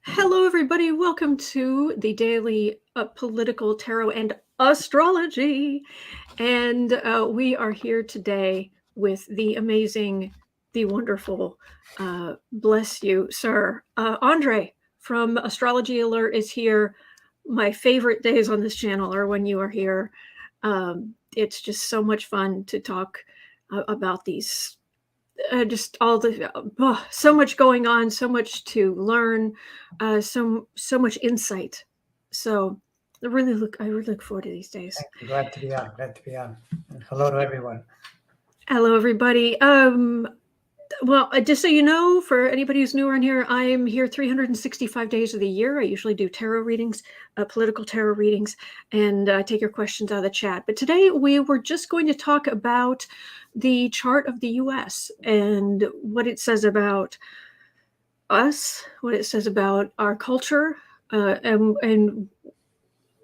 Hello, everybody. Welcome to the daily political tarot and astrology. And we are here today with the amazing, the wonderful, bless you, sir. Andre from Astrology Alert is here. My favorite days on this channel are when you are here. It's just so much fun to talk about these just all the so much going on, so much to learn, so much insight. So I really look forward to these days. Thank you. Glad to be on. Glad to be on. And hello to everyone. Hello, everybody. Well, just so you know, for anybody who's newer in here, I am here 365 days of the year. I usually do tarot readings, political tarot readings, and take your questions out of the chat. But today we were just going to talk about the chart of the U.S. and what it says about us, what it says about our culture, and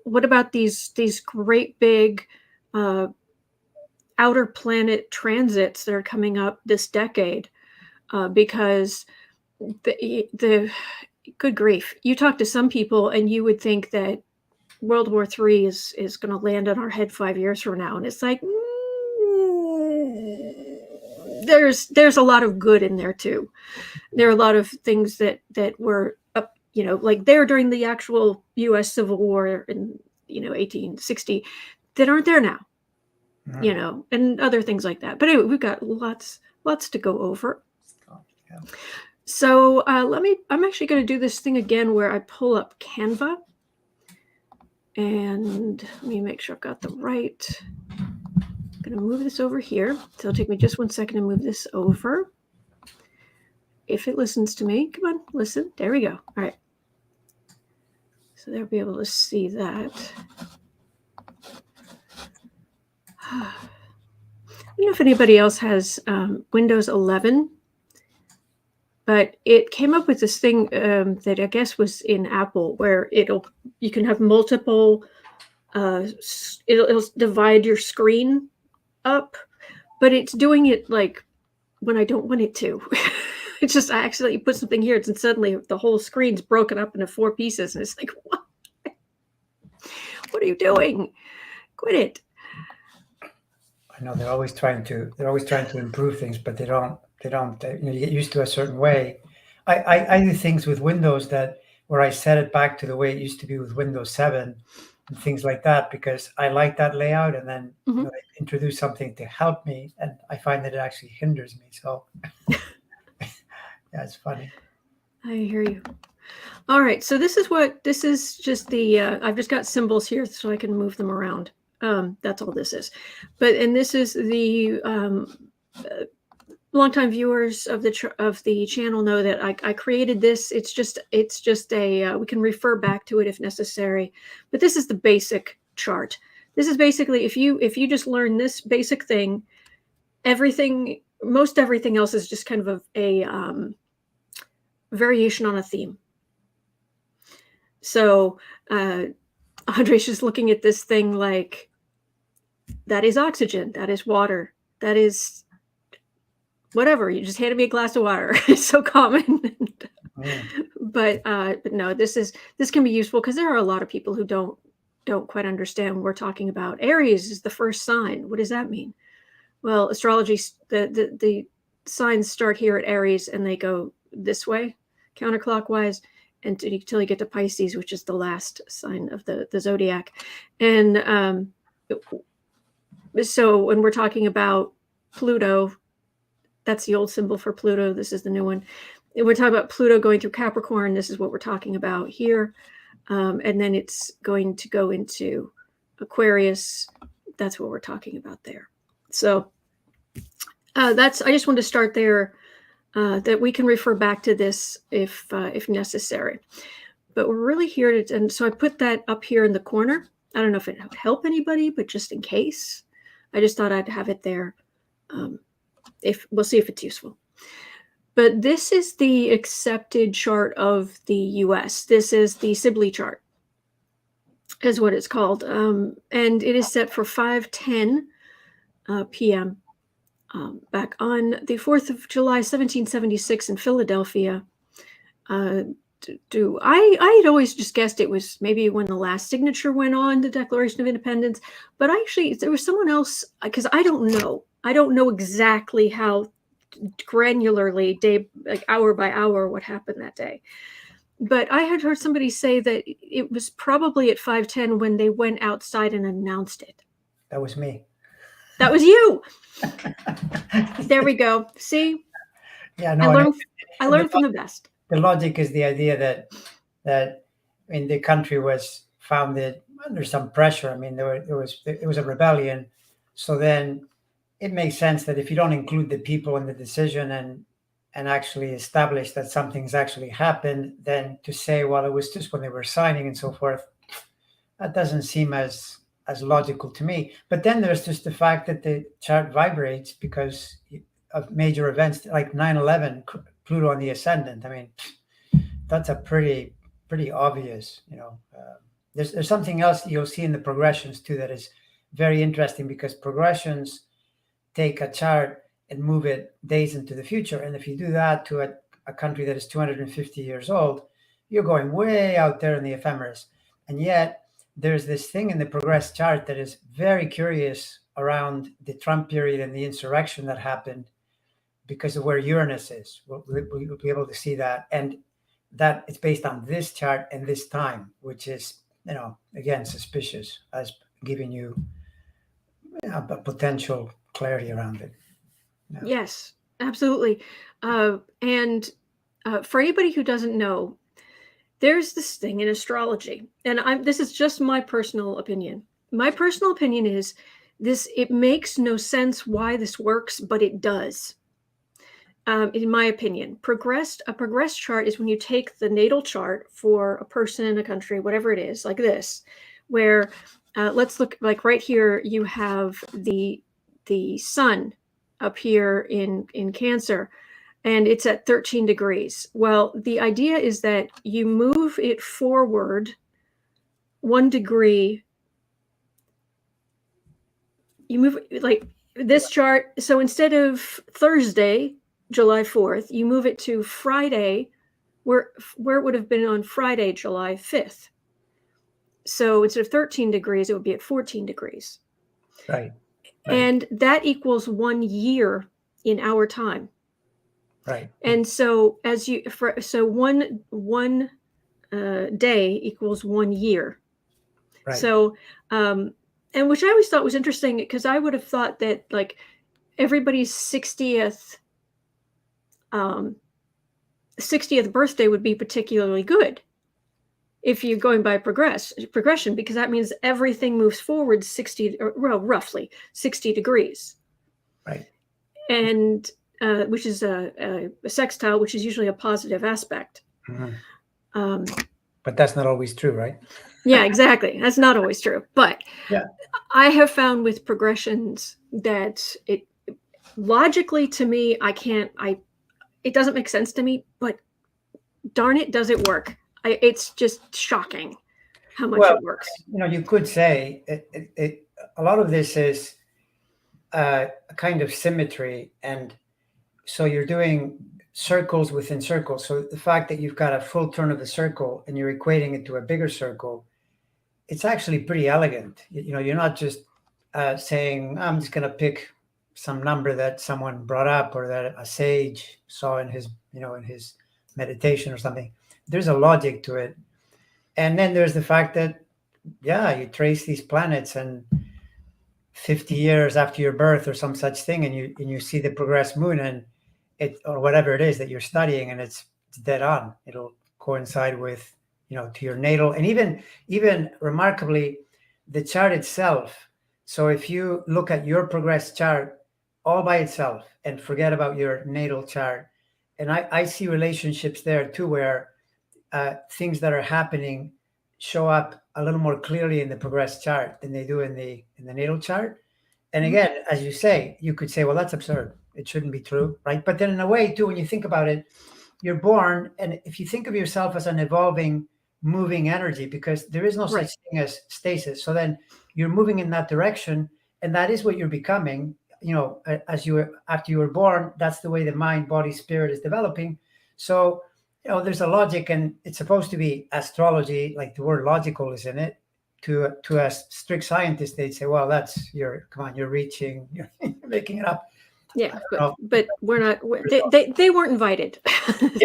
what about these great big outer planet transits that are coming up this decade. Because the good grief, you talk to some people and you would think that World War III is going to land on our head 5 years from now, and it's like there's a lot of good in there too. There are a lot of things that were up, like there during the actual U.S. Civil War in 1860 that aren't there now, and other things like that. But anyway, we've got lots to go over. Yeah. So I'm actually going to do this thing again where I pull up Canva, and let me make sure I've got the right. I'm going to move this over here. So it'll take me just 1 second to move this over. If it listens to me, come on, listen. There we go. All right. So they'll be able to see that. I don't know if anybody else has Windows 11. But it came up with this thing that I guess was in Apple, where you can have multiple. It'll divide your screen up, but it's doing it like when I don't want it to. It's just I accidentally put something here, and suddenly the whole screen's broken up into 4 pieces, and it's like, what? What are you doing? Quit it. I know they're always trying to improve things, but they don't. You get used to a certain way. I do things with Windows where I set it back to the way it used to be with Windows 7 and things like that, because I like that layout, and then they introduce something to help me, and I find that it actually hinders me. So yeah, it's funny. I hear you. All right, so this is just the I've just got symbols here so I can move them around. That's all this is. And this is the longtime viewers of the channel know that I created this. It's just a we can refer back to it if necessary. But this is the basic chart. This is basically if you just learn this basic thing, most everything else is just kind of a variation on a theme. So Andre's just looking at this thing like, that is oxygen, that is water, that is whatever. You just handed me a glass of water. It's so common. But no, this can be useful because there are a lot of people who don't quite understand what we're talking about. Aries is the first sign. What does that mean? Well, astrology, the signs start here at Aries and they go this way, counterclockwise, until you get to Pisces, which is the last sign of the zodiac. And so when we're talking about Pluto, that's the old symbol for Pluto. This is the new one. And we're talking about Pluto going through Capricorn. This is what we're talking about here. And then it's going to go into Aquarius. That's what we're talking about there. So I just wanted to start there, that we can refer back to this if necessary. But we're really here to, and so I put that up here in the corner. I don't know if it would help anybody, but just in case, I just thought I'd have it there. We'll see if it's useful. But this is the accepted chart of the U.S. This is the Sibley chart, is what it's called. And it is set for 5:10 p.m. Back on the 4th of July, 1776 in Philadelphia. do. I had always just guessed it was maybe when the last signature went on the Declaration of Independence, but actually there was someone else, because I don't know. I don't know exactly how granularly, day, like hour by hour, what happened that day. But I had heard somebody say that it was probably at 5:10 when they went outside and announced it. That was me. That was you. There we go. See, Yeah, I no, learned. I the, learned from the best. the logic is the idea that I mean the country was founded under some pressure. I mean it was a rebellion, so then it makes sense that if you don't include the people in the decision and actually establish that something's actually happened, then to say, well, it was just when they were signing and so forth, that doesn't seem as logical to me. But then there's just the fact that the chart vibrates because of major events like 9/11, Pluto on the ascendant. I mean, that's a pretty obvious, there's something else you'll see in the progressions too that is very interesting, because progressions take a chart and move it days into the future. And if you do that to a country that is 250 years old, you're going way out there in the ephemeris. And yet there's this thing in the progress chart that is very curious around the Trump period and the insurrection that happened because of where Uranus is. We'll be able to see that. And that it's based on this chart and this time, which is, again, suspicious as giving you a potential clarity around it. Yeah. Yes, absolutely. And for anybody who doesn't know, there's this thing in astrology, and this is just my personal opinion. My personal opinion is this: it makes no sense why this works, but it does. In my opinion, a progress chart is when you take the natal chart for a person in a country, whatever it is, like this, where let's look, like right here, you have the sun up here in Cancer, and it's at 13 degrees. Well, the idea is that you move it forward 1 degree. You move like this chart. So instead of Thursday, July 4th, you move it to Friday, where it would have been on Friday, July 5th. So instead of 13 degrees, it would be at 14 degrees. Right. And that equals 1 year in our time. Right. And so one day equals 1 year. Right. So, and which I always thought was interesting, because I would have thought that like everybody's 60th birthday would be particularly good if you're going by progression, because that means everything moves forward 60, or well, roughly 60 degrees. Right. And which is a sextile, which is usually a positive aspect. Mm-hmm. But that's not always true, right? Yeah, exactly. That's not always true. But yeah, I have found with progressions that it logically, to me, it doesn't make sense to me, but darn it, does it work? It's just shocking how much it works. You could say a lot of this is a kind of symmetry, and so you're doing circles within circles. So the fact that you've got a full turn of the circle and you're equating it to a bigger circle, it's actually pretty elegant. You're not just saying, I'm just going to pick some number that someone brought up or that a sage saw in his meditation or something. There's a logic to it. And then there's the fact that, you trace these planets, and 50 years after your birth or some such thing, and you see the progressed moon, and or whatever it is that you're studying, and it's dead on. It'll coincide with, to your natal, and even remarkably, the chart itself. So if you look at your progress chart all by itself and forget about your natal chart, and I see relationships there too, where things that are happening show up a little more clearly in the progress chart than they do in the natal chart. And again, as you say, you could say, well, that's absurd. It shouldn't be true, right? But then in a way too, when you think about it, you're born, and if you think of yourself as an evolving, moving energy, because there is no such thing as stasis. So then you're moving in that direction, and that is what you're becoming. After you were born, that's the way the mind, body, spirit is developing. So there's a logic, and it's supposed to be astrology, like the word logical is in it. To a strict scientist, they'd say, well, you're reaching, you're making it up. Yeah, but we're not. They weren't invited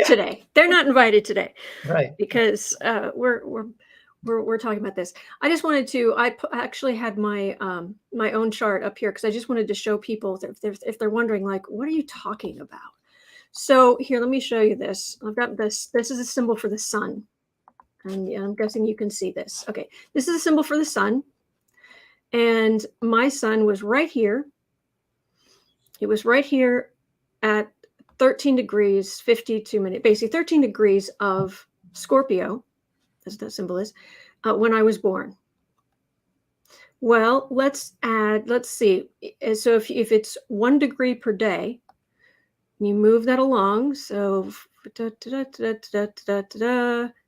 today. They're not invited today, Right. because we're talking about this. I just wanted to. Actually had my my own chart up here because I just wanted to show people if they're wondering, like, what are you talking about? So here, let me show you this. I've got this. This is a symbol for the sun, and I'm guessing you can see this. Okay, this is a symbol for the sun, and my sun was right here. It was right here at 13 degrees 52 minutes, basically 13 degrees of Scorpio, as that symbol is, when I was born. Well, let's see. So if it's 1 degree per day, you move that along. So,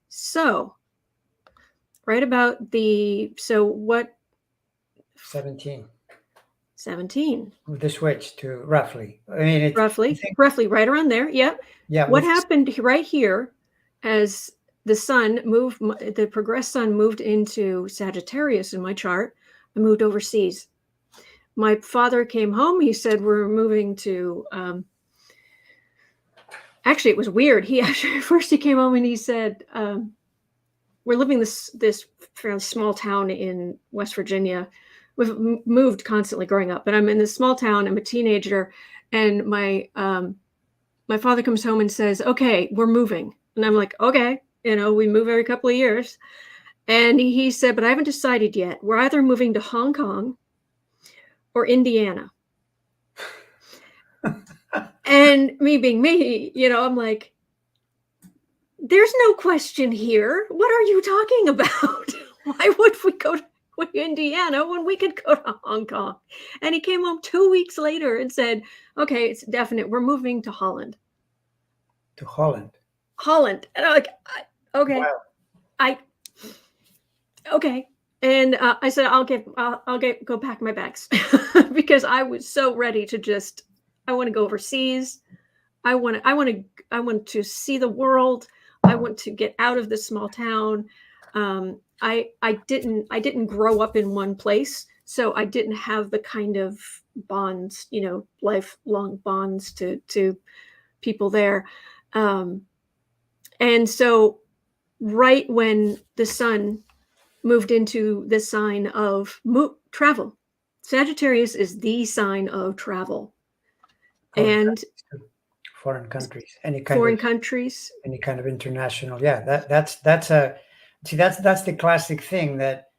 so right about what? 17. 17. With the switch to roughly. I mean, it's roughly right around there. Yep. Yeah. What happened right here as the sun moved, the progressed sun moved into Sagittarius in my chart, I moved overseas. My father came home. He said, we're moving to, actually, it was weird. First he came home and he said, we're living this fairly small town in West Virginia. We've moved constantly growing up, but I'm in this small town. I'm a teenager, and my father comes home and says, okay, we're moving. And I'm like, okay, we move every couple of years. And he said, but I haven't decided yet. We're either moving to Hong Kong or Indiana. And me being me, I'm like, there's no question here. What are you talking about? Why would we go to Indiana when we could go to Hong Kong? And he came home 2 weeks later and said, okay, it's definite. We're moving to Holland. To Holland. And I'm like, okay. Wow. Okay. And I said, I'll go pack my bags because I was so ready to I want to go overseas. I want to see the world. I want to get out of this small town. I didn't grow up in one place, so I didn't have the kind of bonds, lifelong bonds to people there. And so right when the sun moved into the sign of travel, Sagittarius is the sign of travel. And foreign countries, any kind of international. Yeah, that's the classic thing that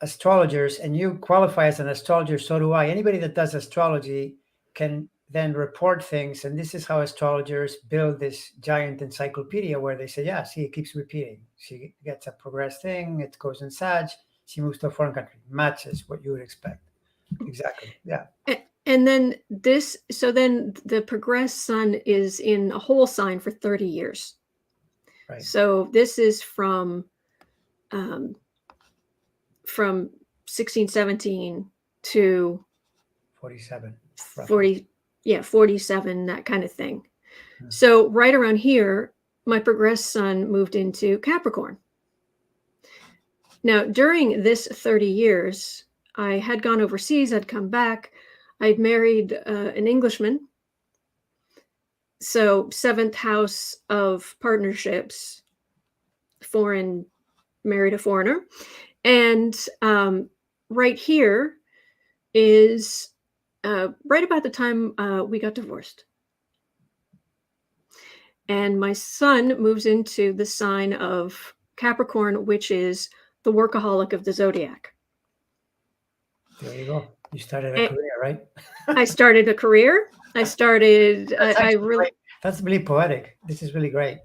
astrologers, and you qualify as an astrologer, so do I. Anybody that does astrology can then report things, and this is how astrologers build this giant encyclopedia where they say, yeah, see, it keeps repeating. She gets a progressed thing, it goes in Sag, she moves to a foreign country, matches what you would expect. Exactly. Yeah. And then then the progressed sun is in a whole sign for 30 years. Right. So this is from 16, 17 to 47. 47, that kind of thing. So right around here, my progressed sun moved into Capricorn. Now, during this 30 years, I had gone overseas, I'd come back, I'd married an Englishman. So 7th house of partnerships, married a foreigner. And right here is right about the time we got divorced. And my son moves into the sign of Capricorn, which is the workaholic of the zodiac. There you go. You started a career, right? I started a career. That's really poetic. This is really great.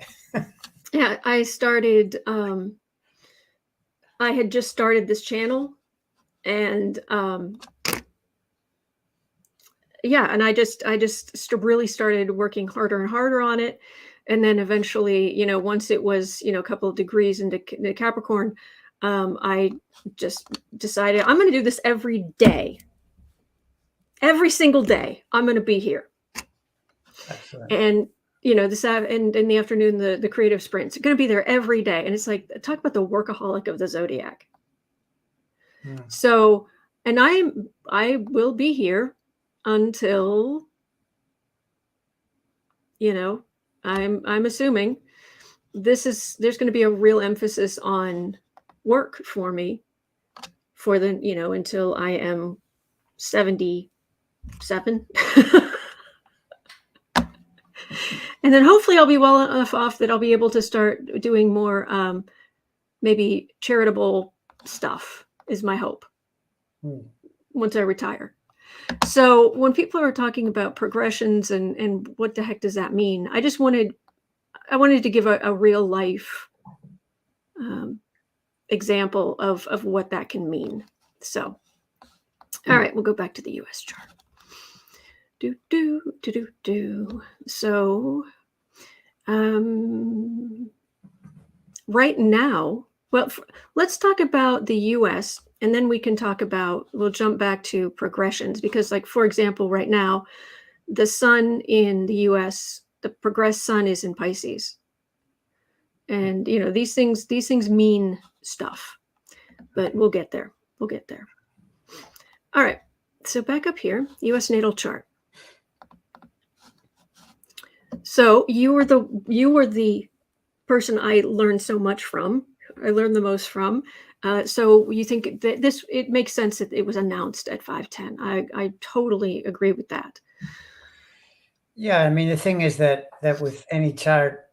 Yeah, I started. I had just started this channel, and and I just really started working harder and harder on it, and then eventually, once it was a couple of degrees into Capricorn, I just decided I'm going to do this every day. Every single day, I'm going to be here. Excellent. And and in the afternoon, the creative sprints. Going to be there every day. And it's like, talk about the workaholic of the zodiac. So, and I will be here until, I'm assuming there's going to be a real emphasis on work for me for the, until I am 77. And then hopefully I'll be well enough off that I'll be able to start doing more, maybe charitable stuff is my hope once I retire. So when people are talking about progressions and what the heck does that mean? I wanted to give a real life example of what that can mean. So, all right, we'll go back to the US chart. So, right now, well, let's talk about the US, and then we'll jump back to progressions, because, like, for example, right now, the sun in the US, the progressed sun is in Pisces. And, these things mean stuff, but we'll get there. All right. So back up here, US natal chart. So you were the person I learned so much from. I learned the most from. So you think that it makes sense that it was announced at 510. I totally agree with that. Yeah, I mean, the thing is that with any chart,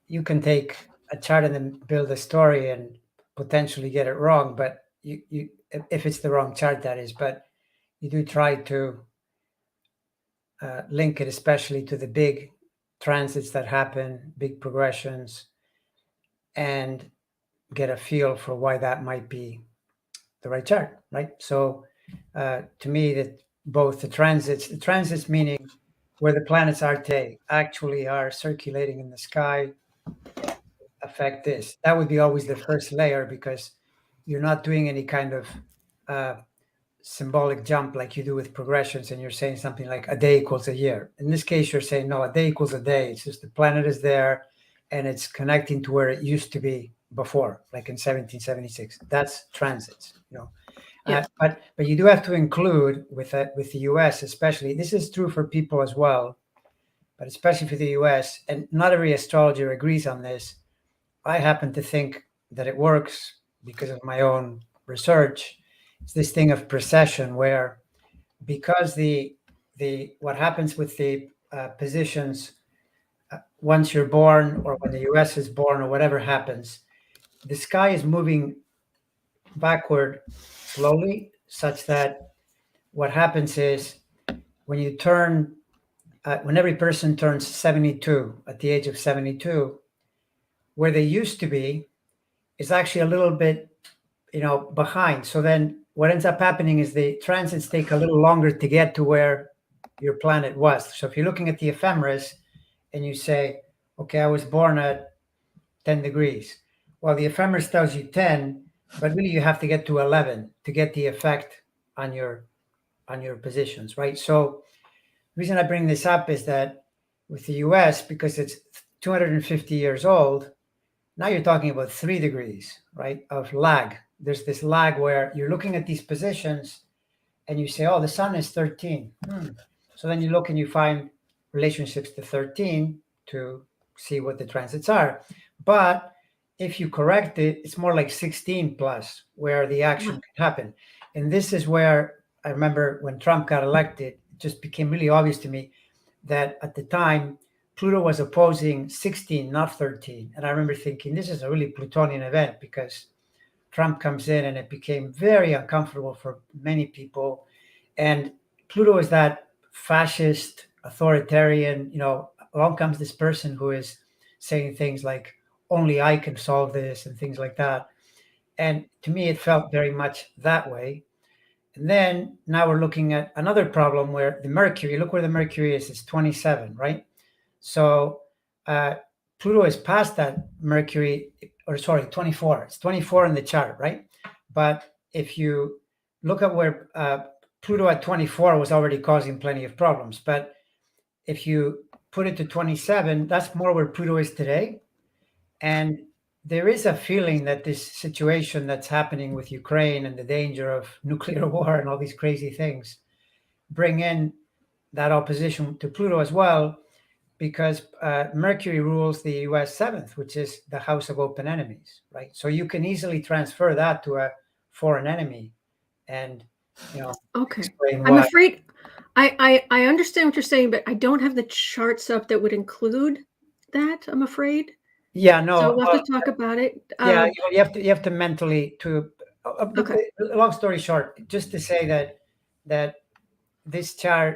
you can take a chart and then build a story and potentially get it wrong, but you if it's the wrong chart, that is, but you do try to link it especially to the big transits that happen, big progressions, and get a feel for why that might be the right chart, right? So to me, that both the transits meaning where the planets are today actually are circulating in the sky, affect this. That would be always the first layer, because you're not doing any kind of symbolic jump like you do with progressions, and you're saying something like a day equals a year. In this case, you're saying, no, a day equals a day. It's just the planet is there and it's connecting to where it used to be before, like in 1776. That's transits, Yeah. But you do have to include with the US, especially. This is true for people as well, but especially for the US, and not every astrologer agrees on this. I happen to think that it works because of my own research. It's this thing of procession, where because the what happens with the positions once you're born, or when the US is born, or whatever happens, the sky is moving backward slowly, such that what happens is when you turn, when every person turns 72, at the age of 72, where they used to be is actually a little bit, behind. So then what ends up happening is the transits take a little longer to get to where your planet was. So if you're looking at the ephemeris and you say, okay, I was born at 10 degrees. Well, the ephemeris tells you 10, but really you have to get to 11 to get the effect on your positions, right? So the reason I bring this up is that with the US, because it's 250 years old, now you're talking about 3 degrees, right, of lag. There's this lag where you're looking at these positions and you say, oh, the sun is 13. So then you look and you find relationships to 13 to see what the transits are. But if you correct it, it's more like 16 plus, where the action can happen. And this is where I remember when Trump got elected, it just became really obvious to me that at the time, Pluto was opposing 16, not 13. And I remember thinking, this is a really Plutonian event, because Trump comes in and it became very uncomfortable for many people. And Pluto is that fascist, authoritarian, along comes this person who is saying things like, only I can solve this, and things like that. And to me, it felt very much that way. And then now we're looking at another problem where the Mercury, look where the Mercury is, it's 27, right? So Pluto is past that Mercury, or sorry, 24. It's 24 in the chart, right? But if you look at where Pluto at 24 was already causing plenty of problems. But if you put it to 27, that's more where Pluto is today. And there is a feeling that this situation that's happening with Ukraine and the danger of nuclear war and all these crazy things bring in that opposition to Pluto as well, because Mercury rules the US seventh, which is the house of open enemies, right? So you can easily transfer that to a foreign enemy and, Okay. explain I'm why. afraid I understand what you're saying, but I don't have the charts up that would include that, I'm afraid. Yeah, So no, we'll have to talk about it. yeah, you have to mentally but Okay. long story short, just to say that this chart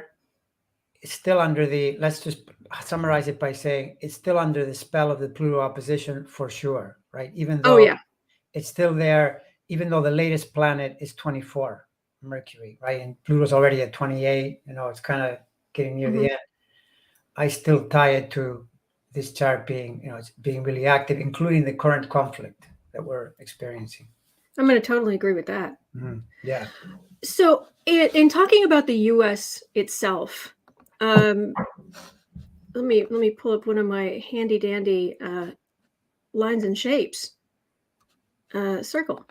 is still under the, let's just summarize it by saying it's still under the spell of the Pluto opposition for sure, right? Even Oh though yeah. it's still there, even though the latest planet is 24, Mercury, right? And Pluto's already at 28, it's kind of getting near the Mhm. end. I still tie it to this chart being, it's being really active, including the current conflict that we're experiencing. I'm going to totally agree with that. Yeah. So in talking about the US itself, let me pull up one of my handy dandy lines and shapes. Circle.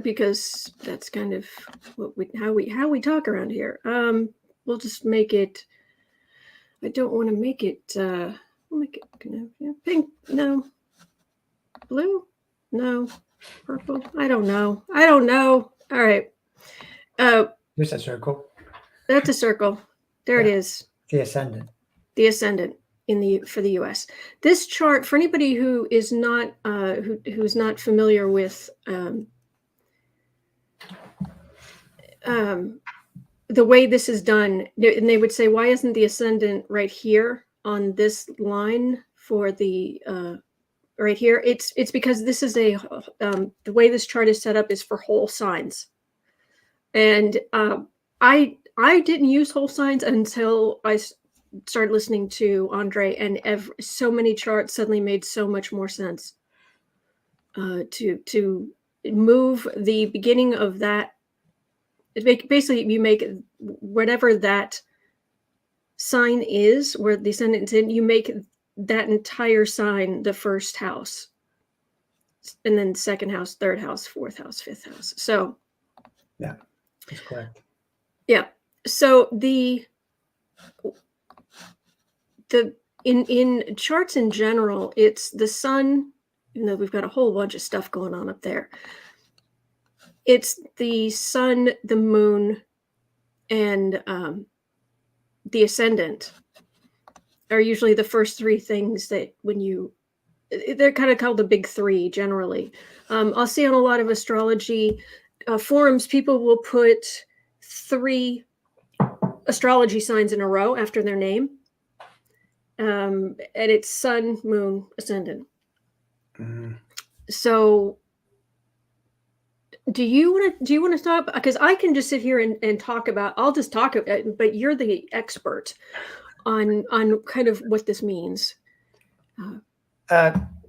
Because that's kind of how we talk around here. We'll just make it. I don't want to make it. We'll make it pink. No, blue. No, purple. I don't know. All right. There's a circle. That's a circle. There it Yeah. is. The ascendant. The ascendant for the U.S. This chart, for anybody who is not who's not familiar with the way this is done, and they would say, why isn't the ascendant right here on this line for the right here? It's because this is the way this chart is set up is for whole signs, and I didn't use whole signs until I started listening to Andre, and so many charts suddenly made so much more sense to move the beginning of that. Basically, you make whatever that sign is, where the ascendant in, you make that entire sign the first house, and then second house, third house, fourth house, fifth house. So, yeah, that's correct. Yeah. So the in charts in general, it's the sun. Even though we've got a whole bunch of stuff going on up there, it's the sun, the moon, and the ascendant are usually the first three things that they're kind of called the big three generally. I'll see on a lot of astrology forums, people will put 3 astrology signs in a row after their name. And it's sun, moon, ascendant. So do you want to stop? Because I can just sit here and talk about, I'll just talk about it, but you're the expert on kind of what this means.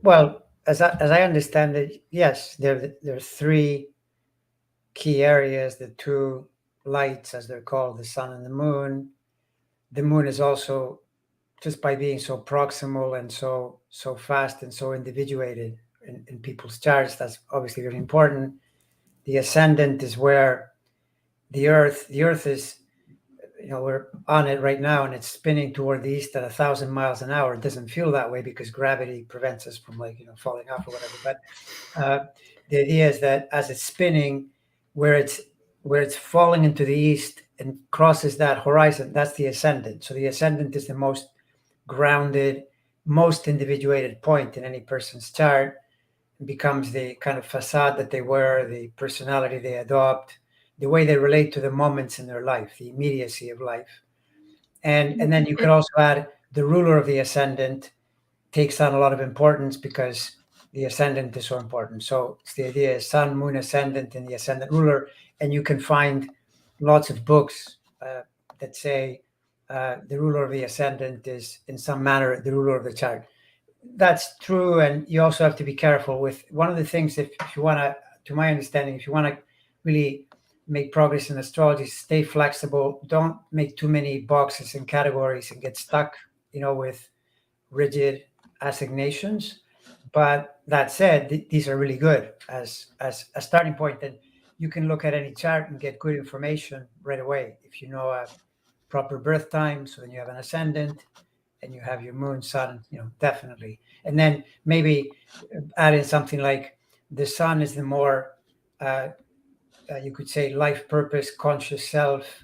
Well, as I understand it, yes, there are 3 key areas, the 2 lights, as they're called, the sun and the moon. The moon is also, just by being so proximal and so fast and so individuated in people's charts, that's obviously very important. The ascendant is where the earth is, we're on it right now and it's spinning toward the east at 1,000 miles an hour. It doesn't feel that way because gravity prevents us from falling off or whatever. But the idea is that as it's spinning, where it's falling into the east and crosses that horizon, that's the ascendant. So the ascendant is the most grounded, most individuated point in any person's chart. It becomes the kind of facade that they wear, the personality they adopt, the way they relate to the moments in their life, the immediacy of life. And then you could also add the ruler of the ascendant takes on a lot of importance because the ascendant is so important. So it's the idea is sun, moon, ascendant, and the ascendant ruler. And you can find lots of books that say the ruler of the ascendant is in some manner the ruler of the chart. That's true. And you also have to be careful with one of the things, if you want to my understanding, if you want to really make progress in astrology, stay flexible. Don't make too many boxes and categories and get stuck, with rigid assignations. But that said, these are really good as a starting point. And you can look at any chart and get good information right away if you know a proper birth time. So then you have an ascendant and you have your moon, sun, definitely. And then maybe add in something like the sun is the more, you could say, life purpose, conscious self.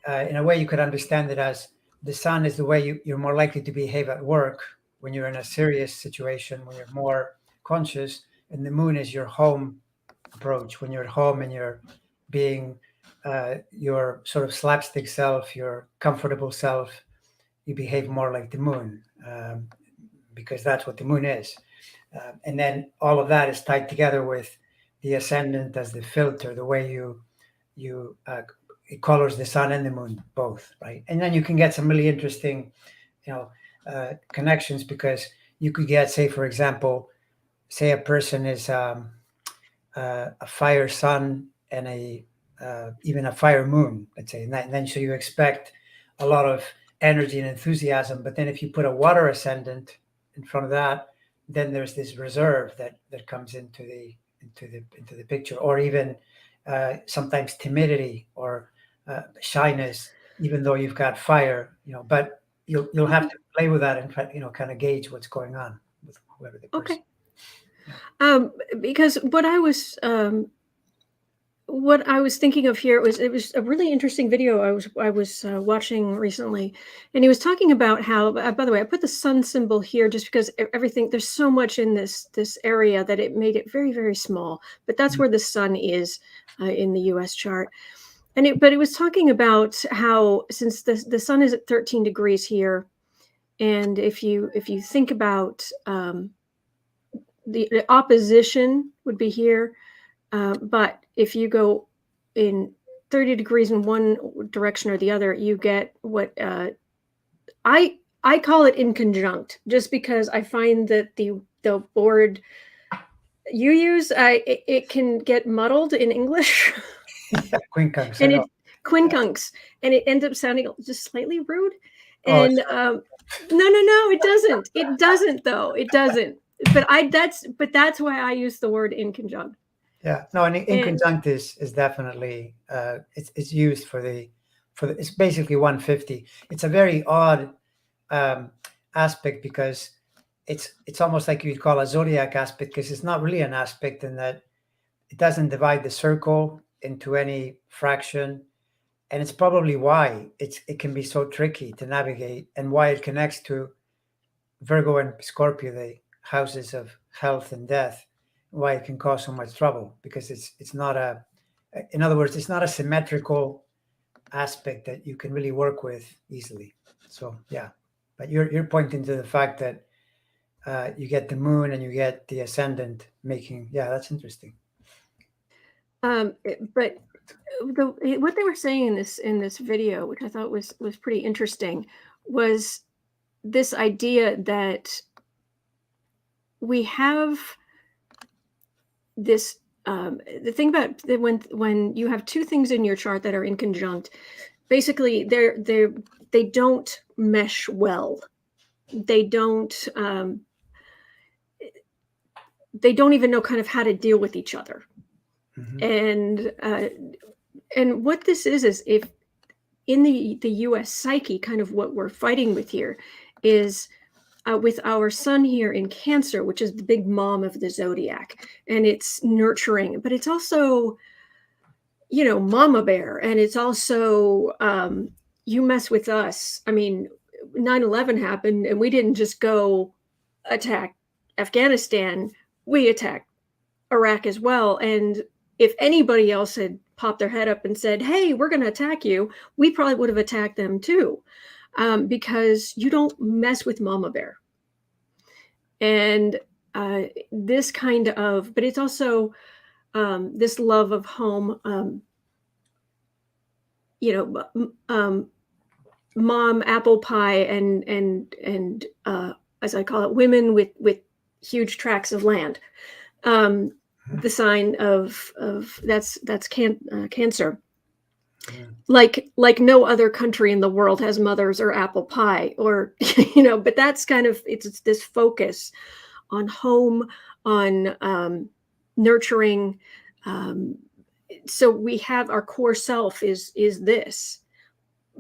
In a way, you could understand it as the sun is the way you're more likely to behave at work when you're in a serious situation, when you're more conscious, and the moon is your home approach. When you're at home and you're being your sort of slapstick self, your comfortable self, you behave more like the moon, because that's what the moon is. And then all of that is tied together with the ascendant as the filter, the way you it colors the sun and the moon both, right? And then you can get some really interesting, connections, because you could get, say, for example, say a person is a fire sun and a even a fire moon, let's say, and then so you expect a lot of energy and enthusiasm. But then if you put a water ascendant in front of that, then there's this reserve that comes into the picture, or even sometimes timidity or shyness, even though you've got fire, But you'll have to play with that and try, kind of gauge what's going on with whoever the person. Okay. Because what I was thinking of here it was a really interesting video I was watching recently, and he was talking about how. By the way, I put the sun symbol here just because everything there's so much in this area that it made it very, very small. But that's where the sun is in the U.S. chart, but it was talking about how, since the sun is at 13 degrees here, and if you think about the opposition would be here. But if you go in 30 degrees in one direction or the other, you get what I call it inconjunct, just because I find that the word you use, it can get muddled in English. Yeah, quincunx, I And know. it quincunx, and it ends up sounding just slightly rude. Oh, And no, it doesn't. It doesn't, though. It doesn't. That's why I use the word inconjunct. yeah, no, and And inconjunct is definitely it's used for the it's basically 150. It's a very odd um, aspect, because it's almost like you'd call a zodiac aspect, because it's not really an aspect in that it doesn't divide the circle into any fraction, and it's probably why it can be so tricky to navigate, and why it connects to Virgo and Scorpio, the houses of health and death, why it can cause so much trouble, because it's not in other words, it's not a symmetrical aspect that you can really work with easily. So yeah, but you're pointing to the fact that you get the moon and you get the ascendant making, yeah, that's interesting. but what they were saying in this video, which I thought was pretty interesting, was this idea that we have this the thing about when you have two things in your chart that are inconjunct, basically they don't mesh well. They don't even know kind of how to deal with each other. Hmm. And what this is if in the US psyche, kind of what we're fighting with here is with our sun here in Cancer, which is the big mom of the zodiac, and it's nurturing, but it's also, mama bear, and it's also, you mess with us. I mean, 9/11 happened, and we didn't just go attack Afghanistan, we attacked Iraq as well. And if anybody else had popped their head up and said, "Hey, we're going to attack you," we probably would have attacked them too, because you don't mess with mama bear. And this kind of, but it's also this love of home, you know, mom apple pie, and as I call it, women with huge tracts of land. Um, the sign of that's Cancer. Mhm. Like no other country in the world has mothers or apple pie or but that's kind of it's this focus on home, on nurturing. Um, so we have our core self is this,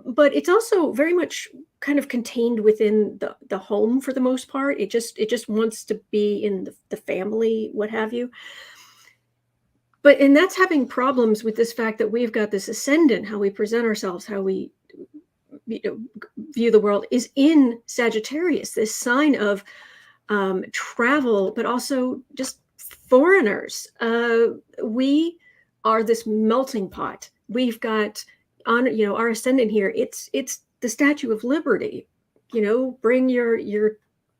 but it's also very much kind of contained within the home for the most part. It just wants to be in the family, what have you. But and that's having problems with this fact that we've got this ascendant, how we present ourselves, how we you know, view the world is in Sagittarius, this sign of travel, but also just foreigners. We are this melting pot. We've got on our ascendant here. It's the Statue of Liberty. Bring your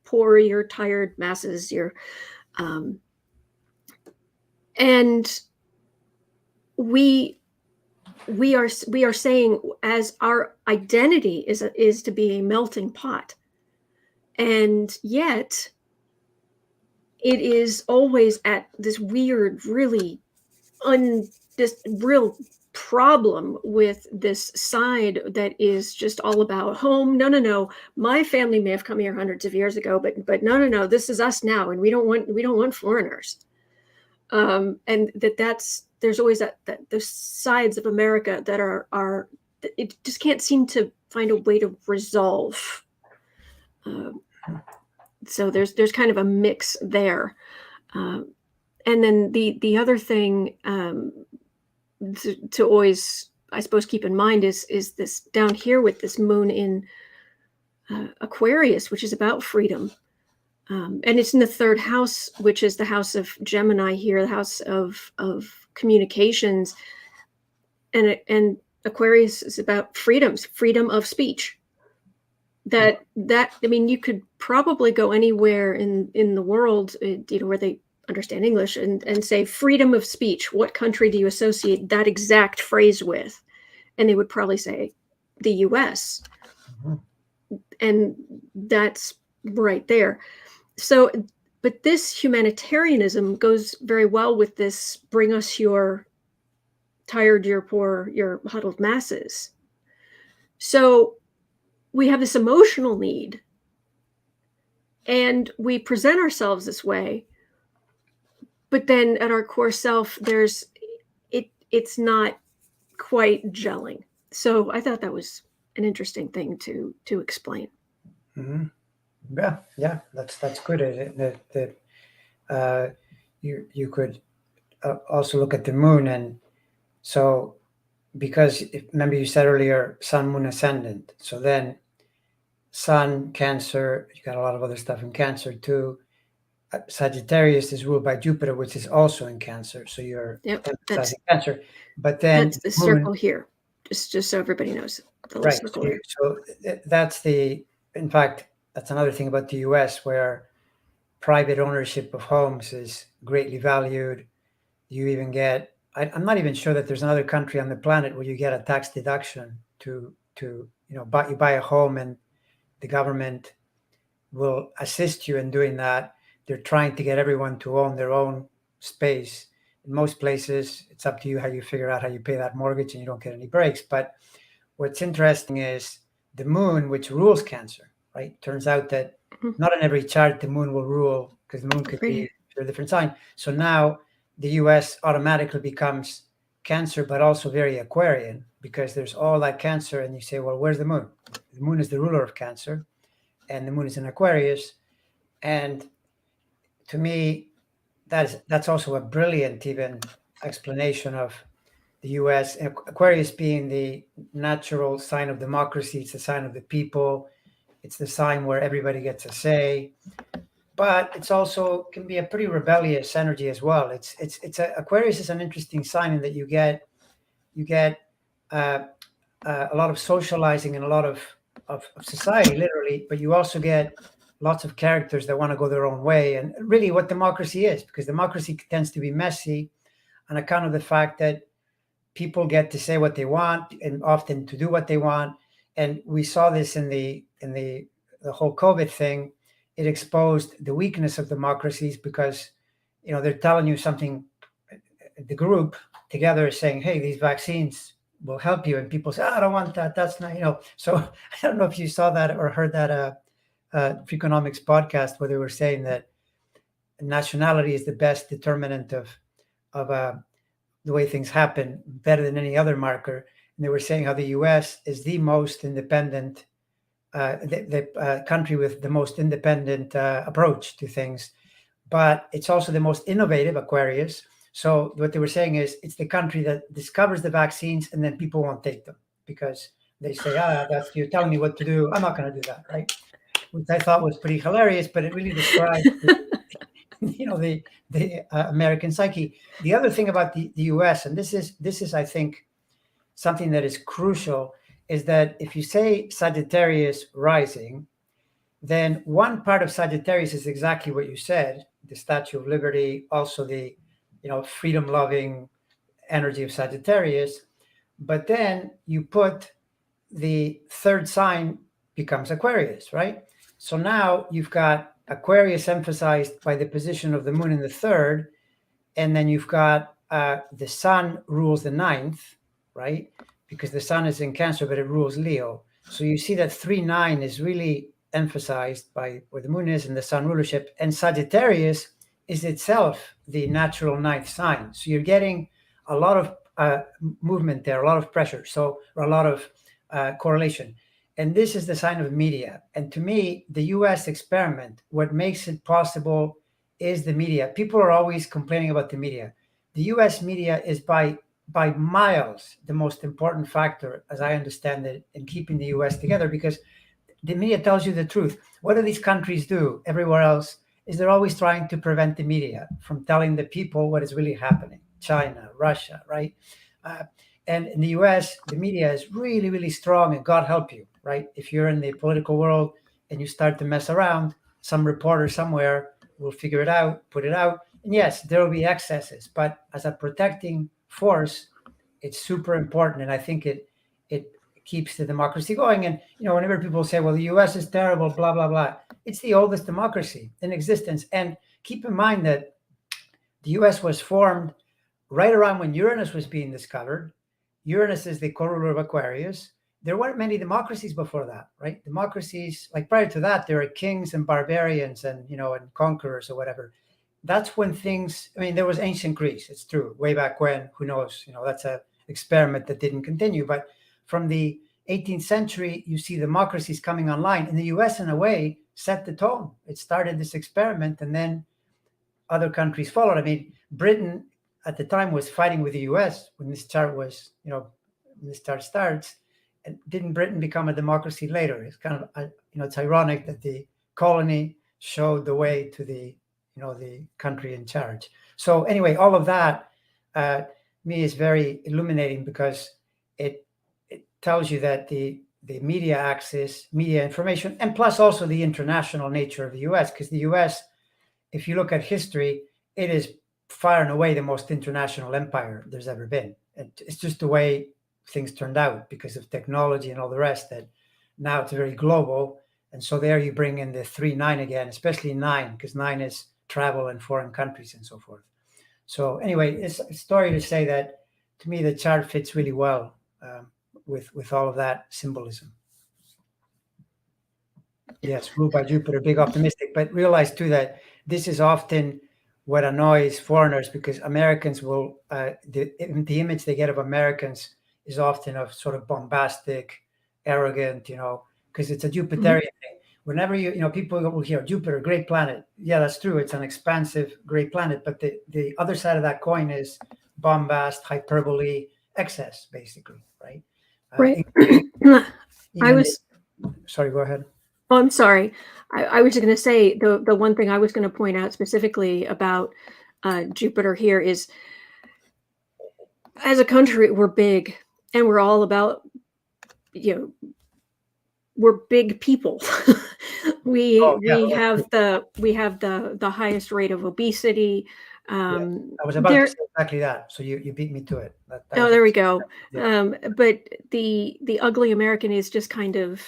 poor, your tired masses, your um, and we we are saying as our identity is to be a melting pot, and yet it is always at this weird, really this real problem with this side that is just all about home. No, no, no. My family may have come here hundreds of years ago, but no, no, no. This is us now, and we don't want foreigners. And there's always that the sides of America that are it just can't seem to find a way to resolve. Um, so there's kind of a mix there. Um, and then the other thing to always, I suppose, keep in mind is this down here with this moon in Aquarius, which is about freedom. And it's in the third house, which is the house of Gemini here, the house of communications. And Aquarius is about freedom of speech. That I mean, you could probably go anywhere in the world, where they understand English, and say freedom of speech. What country do you associate that exact phrase with? And they would probably say the U.S. Mhm. And that's right there. So, but this humanitarianism goes very well with this: bring us your tired, your poor, your huddled masses. So we have this emotional need, and we present ourselves this way, but then at our core self, it's not quite gelling. So I thought that was an interesting thing to explain. Mhm. Yeah, that's good. Uh, you could also look at the moon, and so because remember you said earlier Sun, Moon, Ascendant. So then Sun, Cancer. You got a lot of other stuff in Cancer too. Sagittarius is ruled by Jupiter, which is also in Cancer. So you're Yep, emphasizing Cancer, but then that's the Moon, circle here. Just so everybody knows, the little right? circle here. That's the. In fact, that's another thing about the U.S. where private ownership of homes is greatly valued. You even get. I'm not even sure that there's another country on the planet where you get a tax deduction to you buy a home and the government will assist you in doing that. They're trying to get everyone to own their own space. In most places, it's up to you how you figure out how you pay that mortgage and you don't get any breaks. But what's interesting is the moon, which rules Cancer, right? Turns out that Mhm. not in every chart the moon will rule because the moon could Right be here. a different sign. So now the US automatically becomes Cancer, but also very Aquarian because there's all that Cancer. And you say, well, where's the moon? The moon is the ruler of Cancer and the moon is in Aquarius. And to me, that's also a brilliant even explanation of the U.S. Aquarius being the natural sign of democracy. It's the sign of the people. It's the sign where everybody gets a say. But it's also can be a pretty rebellious energy as well. Aquarius is an interesting sign in that you get uh, a lot of socializing and a lot of society, literally, but you also get lots of characters that want to go their own way. And really, what democracy is, because democracy tends to be messy on account of the fact that people get to say what they want and often to do what they want. And we saw this in the whole COVID thing. It exposed the weakness of democracies because they're telling you something the group together is saying, hey, these vaccines will help you, and people say, oh, I don't want that, that's not, so I don't know if you saw that or heard that Freakonomics podcast where they were saying that nationality is the best determinant of the way things happen, better than any other marker. And they were saying how the US is the most independent, the country with the most independent approach to things, but it's also the most innovative, Aquarius. So what they were saying is it's the country that discovers the vaccines and then people won't take them because they say, that's, you're telling me what to do. I'm not going to do that, right? Which I thought was pretty hilarious, but it really describes the American psyche. The other thing about the US, and this is I think something that is crucial, is that if you say Sagittarius rising, then one part of Sagittarius is exactly what you said, the Statue of Liberty, also the freedom-loving energy of Sagittarius. But then you put the third sign becomes Aquarius, right? So now you've got Aquarius emphasized by the position of the moon in the third, and then you've got the sun rules the ninth, right? Because the sun is in Cancer, but it rules Leo. So you see that 3-9 is really emphasized by where the moon is and the sun rulership, and Sagittarius is itself the natural ninth sign. So you're getting a lot of movement there, a lot of pressure, or a lot of correlation. And this is the sign of media. And to me, the US experiment, what makes it possible is the media. People are always complaining about the media. The US media is by miles the most important factor, as I understand it, in keeping the US together, because the media tells you the truth. What do these countries do everywhere else? Is they're always trying to prevent the media from telling the people what is really happening. China, Russia, right? And in the US, the media is really, really strong, and God help you, right? If you're in the political world and you start to mess around, some reporter somewhere will figure it out, put it out. And yes, there will be excesses, but as a protecting force, it's super important. And I think it keeps the democracy going. And, whenever people say, well, the US is terrible, blah, blah, blah, it's the oldest democracy in existence. And keep in mind that the US was formed right around when Uranus was being discovered. Uranus is the co-ruler of Aquarius. There weren't many democracies before that, right? Democracies, like prior to that, there were kings and barbarians and, and conquerors or whatever. That's when there was ancient Greece. It's true. Way back when, who knows? That's an experiment that didn't continue. But from the 18th century, you see democracies coming online. And the US, in a way, set the tone. It started this experiment, and then other countries followed. I mean, Britain at the time was fighting with the US when this chart was, when this chart starts. And didn't Britain become a democracy later? It's kind of, it's ironic that the colony showed the way to the country in charge. So anyway, all of that, me is very illuminating, because it tells you that the media axis, media information, and plus also the international nature of the US, because the US, if you look at history, it is far and away the most international empire there's ever been. And it's just the way things turned out because of technology and all the rest, that now it's very global. And so there you bring in the 3-9 again, especially 9, because 9 is travel and foreign countries and so forth. So anyway, it's a story to say that, to me, the chart fits really well with all of that symbolism. Yes, ruled by Jupiter, big optimistic, but realize too that this is often what annoys foreigners, because Americans will, the image they get of Americans is often of sort of bombastic, arrogant, because it's a Jupiterian thing. Whenever people will hear Jupiter, great planet. Yeah, that's true. It's an expansive, great planet. But the other side of that coin is bombast, hyperbole, excess, basically, right? Right. Sorry, go ahead. Oh, I'm sorry. I was just going to say the one thing I was going to point out specifically about Jupiter here is, as a country, we're big, and we're all about, we're big people. we have the highest rate of obesity. I was about to say exactly that. So you beat me to it. There we go. Yeah. But the ugly American is just kind of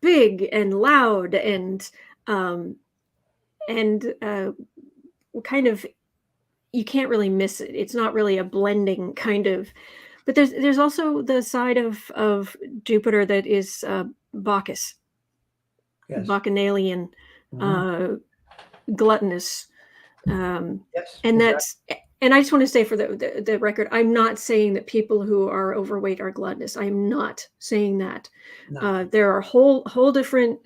big and loud and kind of you can't really miss it. It's not really a blending kind of. But there's also the side of Jupiter that is Bacchus, Yes. Bacchanalian, uh, gluttonous, Yes. and Exactly. that's. And I just want to say for the record, I'm not saying that people who are overweight are gluttonous. I'm not saying that. No. There are whole different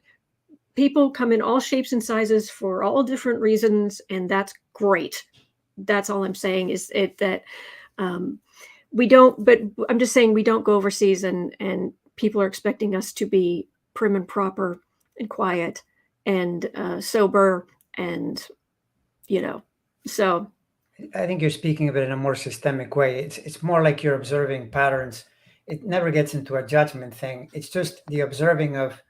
people come in all shapes and sizes for all different reasons, and that's great. That's all I'm saying is that um, we don't. But I'm just saying we don't go overseas, and people are expecting us to be prim and proper and quiet and sober, and you know. So I think you're speaking of it in a more systemic way. It's more like you're observing patterns. It never gets into a judgment thing. It's just the observing of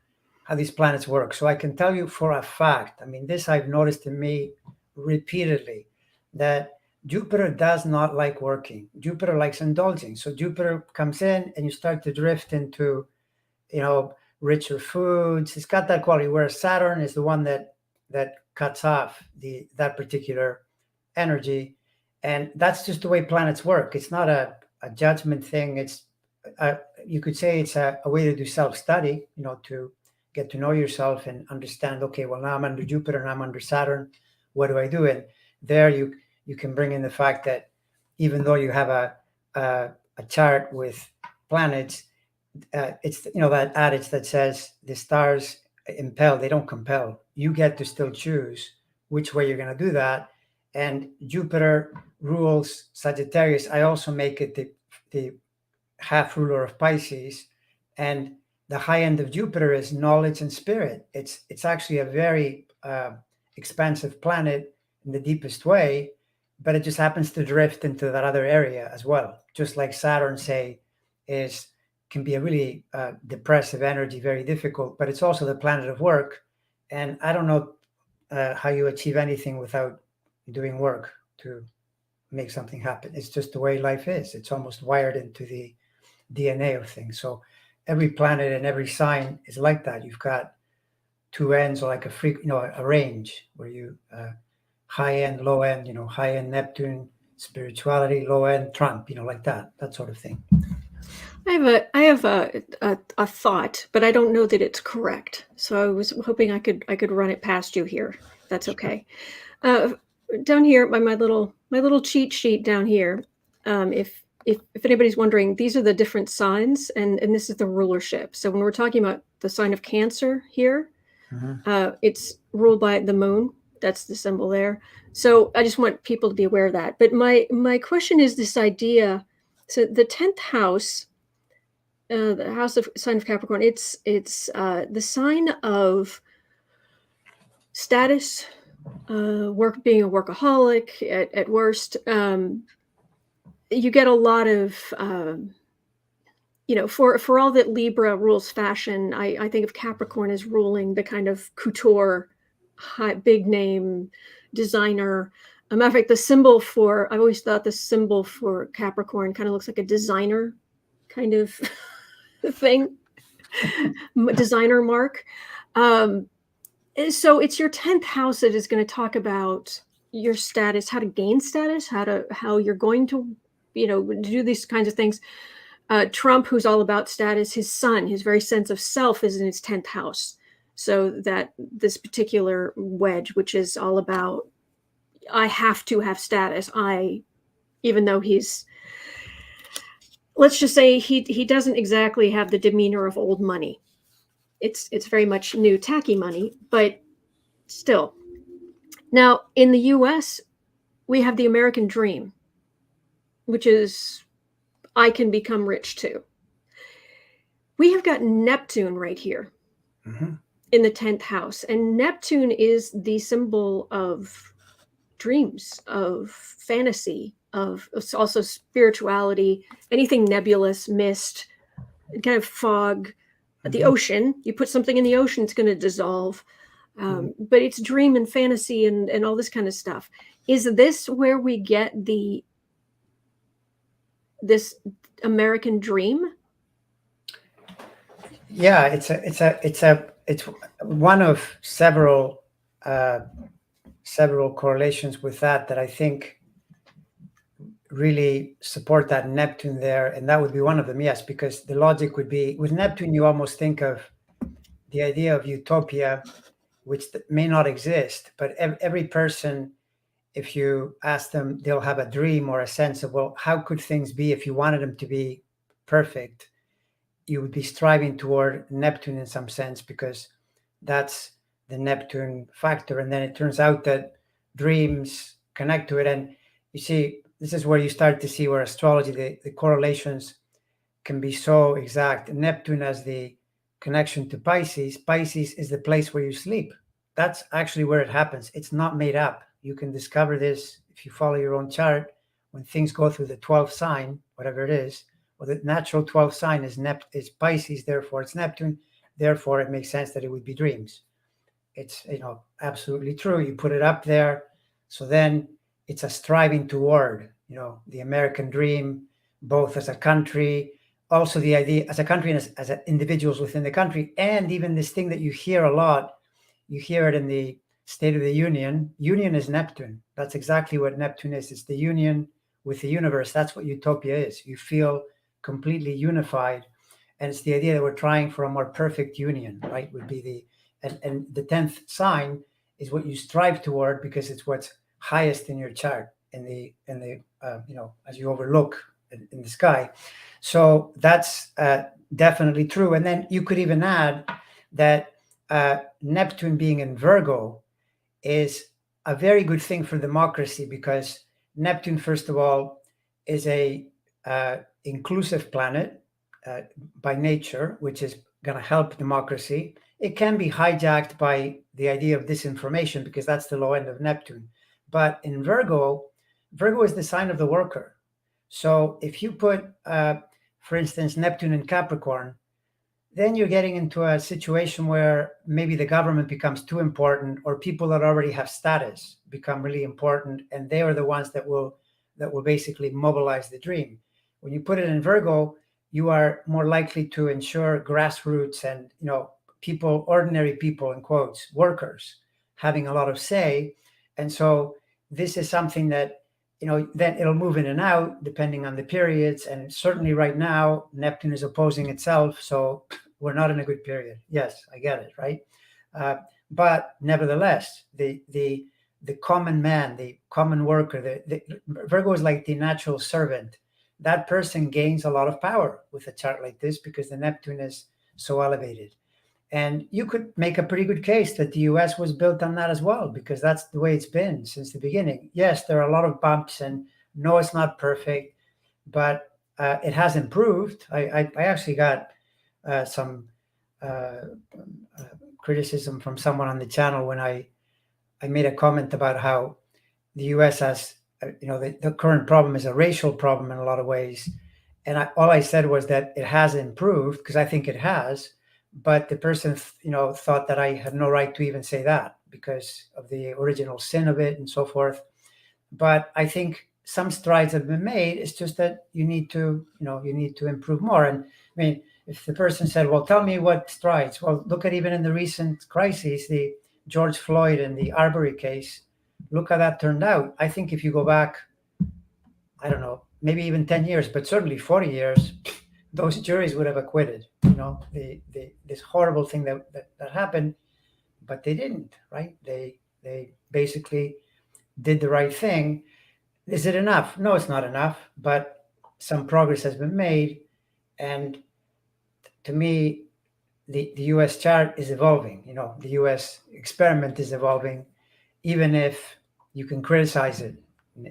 how these planets work. So I can tell you for a fact, I mean, this I've noticed in me repeatedly, that Jupiter does not like working. Jupiter likes indulging. So Jupiter comes in and you start to drift into, richer foods. It's got that quality, whereas Saturn is the one that cuts off that particular energy. And that's just the way planets work. It's not a judgment thing. You could say it's a way to do self-study, to get to know yourself and understand, okay, well, now I'm under Jupiter and I'm under Saturn. What do I do? And there you can bring in the fact that even though you have a chart with planets, it's that adage that says the stars impel, they don't compel. You get to still choose which way you're going to do that. And Jupiter rules Sagittarius. I also make it the half ruler of Pisces, and the high end of Jupiter is knowledge and spirit. It's actually a very expansive planet in the deepest way, but it just happens to drift into that other area as well. Just like Saturn, say, can be a really depressive energy, very difficult, but it's also the planet of work. And I don't know how you achieve anything without doing work to make something happen. It's just the way life is. It's almost wired into the DNA of things. So every planet and every sign is like that. You've got two ends, or like a range where you high end, low end, high end Neptune, spirituality, low end Trump, like that sort of thing. I have a thought, but I don't know that it's correct. So I was hoping I could run it past you here. That's okay. Down here, my little cheat sheet down here. If anybody's wondering, these are the different signs, and this is the rulership. So when we're talking about the sign of Cancer here, it's ruled by the moon. That's the symbol there. So I just want people to be aware of that. But my question is this idea. So the 10th house, the house of sign of Capricorn, it's the sign of status, being a workaholic at worst. You get a lot of for all that Libra rules fashion, I think of Capricorn as ruling the kind of couture, big name designer. A matter of fact, I've always thought the symbol for Capricorn kind of looks like a designer kind of thing, designer mark. So it's your 10th house that is going to talk about your status, how to gain status, how you're going to, do these kinds of things. Trump, who's all about status, his sun, his very sense of self is in his 10th house. So that this particular wedge, which is all about, I have to have status. Even though let's just say he doesn't exactly have the demeanor of old money. It's very much new, tacky money, but still. Now, in the US, we have the American dream, which is, I can become rich too. We have got Neptune right here in the 10th house. And Neptune is the symbol of dreams, of fantasy, of also spirituality, anything nebulous, mist, kind of fog, the ocean. You put something in the ocean, it's going to dissolve. But it's dream and fantasy and all this kind of stuff. Is this where we get this American dream? Yeah, it's one of several correlations with that I think really support that Neptune there, and that would be one of them, yes, because the logic would be with Neptune, you almost think of the idea of utopia, which may not exist, but every person, if you ask them, they'll have a dream or a sense of, well, how could things be if you wanted them to be perfect? You would be striving toward Neptune in some sense, because that's the Neptune factor. And then it turns out that dreams connect to it. And you see, this is where you start to see where astrology, the correlations can be so exact. Neptune as the connection to Pisces. Pisces is the place where you sleep. That's actually where it happens. It's not made up. You can discover this if you follow your own chart. When things go through the 12th sign, whatever it is, well, the natural 12th sign is Pisces, therefore it's Neptune. Therefore, it makes sense that it would be dreams. It's, absolutely true. You put it up there. So then it's a striving toward, the American dream, both as a country, also the idea as a country and as individuals within the country, and even this thing that you hear a lot, you hear it in the State of the Union. Union is Neptune. That's exactly what Neptune is. It's the union with the universe. That's what utopia is. You feel completely unified. And it's the idea that we're trying for a more perfect union, right? Would be and the 10th sign is what you strive toward, because it's what's highest in your chart in the as you overlook in the sky. So that's definitely true. And then you could even add that Neptune being in Virgo is a very good thing for democracy, because Neptune, first of all, is a inclusive planet by nature, which is going to help democracy. It can be hijacked by the idea of disinformation, because that's the low end of Neptune. But in Virgo, Virgo is the sign of the worker. So if you put, for instance, Neptune in Capricorn, then you're getting into a situation where maybe the government becomes too important, or people that already have status become really important, and they are the ones that will basically mobilize the dream. When you put it in Virgo, you are more likely to ensure grassroots and people, ordinary people in quotes, workers, having a lot of say. And so this is something that then it'll move in and out depending on the periods. And certainly right now, Neptune is opposing itself. So we're not in a good period. Yes, I get it, right? But nevertheless, the common man, the common worker, the Virgo is like the natural servant. That person gains a lot of power with a chart like this, because the Neptune is so elevated. And you could make a pretty good case that the US was built on that as well, because that's the way it's been since the beginning. Yes, there are a lot of bumps, and no, it's not perfect, but it has improved. I actually got some criticism from someone on the channel when I made a comment about how the US has, the current problem is a racial problem in a lot of ways. And all I said was that it has improved, because I think it has. But the person, thought that I had no right to even say that because of the original sin of it and so forth. But I think some strides have been made. It's just that you need to improve more. And I mean, if the person said, well, tell me what strides. Well, look at even in the recent crises, the George Floyd and the Arbery case, look how that turned out. I think if you go back, I don't know, maybe even 10 years, but certainly 40 years, those juries would have acquitted, this horrible thing that happened, but they didn't, right? They basically did the right thing. Is it enough? No, it's not enough, but some progress has been made. And to me, the US chart is evolving, the US experiment is evolving, even if you can criticize it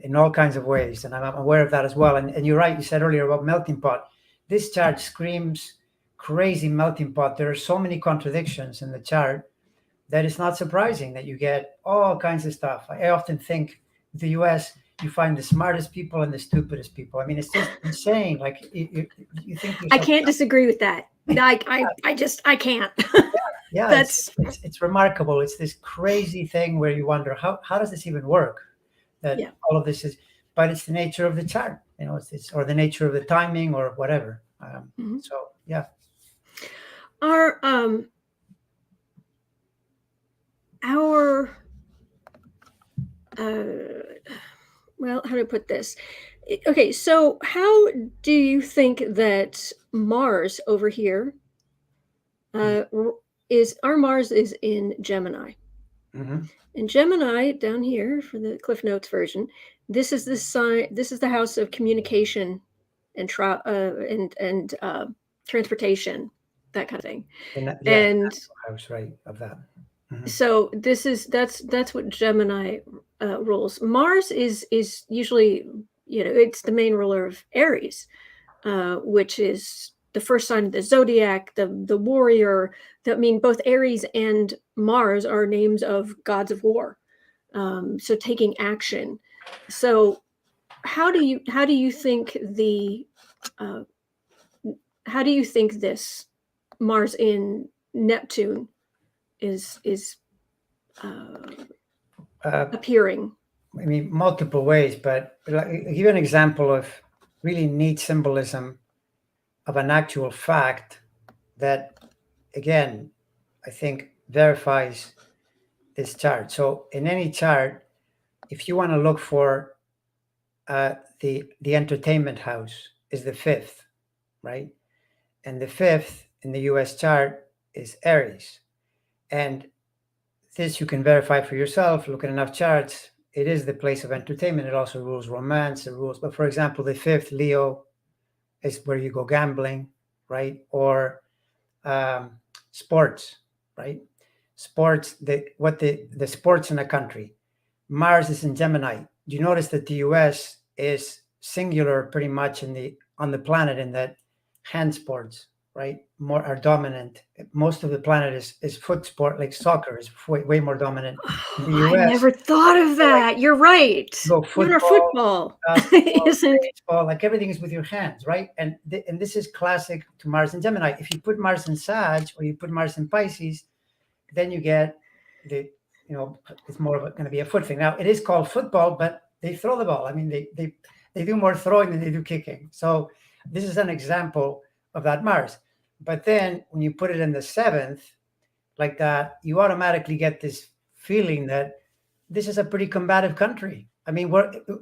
in all kinds of ways. And I'm aware of that as well. And you're right, you said earlier about melting pot. This chart screams crazy melting pot. There are so many contradictions in the chart that it's not surprising that you get all kinds of stuff. I often think the US, you find the smartest people and the stupidest people. I mean, it's just insane. Like you think I can't disagree with that. I can't. Yeah, That's it's remarkable. It's this crazy thing where you wonder how does this even work? That all of this is, but it's the nature of the chart, it's or the nature of the timing or whatever. So yeah. our well, how do I put this? Okay, so how do you think that Mars over here is our Mars is in Gemini. Mm-hmm. And Gemini down here for the Cliff Notes version, this is the sign. This is the house of communication and transportation, that kind of thing. Yeah, And I was right of that. Mm-hmm. so that's what Gemini rules. Mars is usually, it's the main ruler of Aries, which is the first sign of the zodiac, the warrior. That mean both Aries and Mars are names of gods of war. So taking action. So how do you think uh, how do you think this Mars in Neptune is uh, Uh, appearing? I mean, multiple ways, but like, I'll give you an example of really neat symbolism of an actual fact that, again, I think verifies this chart. So, in any chart, if you want to look for the entertainment house, is the fifth, right? And the fifth in the U.S. chart is Aries, and this you can verify for yourself. Look at enough charts. It is the place of entertainment. It also rules romance. It rules, but for example, the fifth, Leo, is where you go gambling, right? Or um, sports, right? Sports, the sports in a country. Mars is in Gemini. Do you notice that the US is singular pretty much in the on the planet in that hand sports, right? More are dominant. Most of the planet is foot sport, like soccer is way more dominant. In Oh, the I US, never thought of like that. You're right. go Even our football, football basketball, isn't. baseball, like everything is with your hands, right? And this is classic to Mars and Gemini. If you put Mars in Sag or you put Mars in Pisces, then you get the it's more of going to be a foot thing. Now it is called football, but they throw the ball. I mean, they do more throwing than they do kicking. So this is an example of that Mars. But then when you put it in the seventh, like that, you automatically get this feeling that this is a pretty combative country. I mean,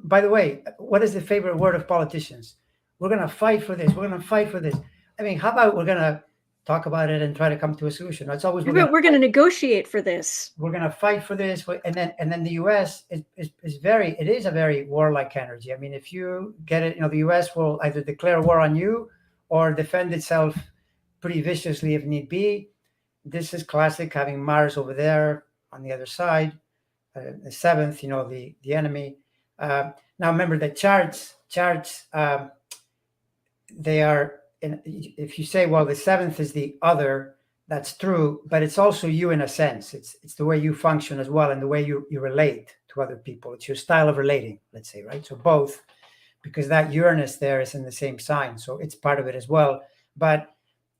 by the way, what is the favorite word of politicians? We're going to fight for this. We're going to fight for this. I mean, how about we're going to talk about it and try to come to a solution? It's always How about we're going to negotiate for this? we're going to fight for this, and then the U.S. is a very warlike energy. I mean, if you get it, the U.S. will either declare war on you or defend itself pretty viciously if need be. This is classic, having Mars over there on the other side, the seventh, the enemy. Now remember that charts, they are. If you say, well, the seventh is the other, that's true, but it's also you in a sense. It's the way you function as well, and the way you relate to other people. It's your style of relating, let's say, right? So both, because that Uranus there is in the same sign, so it's part of it as well. But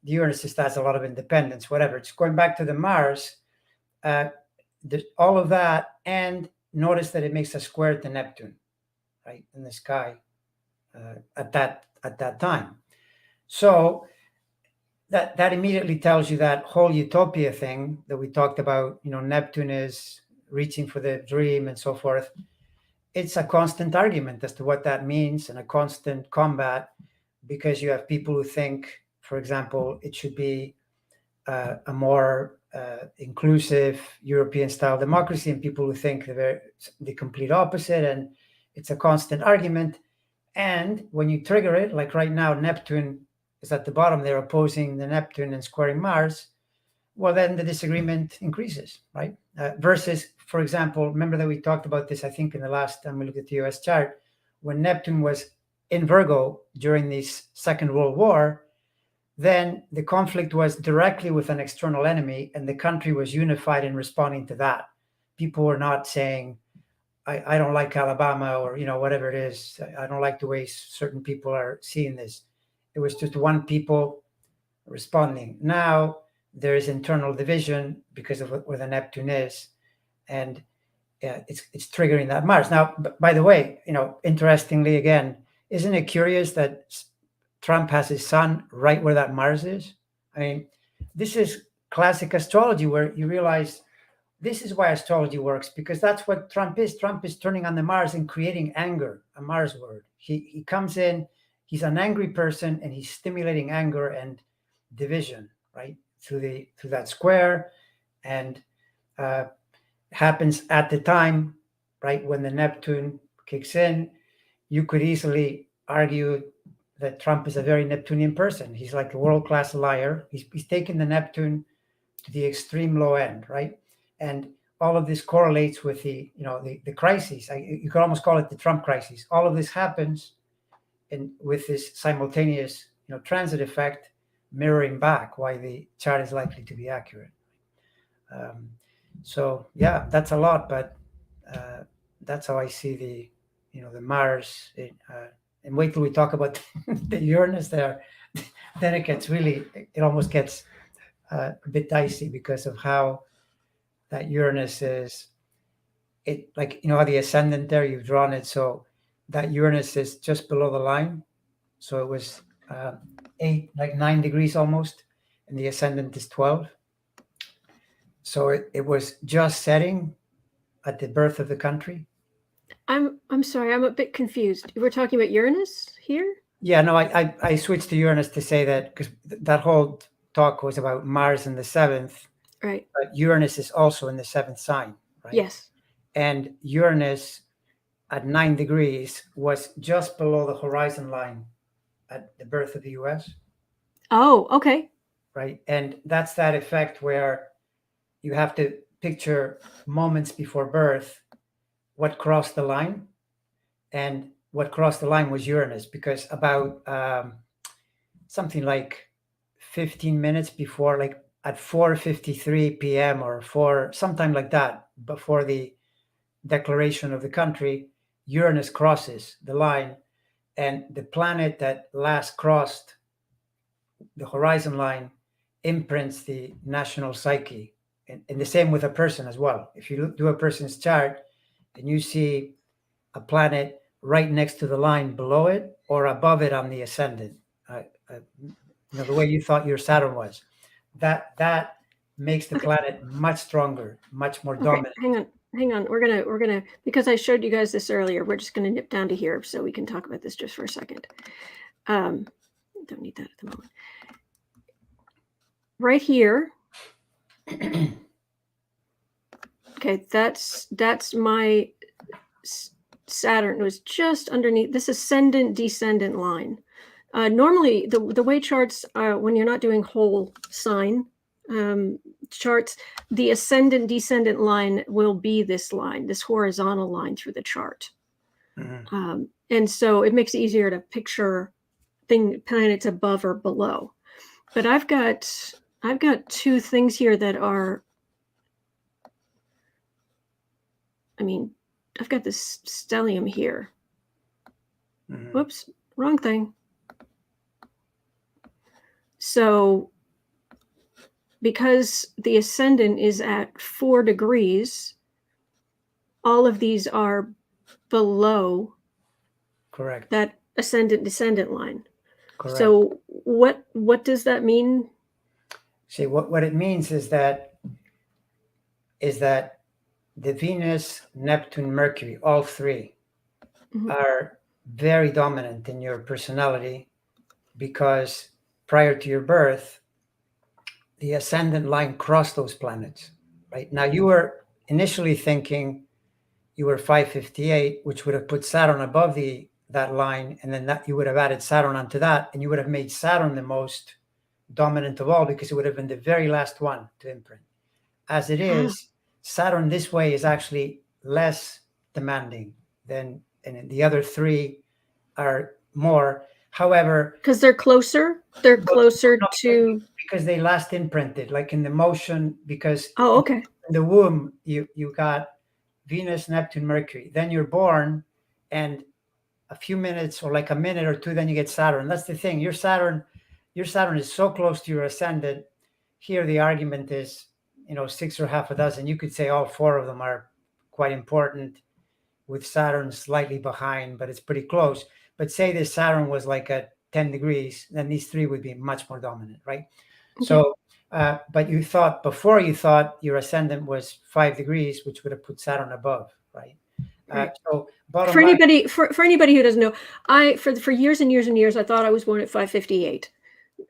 the Uranus just has a lot of independence, whatever. It's going back to the Mars. There's all of that, and notice that it makes a square to Neptune, right, in the sky at that time. So that immediately tells you that whole utopia thing that we talked about. Neptune is reaching for the dream and so forth. It's a constant argument as to what that means and a constant combat, because you have people who think, for example, it should be a more inclusive European style democracy, and people who think the complete opposite. And it's a constant argument. And when you trigger it, like right now, Neptune is at the bottom, they're opposing the Neptune and squaring Mars. Well, then the disagreement increases, right? Versus, for example, remember that we talked about this, I think, in the last time we looked at the US chart, when Neptune was in Virgo during this Second World War, then the conflict was directly with an external enemy, and the country was unified in responding to that. People were not saying, I don't like Alabama, or whatever it is. I don't like the way certain people are seeing this. It was just one people responding. Now there is internal division because of where the Neptune is, and it's triggering that Mars. Now, by the way, interestingly, again, isn't it curious that Trump has his sun right where that Mars is? I mean, this is classic astrology, where you realize this is why astrology works, because that's what Trump is. Trump is turning on the Mars and creating anger, a Mars word. He comes in, he's an angry person, and he's stimulating anger and division, right, through that square, and happens at the time, right, when the Neptune kicks in. You could easily argue that Trump is a very Neptunian person. He's like a world-class liar. He's taken the Neptune to the extreme low end, right? And all of this correlates with the crises. You could almost call it the Trump crisis. All of this happens with this simultaneous, transit effect mirroring back why the chart is likely to be accurate. So yeah, that's a lot, but that's how I see the Mars. And wait till we talk about the Uranus there, then it almost gets a bit dicey because of how that Uranus is. It, like, how the ascendant there, you've drawn it, so that Uranus is just below the line. So it was 9 degrees almost, and the ascendant is 12. So it was just setting at the birth of the country. I'm sorry, I'm a bit confused. We're talking about Uranus here? Yeah, no, I switched to Uranus to say that because that whole talk was about Mars in the 7th. Right. But Uranus is also in the 7th sign, right? Yes. And Uranus at 9 degrees was just below the horizon line at the birth of the US. Oh, okay. Right. And that's that effect where you have to picture moments before birth, what crossed the line. And what crossed the line was Uranus, because about something like 15 minutes before, like at 4:53 p.m. or sometime like that, before the declaration of the country, Uranus crosses the line, and the planet that last crossed the horizon line imprints the national psyche. And the same with a person as well. If you do a person's chart and you see a planet right next to the line below it or above it on the ascendant, the way you thought your Saturn was, that makes the planet much stronger, much more dominant. Hang on. We're gonna because I showed you guys this earlier. We're just gonna nip down to here so we can talk about this just for a second. Don't need that at the moment. Right here. Okay, that's my Saturn. It was just underneath this ascendant descendant line. Normally, the way charts when you're not doing whole sign charts, the ascendant descendant line will be this line, this horizontal line through the chart. Mm-hmm. And so it makes it easier to picture planets above or below. But I've got two things here that are, I've got this stellium here. Mm-hmm. Whoops, wrong thing. So because the ascendant is at 4 degrees, all of these are below correct that ascendant descendant line. Correct. So what does that mean? See, what it means is that the Venus, Neptune, Mercury, all three, mm-hmm. are very dominant in your personality, because prior to your birth, the ascendant line crossed those planets. Right now, you were initially thinking you were 558, which would have put Saturn above that line, and then that you would have added Saturn onto that, and you would have made Saturn the most dominant of all, because it would have been the very last one to imprint. As it is, Saturn this way is actually less demanding than, and the other three are more. However, because they're closer to, because they last imprinted, like in the motion, because okay, in the womb you got Venus, Neptune, Mercury, then you're born, and a few minutes or like a minute or two, then you get Saturn. That's the thing. Your Saturn is so close to your ascendant. Here the argument is, 6 or half a dozen. You could say all 4 of them are quite important, with Saturn slightly behind, but it's pretty close. But say this Saturn was like at 10 degrees, then these 3 would be much more dominant, right? Okay. So But you thought before you thought your ascendant was 5 degrees, which would have put Saturn above, right? Right. So bottom For line, anybody for anybody who doesn't know, for years and years and years I thought I was born at 5:58.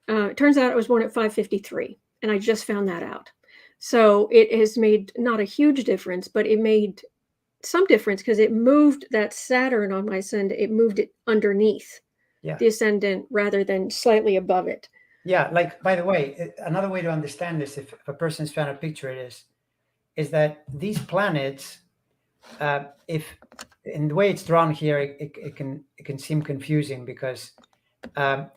It turns out I was born at 5:53, and I just found that out. So it has made not a huge difference, but it made some difference because it moved that Saturn on my ascendant. It moved it underneath yeah, the ascendant rather than slightly above it. yeah. Like by the way, another way to understand this, if a person's trying to picture it, is that these planets, if in the way it's drawn here, it can seem confusing because the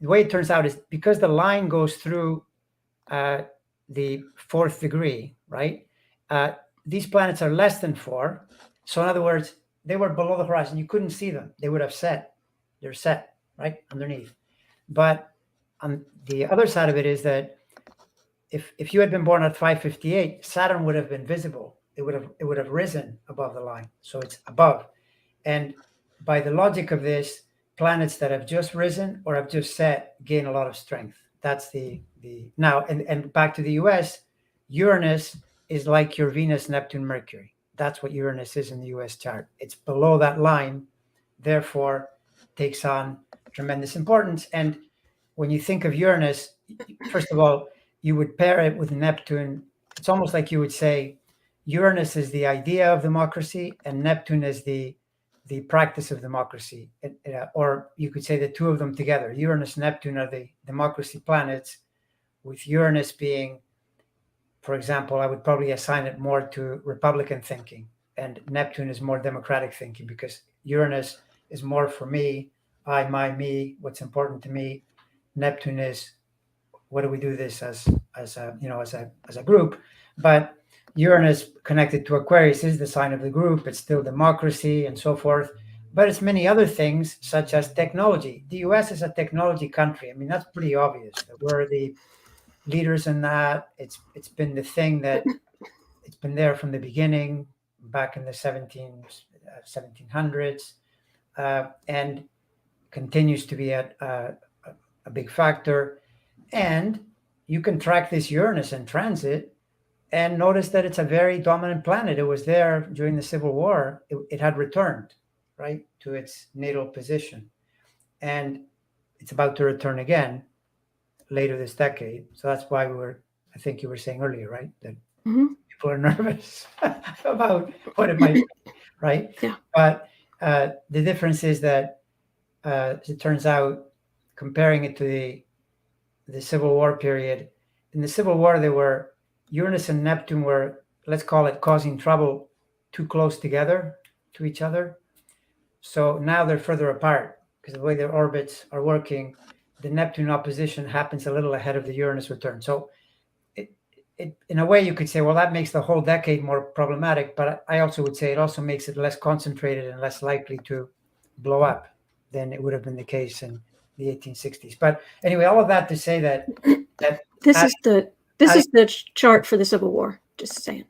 way it turns out is because the line goes through the fourth degree, right? These planets are less than 4. So in other words, they were below the horizon. You couldn't see them. They would have set. They're set right underneath. But on the other side of it is that if you had been born at 5:58, Saturn would have been visible. It would have risen above the line. So it's above. And by the logic of this, planets that have just risen or have just set gain a lot of strength. That's the now and back to the US, Uranus is like your Venus, Neptune, Mercury. That's what Uranus is in the US chart. It's below that line, therefore takes on tremendous importance. And when you think of Uranus, first of all, you would pair it with Neptune. It's almost like you would say Uranus is the idea of democracy and Neptune is the practice of democracy. Or you could say the two of them together. Uranus and Neptune are the democracy planets, with Uranus being, for example, I would probably assign it more to Republican thinking, and Neptune is more democratic thinking because Uranus is more for me, I, my, me, what's important to me. Neptune is what do we do this as a group. But Uranus connected to Aquarius is the sign of the group. It's still democracy and so forth, but it's many other things such as technology. The US is a technology country. I mean, that's pretty obvious that we're the leaders in that. It's been the thing that it's been there from the beginning, back in the 1700s, and continues to be a big factor. And you can track this Uranus in transit and notice that it's a very dominant planet. It was there during the Civil War. It had returned, right, to its natal position. And it's about to return again later this decade. So that's why I think you were saying earlier, right, that people are nervous about what it might be, right? Yeah. But the difference is that, as it turns out, comparing it to the Civil War period. In the Civil War, they were Uranus and Neptune were, let's call it, causing trouble too close together to each other. So now they're further apart because the way their orbits are working, the Neptune opposition happens a little ahead of the Uranus return. So it in a way you could say, well, that makes the whole decade more problematic, but I also would say it also makes it less concentrated and less likely to blow up than it would have been the case in the 1860s. But anyway, all of that to say that this is the chart for the Civil War. Just saying.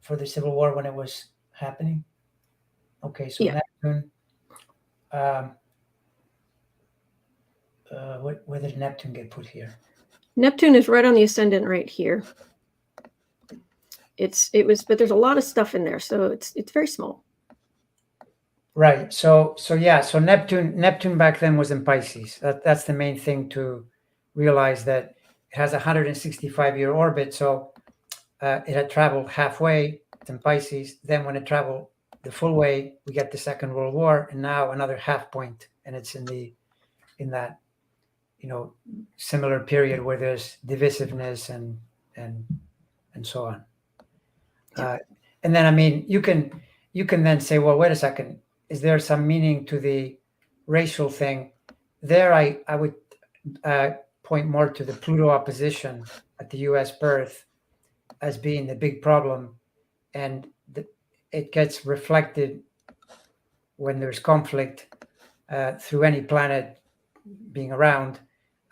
For the Civil War when it was happening. Okay, so Yeah. Neptune. Where did Neptune get put here? Neptune is right on the ascendant right here. But there's a lot of stuff in there, so it's very small. Right. So Neptune back then was in Pisces. That's the main thing to realize, that it has a 165-year orbit. So it had traveled halfway. It's in Pisces. Then when it traveled the full way, we get the Second World War, and now another half point, and it's in that similar period where there's divisiveness and so on. And then, I mean, you can then say, well, wait a second, is there some meaning to the racial thing? There, I would point more to the Pluto opposition at the U.S. birth as being the big problem, and it gets reflected when there's conflict through any planet being around.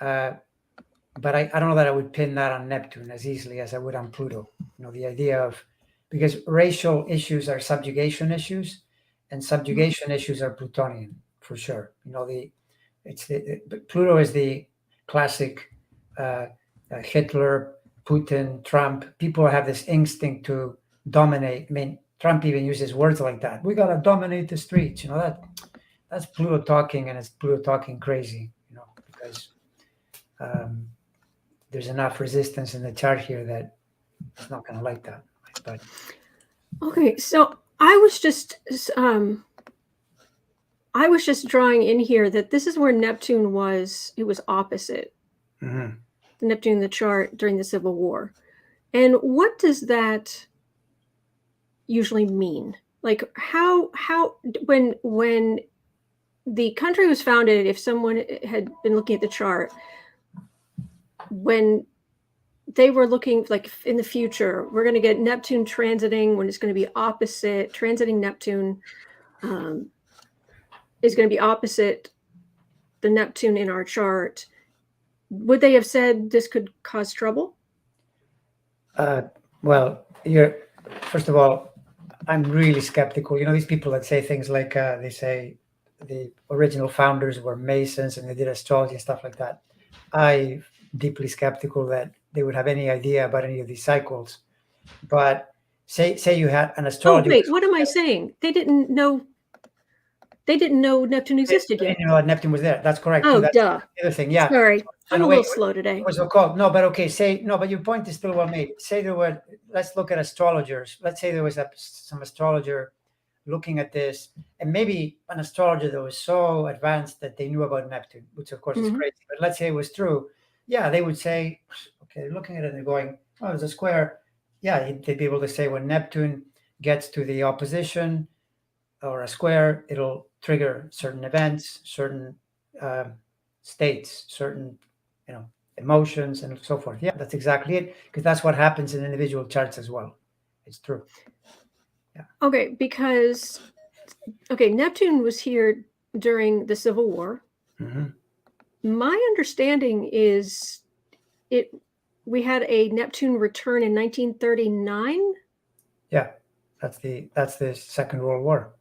But I don't know that I would pin that on Neptune as easily as I would on Pluto. The idea of, because racial issues are subjugation issues, and subjugation issues are Plutonian for sure. Pluto is the classic Hitler, Putin, Trump, people have this instinct to dominate. I mean, Trump even uses words like that. We got to dominate the streets. That's Pluto talking, and it's Pluto talking crazy, because there's enough resistance in the chart here that it's not going to like that. But okay, so I was just drawing in here that this is where Neptune was. It was opposite mm-hmm. Neptune in the chart during the Civil War. And what does that usually mean? Like how when the country was founded, if someone had been looking at the chart, when they were looking like in the future, we're going to get Neptune transiting when it's going to be opposite, transiting Neptune is going to be opposite the Neptune in our chart. Would they have said this could cause trouble? Well, first of all, I'm really skeptical. These people that say things like they say the original founders were Masons and they did astrology and stuff like that. I'm deeply skeptical that they would have any idea about any of these cycles. But say you had an astrologer. Oh wait, what am I saying? They didn't know Neptune existed yet. They didn't know that Neptune was there. That's correct. Oh, That's duh. the other thing. Yeah. Sorry, I'm a little slow today. It was so called. No, but okay. But your point is still well made. Say there were. Let's look at astrologers. Let's say there was some astrologer looking at this, and maybe an astrologer that was so advanced that they knew about Neptune, which of course is crazy. But let's say it was true. Yeah, they would say, okay, looking at it and they're going, oh, there's a square. Yeah, they'd be able to say when Neptune gets to the opposition or a square, it'll trigger certain events, certain states, certain emotions, and so forth. Yeah, that's exactly it, because that's what happens in individual charts as well. It's true. Yeah. Okay, because Neptune was here during the Civil War. Mm-hmm. My understanding is we had a Neptune return in 1939. Yeah, that's the Second World War.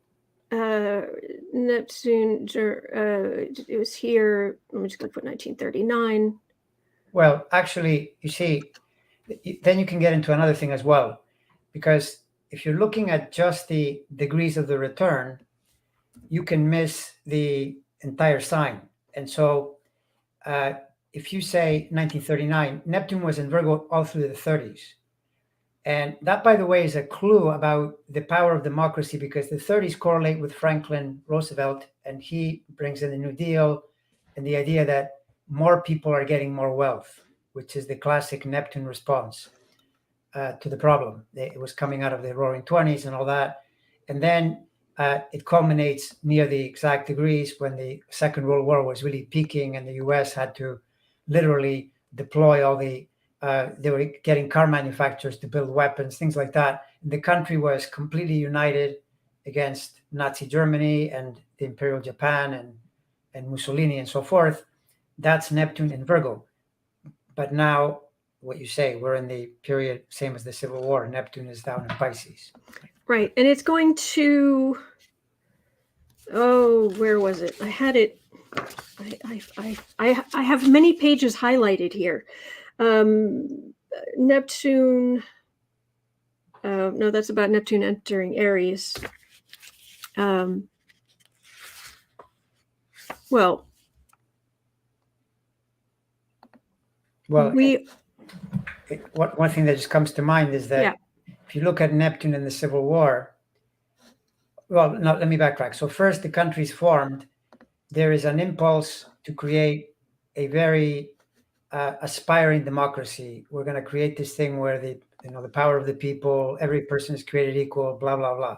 Neptune, it was here. I'm just going to put 1939. Well, actually, you see, then you can get into another thing as well, because if you're looking at just the degrees of the return, you can miss the entire sign. And so if you say 1939, Neptune was in Virgo all through the 30s. And that, by the way, is a clue about the power of democracy, because the 30s correlate with Franklin Roosevelt, and he brings in the New Deal and the idea that more people are getting more wealth, which is the classic Neptune response to the problem. It was coming out of the Roaring 20s and all that. And then it culminates near the exact degrees when the Second World War was really peaking, and the US had to literally deploy all they were getting car manufacturers to build weapons, things like that. The country was completely united against Nazi Germany and the Imperial Japan and Mussolini and so forth. That's Neptune in Virgo. But now, what you say, we're in the period same as the Civil War. Neptune is down in Pisces. Right, and it's going to. Oh, where was it? I had it. I have many pages highlighted here. Neptune. No, that's about Neptune entering Aries. Well, one thing that just comes to mind is that if you look at Neptune in the Civil War, well, no, let me backtrack. So first, the country's formed. There is an impulse to create a very aspiring democracy. We're going to create this thing where the power of the people, every person is created equal, blah, blah, blah.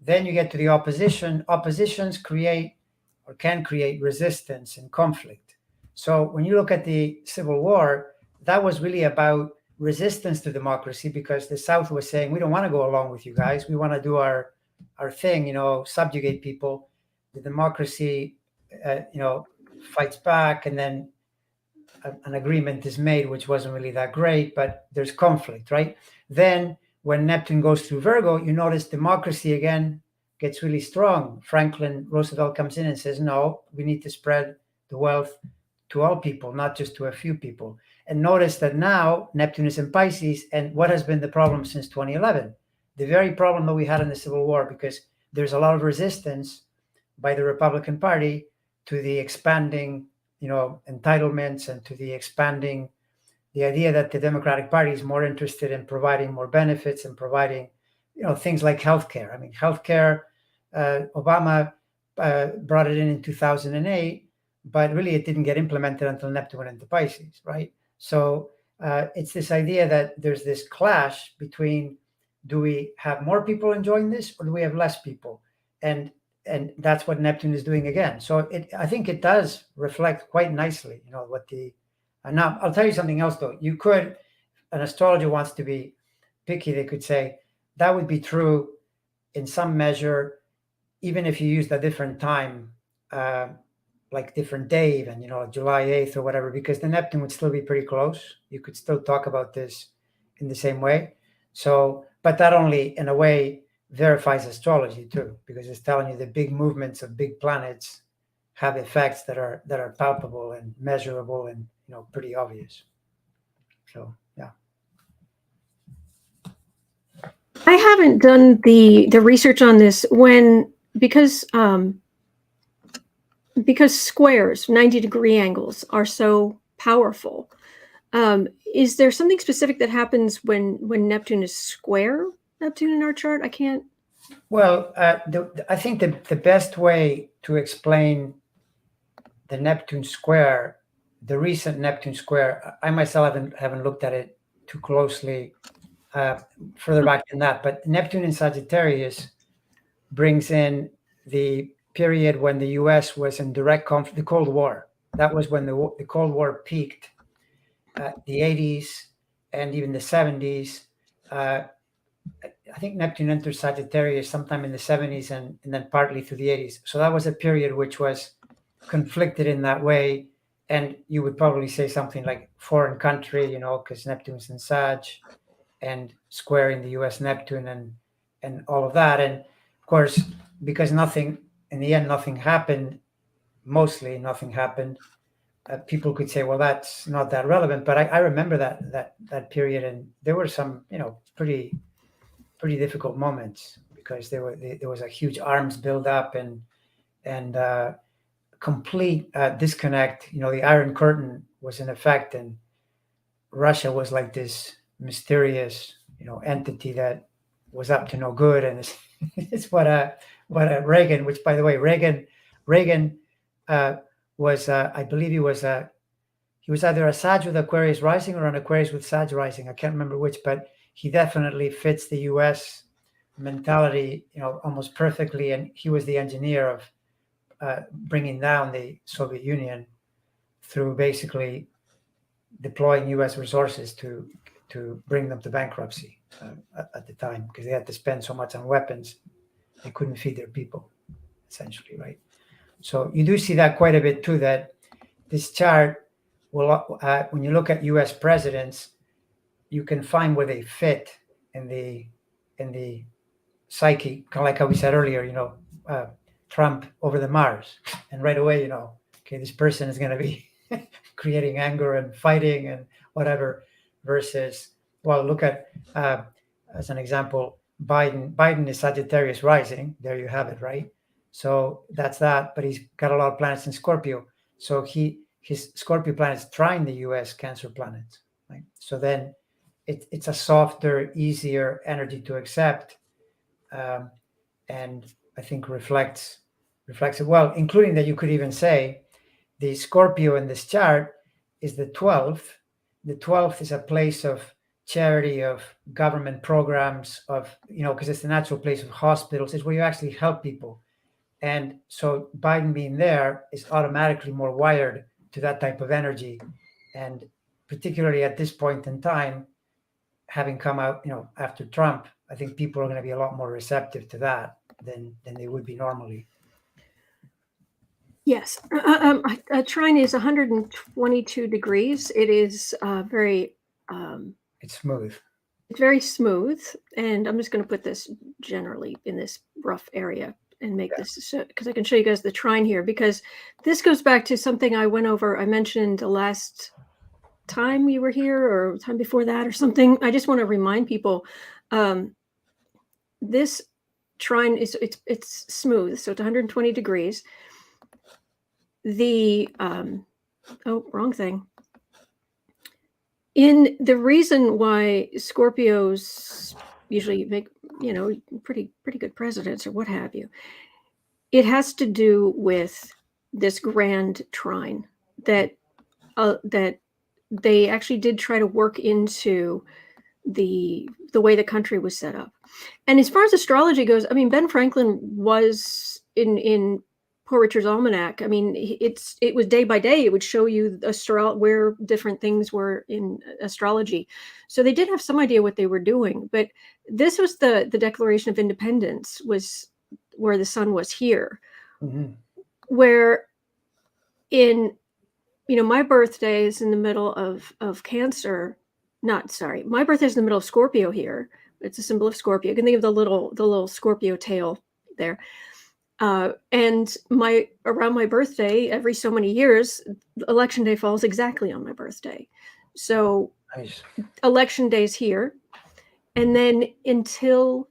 Then you get to the opposition. Oppositions create or can create resistance and conflict. So when you look at the Civil War, that was really about resistance to democracy, because the South was saying, we don't want to go along with you guys. We want to do our thing, subjugate people. The democracy, fights back, and then an agreement is made, which wasn't really that great, but there's conflict, right? Then when Neptune goes through Virgo, you notice democracy again gets really strong. Franklin Roosevelt comes in and says, no, we need to spread the wealth to all people, not just to a few people. And notice that now Neptune is in Pisces, and what has been the problem since 2011? The very problem that we had in the Civil War, because there's a lot of resistance by the Republican Party to the expanding, entitlements, and to the expanding the idea that the Democratic Party is more interested in providing more benefits and providing, things like healthcare. I mean, healthcare, Obama brought it in 2008, but really it didn't get implemented until Neptune went into Pisces, right? So it's this idea that there's this clash between, do we have more people enjoying this, or do we have less people? And that's what Neptune is doing again. So I think it does reflect quite nicely, what the. Now I'll tell you something else though. You could, an astrologer wants to be picky, they could say that would be true in some measure, even if you used a different time, like different day, even, July 8th or whatever, because the Neptune would still be pretty close. You could still talk about this in the same way. So, but that only in a way verifies astrology too, because it's telling you the big movements of big planets have effects that are palpable and measurable and, pretty obvious. So, yeah. I haven't done the research on this because squares, 90-degree angles, are so powerful. Is there something specific that happens when Neptune is square Neptune in our chart? I can't. Well, I think the best way to explain the Neptune square, the recent Neptune square, I myself haven't looked at it too closely further back than that, but Neptune in Sagittarius brings in the period when the U.S. was in direct conflict, the Cold War. That was when the Cold War peaked, the 80s and even the 70s. I think Neptune entered Sagittarius sometime in the 70s and then partly through the 80s. So that was a period which was conflicted in that way. And you would probably say something like foreign country, because Neptune's in Sag and squaring the US Neptune and all of that. And of course, because in the end, nothing happened, mostly nothing happened. People could say, well, that's not that relevant. But I remember that period, and there were some, pretty difficult moments because there was a huge arms buildup and complete disconnect. The Iron Curtain was in effect, and Russia was like this mysterious, entity that was up to no good. And it's what Reagan, which by the way, Reagan was, I believe he was either a Sag with Aquarius rising or an Aquarius with Sag rising. I can't remember which, but he definitely fits the U.S. mentality, almost perfectly. And he was the engineer of bringing down the Soviet Union through basically deploying U.S. resources to bring them to bankruptcy at the time, because they had to spend so much on weapons, they couldn't feed their people, essentially, right? So you do see that quite a bit too, that this chart will, when you look at U.S. presidents, you can find where they fit in the psyche, kind of like how we said earlier, Trump over the Mars, and right away, okay, this person is going to be creating anger and fighting and whatever, versus, well, look at, as an example, Biden is Sagittarius rising. There you have it, right? So that's that, but he's got a lot of planets in Scorpio. So his Scorpio planets trine the US Cancer planets, right? So then it's a softer, easier energy to accept, and I think reflects it well, including that you could even say the Scorpio in this chart is the 12th. The 12th is a place of charity, of government programs, of, because it's the natural place of hospitals. It's where you actually help people. And so Biden being there is automatically more wired to that type of energy. And particularly at this point in time, having come out, after Trump, I think people are going to be a lot more receptive to that than they would be normally. Yes. Trine is 122 degrees. It is very... it's smooth. It's very smooth. And I'm just going to put this generally in this rough area and make this, because I can show you guys the trine here, because this goes back to something I went over. I mentioned the last time you were here or time before that or something. I just want to remind people, this trine is it's smooth, so it's 120 degrees. The oh, wrong thing. In the reason why Scorpios usually make, pretty good presidents or what have you, it has to do with this grand trine that they actually did try to work into the way the country was set up. And as far as astrology goes, I mean, Ben Franklin was in Poor Richard's Almanac. I mean, it was day by day. It would show you where different things were in astrology. So they did have some idea what they were doing. But this was the Declaration of Independence, was where the sun was here, Mm-hmm. where my birthday is in the middle of Cancer. My birthday is in the middle of Scorpio here. It's a symbol of Scorpio. You can think of the little Scorpio tail there. And around my birthday, every so many years, election day falls exactly on my birthday. So Nice. Election day's here. And then until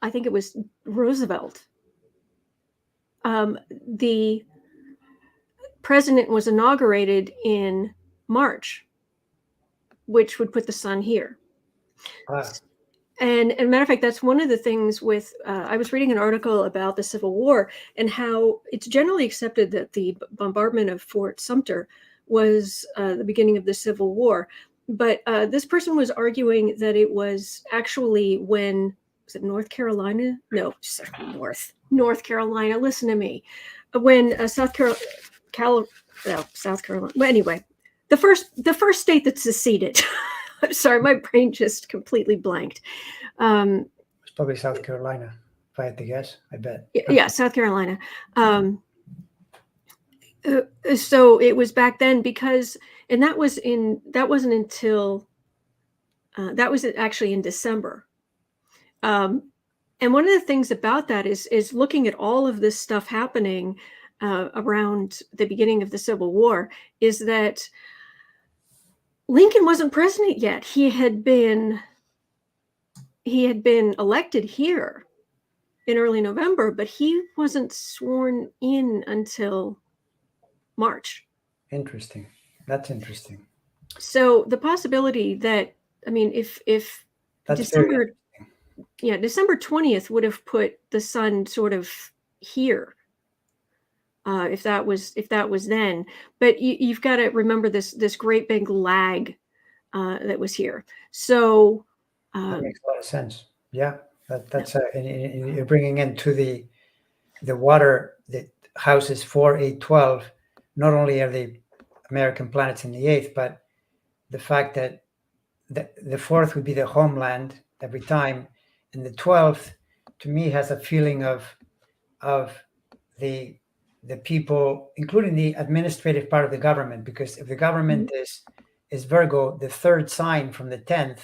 I think it was Roosevelt, the president was inaugurated in March, which would put the sun here. Ah. And as a matter of fact, that's one of the things with, I was reading an article about the Civil War and how it's generally accepted that the bombardment of Fort Sumter was the beginning of the Civil War. But this person was arguing that it was actually when, was it North Carolina? No, North Carolina. Listen to me. When South Carolina. Well, anyway, the first state that seceded. I'm sorry, my brain just completely blanked. It's probably South Carolina, if I had to guess. I bet. Yeah, South Carolina. So it was back then because, and that wasn't until that was actually in December. And one of the things about that is looking at all of this stuff happening around the beginning of the Civil War, is that Lincoln wasn't president yet. He had been elected here in early November, but he wasn't sworn in until March. Interesting. That's interesting. So the possibility that, I mean, if That's December 20th would have put the sun sort of here, if that was then. But you've got to remember this great big lag that was here. So that makes a lot of sense. Yeah, that's and you're bringing into the water, the houses 4, 8, 12. Not only are they American planets in the 8th, but the fact that the 4th would be the homeland every time, and the 12th to me has a feeling of the people, including the administrative part of the government, because if the government is Virgo, the third sign from the 10th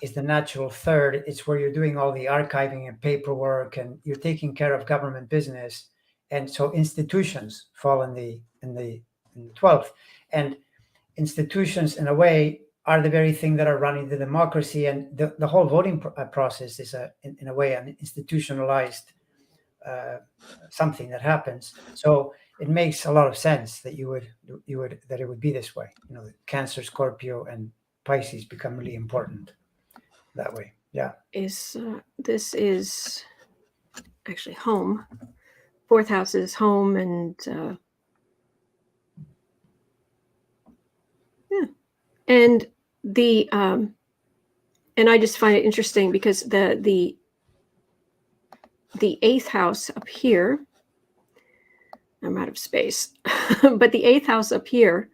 is the natural third. It's where you're doing all the archiving and paperwork, and you're taking care of government business, and so institutions fall in the 12th, and institutions in a way are the very thing that are running the democracy, and the whole voting process is in a way an institutionalized something that happens. So it makes a lot of sense that that it would be this way. Cancer, Scorpio, and Pisces become really important that way. Yeah. this is actually home. 4th house is home, and and the and I just find it interesting because the 8th house up here, I'm out of space, but the 8th house up here,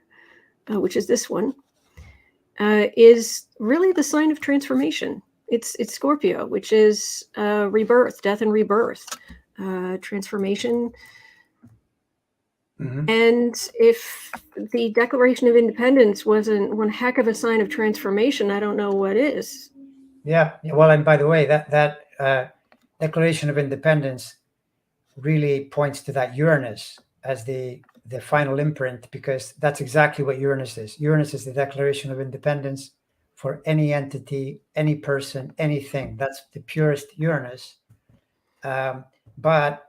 which is this one, is really the sign of transformation. It's Scorpio, which is rebirth, death and rebirth, transformation. Mm-hmm. And if the Declaration of Independence wasn't one heck of a sign of transformation, I don't know what is. Yeah. Well, and by the way, that Declaration of Independence really points to that Uranus as the the final imprint, because that's exactly what Uranus is. Uranus is the declaration of independence for any entity, any person, anything. That's the purest Uranus. But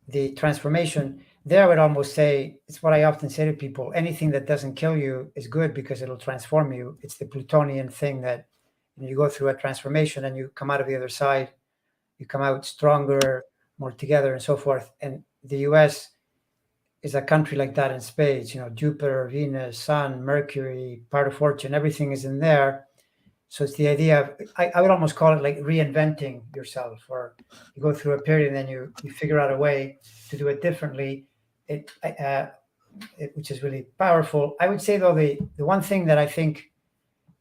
the transformation, there I would almost say, it's what I often say to people, anything that doesn't kill you is good because it'll transform you. It's the Plutonian thing that you go through a transformation and you come out of the other side, you come out stronger, more together, and so forth. And the US is a country like that in spades. Jupiter, Venus, Sun, Mercury, part of fortune, everything is in there. So it's the idea of, I would almost call it like reinventing yourself, or you go through a period and then you figure out a way to do it differently, which is really powerful. I would say, though, the one thing that I think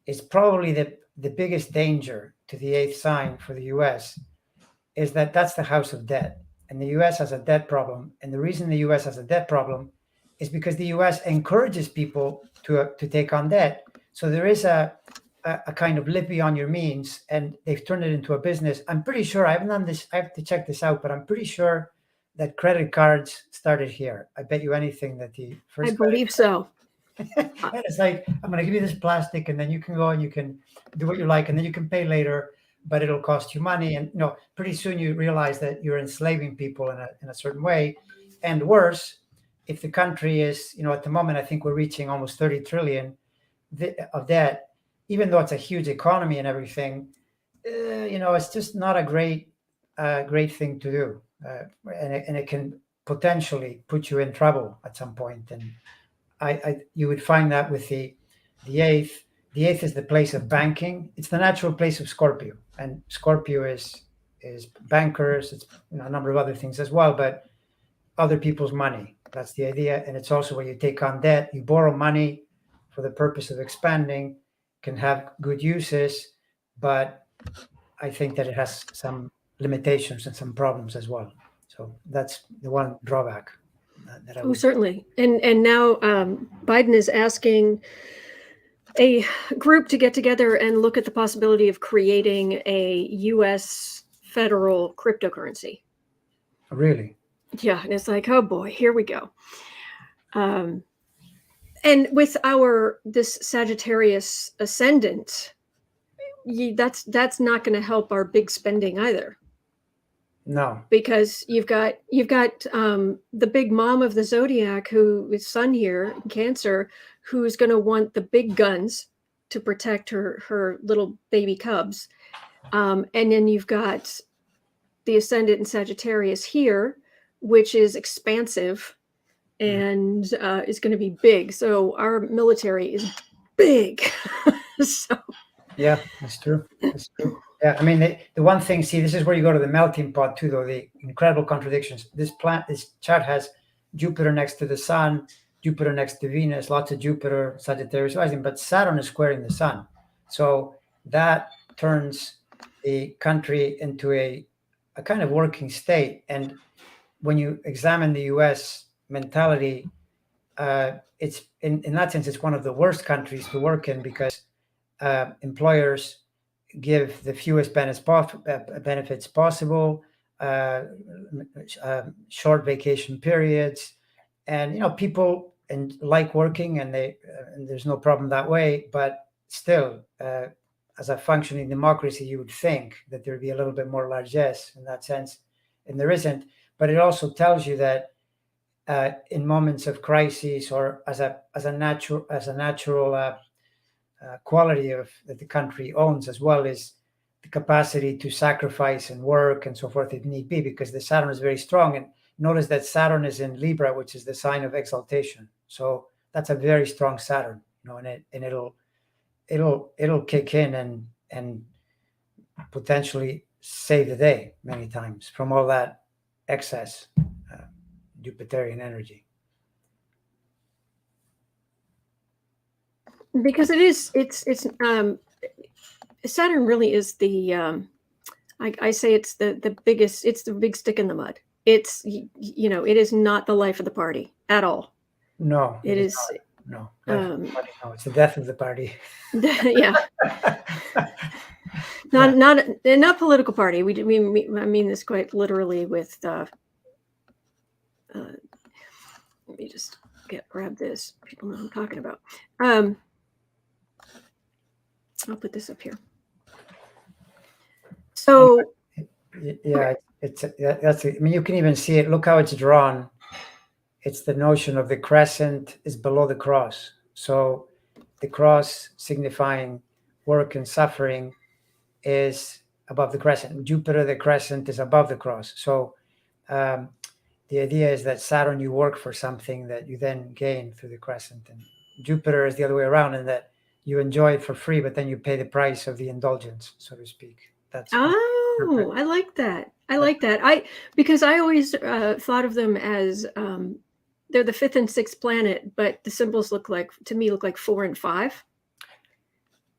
is probably the biggest danger to the eighth sign for the US is that that's the house of debt. And the US has a debt problem. And the reason the US has a debt problem is because the US encourages people to take on debt. So there is a kind of live beyond your means, and they've turned it into a business. I'm pretty sure, I haven't done this, I have to check this out, but I'm pretty sure that credit cards started here. I bet you anything that the first. I believe so. And it's like, I'm going to give you this plastic, and then you can go and you can do what you like, and then you can pay later, but it'll cost you money. And pretty soon you realize that you're enslaving people in a certain way. And worse, if the country is, at the moment, I think we're reaching almost 30 trillion of debt, even though it's a huge economy and everything, it's just not a great thing to do. And it can potentially put you in trouble at some point. And you would find that with the eighth. The eighth is the place of banking. It's the natural place of Scorpio, and Scorpio is bankers. It's a number of other things as well, but other people's money. That's the idea. And it's also where you take on debt. You borrow money for the purpose of expanding. Can have good uses, but I think that it has some limitations and some problems as well. So that's the one drawback that I would. Oh, certainly. And now Biden is asking a group to get together and look at the possibility of creating a U.S. federal cryptocurrency. Really? Yeah, and it's like, oh boy, here we go. And with this Sagittarius ascendant, that's not going to help our big spending either. No, because you've got the big mom of the zodiac, who is Sun here in Cancer, who's going to want the big guns to protect her little baby cubs, and then you've got the ascendant in Sagittarius here, which is expansive and is going to be big. So our military is big. So yeah, that's true. That's true. Yeah, I mean, the one thing, see, this is where you go to the melting pot too, though, the incredible contradictions. This chart has Jupiter next to the Sun, Jupiter next to Venus, lots of Jupiter, Sagittarius rising, but Saturn is squaring the Sun. So that turns the country into a kind of working state. And when you examine the US mentality, it's in that sense, it's one of the worst countries to work in, because employers give the fewest benefits possible, short vacation periods, and people like working, and there's no problem that way. But still, as a functioning democracy, you would think that there'd be a little bit more largesse in that sense, and there isn't. But it also tells you that in moments of crisis, or as a natural quality that the country owns, as well as the capacity to sacrifice and work and so forth if need be, because the Saturn is very strong. And notice that Saturn is in Libra, which is the sign of exaltation. So that's a very strong Saturn, and it'll kick in and potentially save the day many times from all that excess Jupiterian energy. Because it's Saturn really is the I say it's the biggest, it's the big stick in the mud. It's it is not the life of the party at all. No, it is not. No, no, it's the death of the party. Yeah. Not political party. I mean this quite literally with let me just grab this. People know what I'm talking about. I'll put this up here. So Yeah, that's. I mean, you can even see it. Look how it's drawn. It's the notion of the crescent is below the cross. So the cross signifying work and suffering is above the crescent. Jupiter, the crescent, is above the cross. So um, the idea is that Saturn, you work for something that you then gain through the crescent, and Jupiter is the other way around, in that you enjoy it for free, but then you pay the price of the indulgence, so to speak. That's oh, I like that. I like that. Because I always thought of them as they're the fifth and sixth planet, but the symbols look like, to me, look like 4 and 5.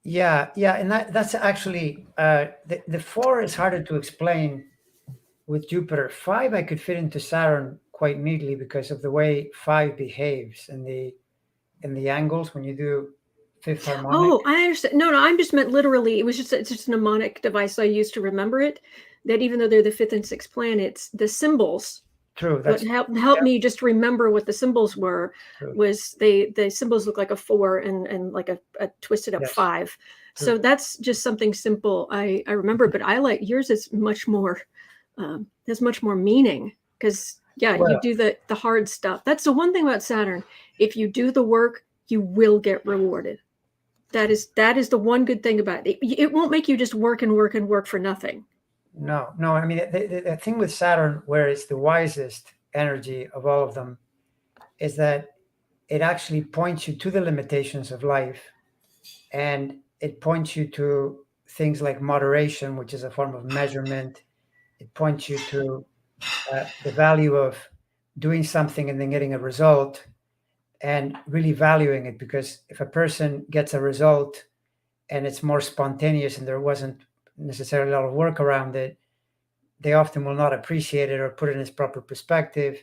Yeah, and that's actually the 4 is harder to explain with Jupiter. 5 I could fit into Saturn quite neatly because of the way 5 behaves in the angles when you do fifth harmonic. Oh, I understand. No, I'm just meant literally. It's just a mnemonic device I used to remember it. That even though they're the fifth and sixth planets, the symbols. True. What That's helped me just remember what the symbols were true. was the symbols look like a 4 and like a twisted up Yes. 5. True. So that's just something simple I remember. But I like yours is much more. There's much more meaning because you do the hard stuff. That's the one thing about Saturn. If you do the work, you will get rewarded. That is the one good thing about it. It won't make you just work and work and work for nothing. No. I mean, the thing with Saturn, where it's the wisest energy of all of them, is that it actually points you to the limitations of life, and it points you to things like moderation, which is a form of measurement. It points you to the value of doing something and then getting a result, and really valuing it. Because if a person gets a result and it's more spontaneous and there wasn't necessarily a lot of work around it, they often will not appreciate it or put it in its proper perspective.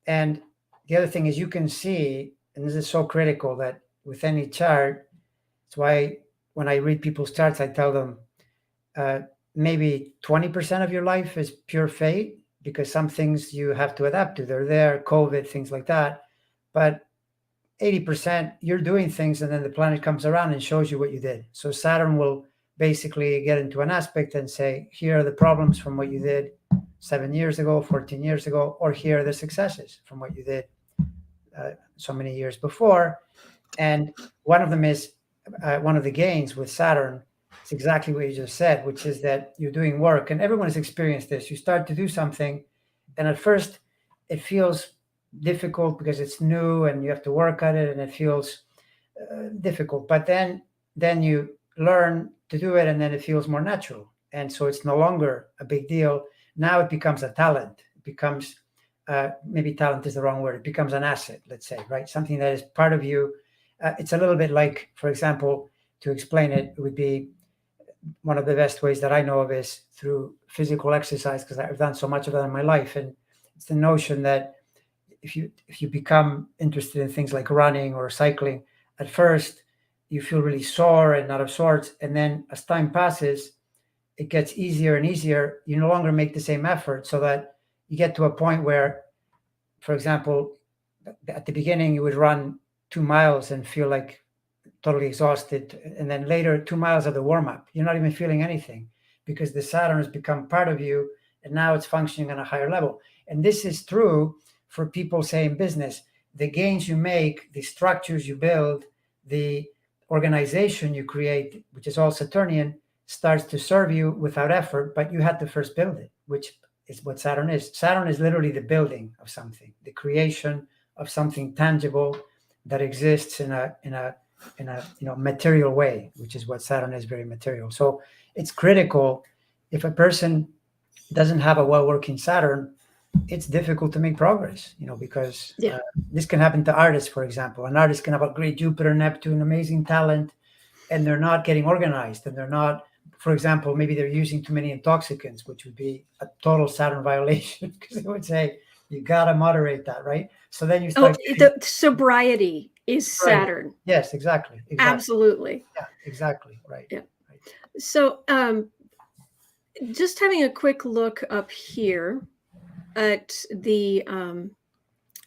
And the other thing is, you can see, and this is so critical, that with any chart, that's why when I read people's charts, I tell them maybe 20% of your life is pure fate, because some things you have to adapt to. They're there, COVID, things like that. But 80%, you're doing things, and then the planet comes around and shows you what you did. So Saturn will basically get into an aspect and say, here are the problems from what you did 7 years ago, 14 years ago, or here are the successes from what you did so many years before. And one of them is one of the gains with Saturn. It's exactly what you just said, which is that you're doing work, and everyone has experienced this. You start to do something, and at first it feels difficult because it's new and you have to work at it, and it feels difficult. But then you learn to do it, and then it feels more natural, and so it's no longer a big deal. Now it becomes a talent. It becomes maybe talent is the wrong word. It becomes an asset, let's say, right? Something that is part of you. It's a little bit like, for example, to explain it, it would be one of the best ways that I know of is through physical exercise, because I've done so much of that in my life. And it's the notion that if you become interested in things like running or cycling, at first you feel really sore and out of sorts, and then as time passes, it gets easier and easier. You no longer make the same effort, so that you get to a point where, for example, at the beginning you would run 2 miles and feel like totally exhausted, and then later 2 miles of the warm-up, you're not even feeling anything, because the Saturn has become part of you, and now it's functioning on a higher level. And this is true for people, say, in business. The gains you make, the structures you build, the organization you create, which is all Saturnian, starts to serve you without effort, but you had to first build it, which is what Saturn is. Saturn is literally the building of something, the creation of something tangible that exists in a material way, which is what Saturn is, very material. So it's critical. If a person doesn't have a well-working Saturn, it's difficult to make progress, because this can happen to artists, for example. An artist can have a great Jupiter, Neptune, amazing talent, and they're not getting organized, and they're not, for example, maybe they're using too many intoxicants, which would be a total Saturn violation, because they would say, you got to moderate that, right? So then you start. The sobriety is Saturn. Right. Yes, exactly. Absolutely. Yeah, exactly. Right. Yeah. Right. So just having a quick look up here at the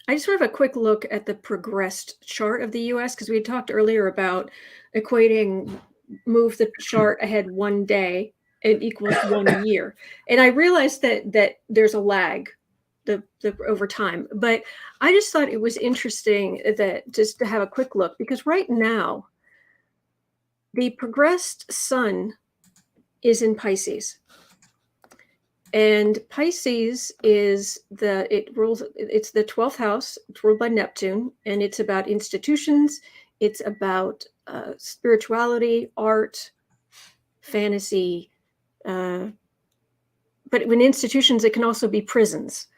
I just want to have a quick look at the progressed chart of the US because we had talked earlier about equating move the chart ahead one day, it equals 1 year. And I realized that there's a lag the over time. But I just thought it was interesting that just to have a quick look because right now the progressed sun is in Pisces. And Pisces is it's the 12th house, it's ruled by Neptune, and it's about institutions, it's about spirituality, art, fantasy. But when institutions, it can also be prisons,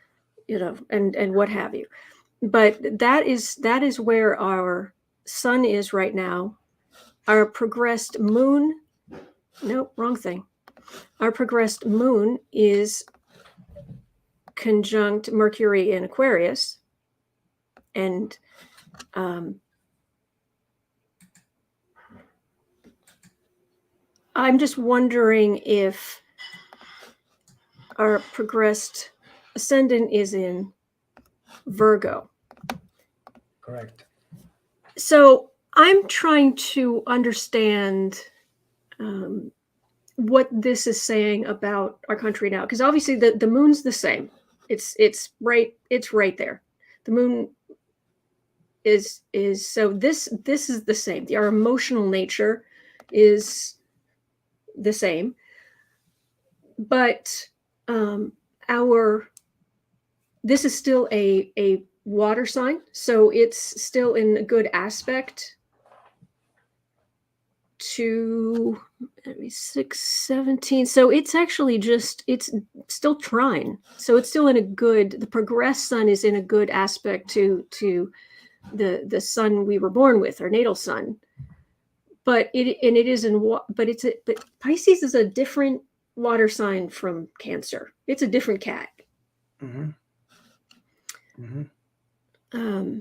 and what have you. But that is where our sun is right now. Our progressed moon, nope, wrong thing. Our progressed moon is conjunct Mercury in Aquarius. And I'm just wondering if our progressed ascendant is in Virgo. Correct. So I'm trying to understand what this is saying about our country now, because obviously the moon's the same. It's right there. The moon is so this is the same. Our emotional nature is the same, but this is still a water sign, so it's still in a good aspect to 617. So it's actually it's still trine. So it's still in a good, the progressed sun is in a good aspect to the sun we were born with, our natal sun. But but Pisces is a different water sign from Cancer. It's a different cat. Mm-hmm. Mm-hmm.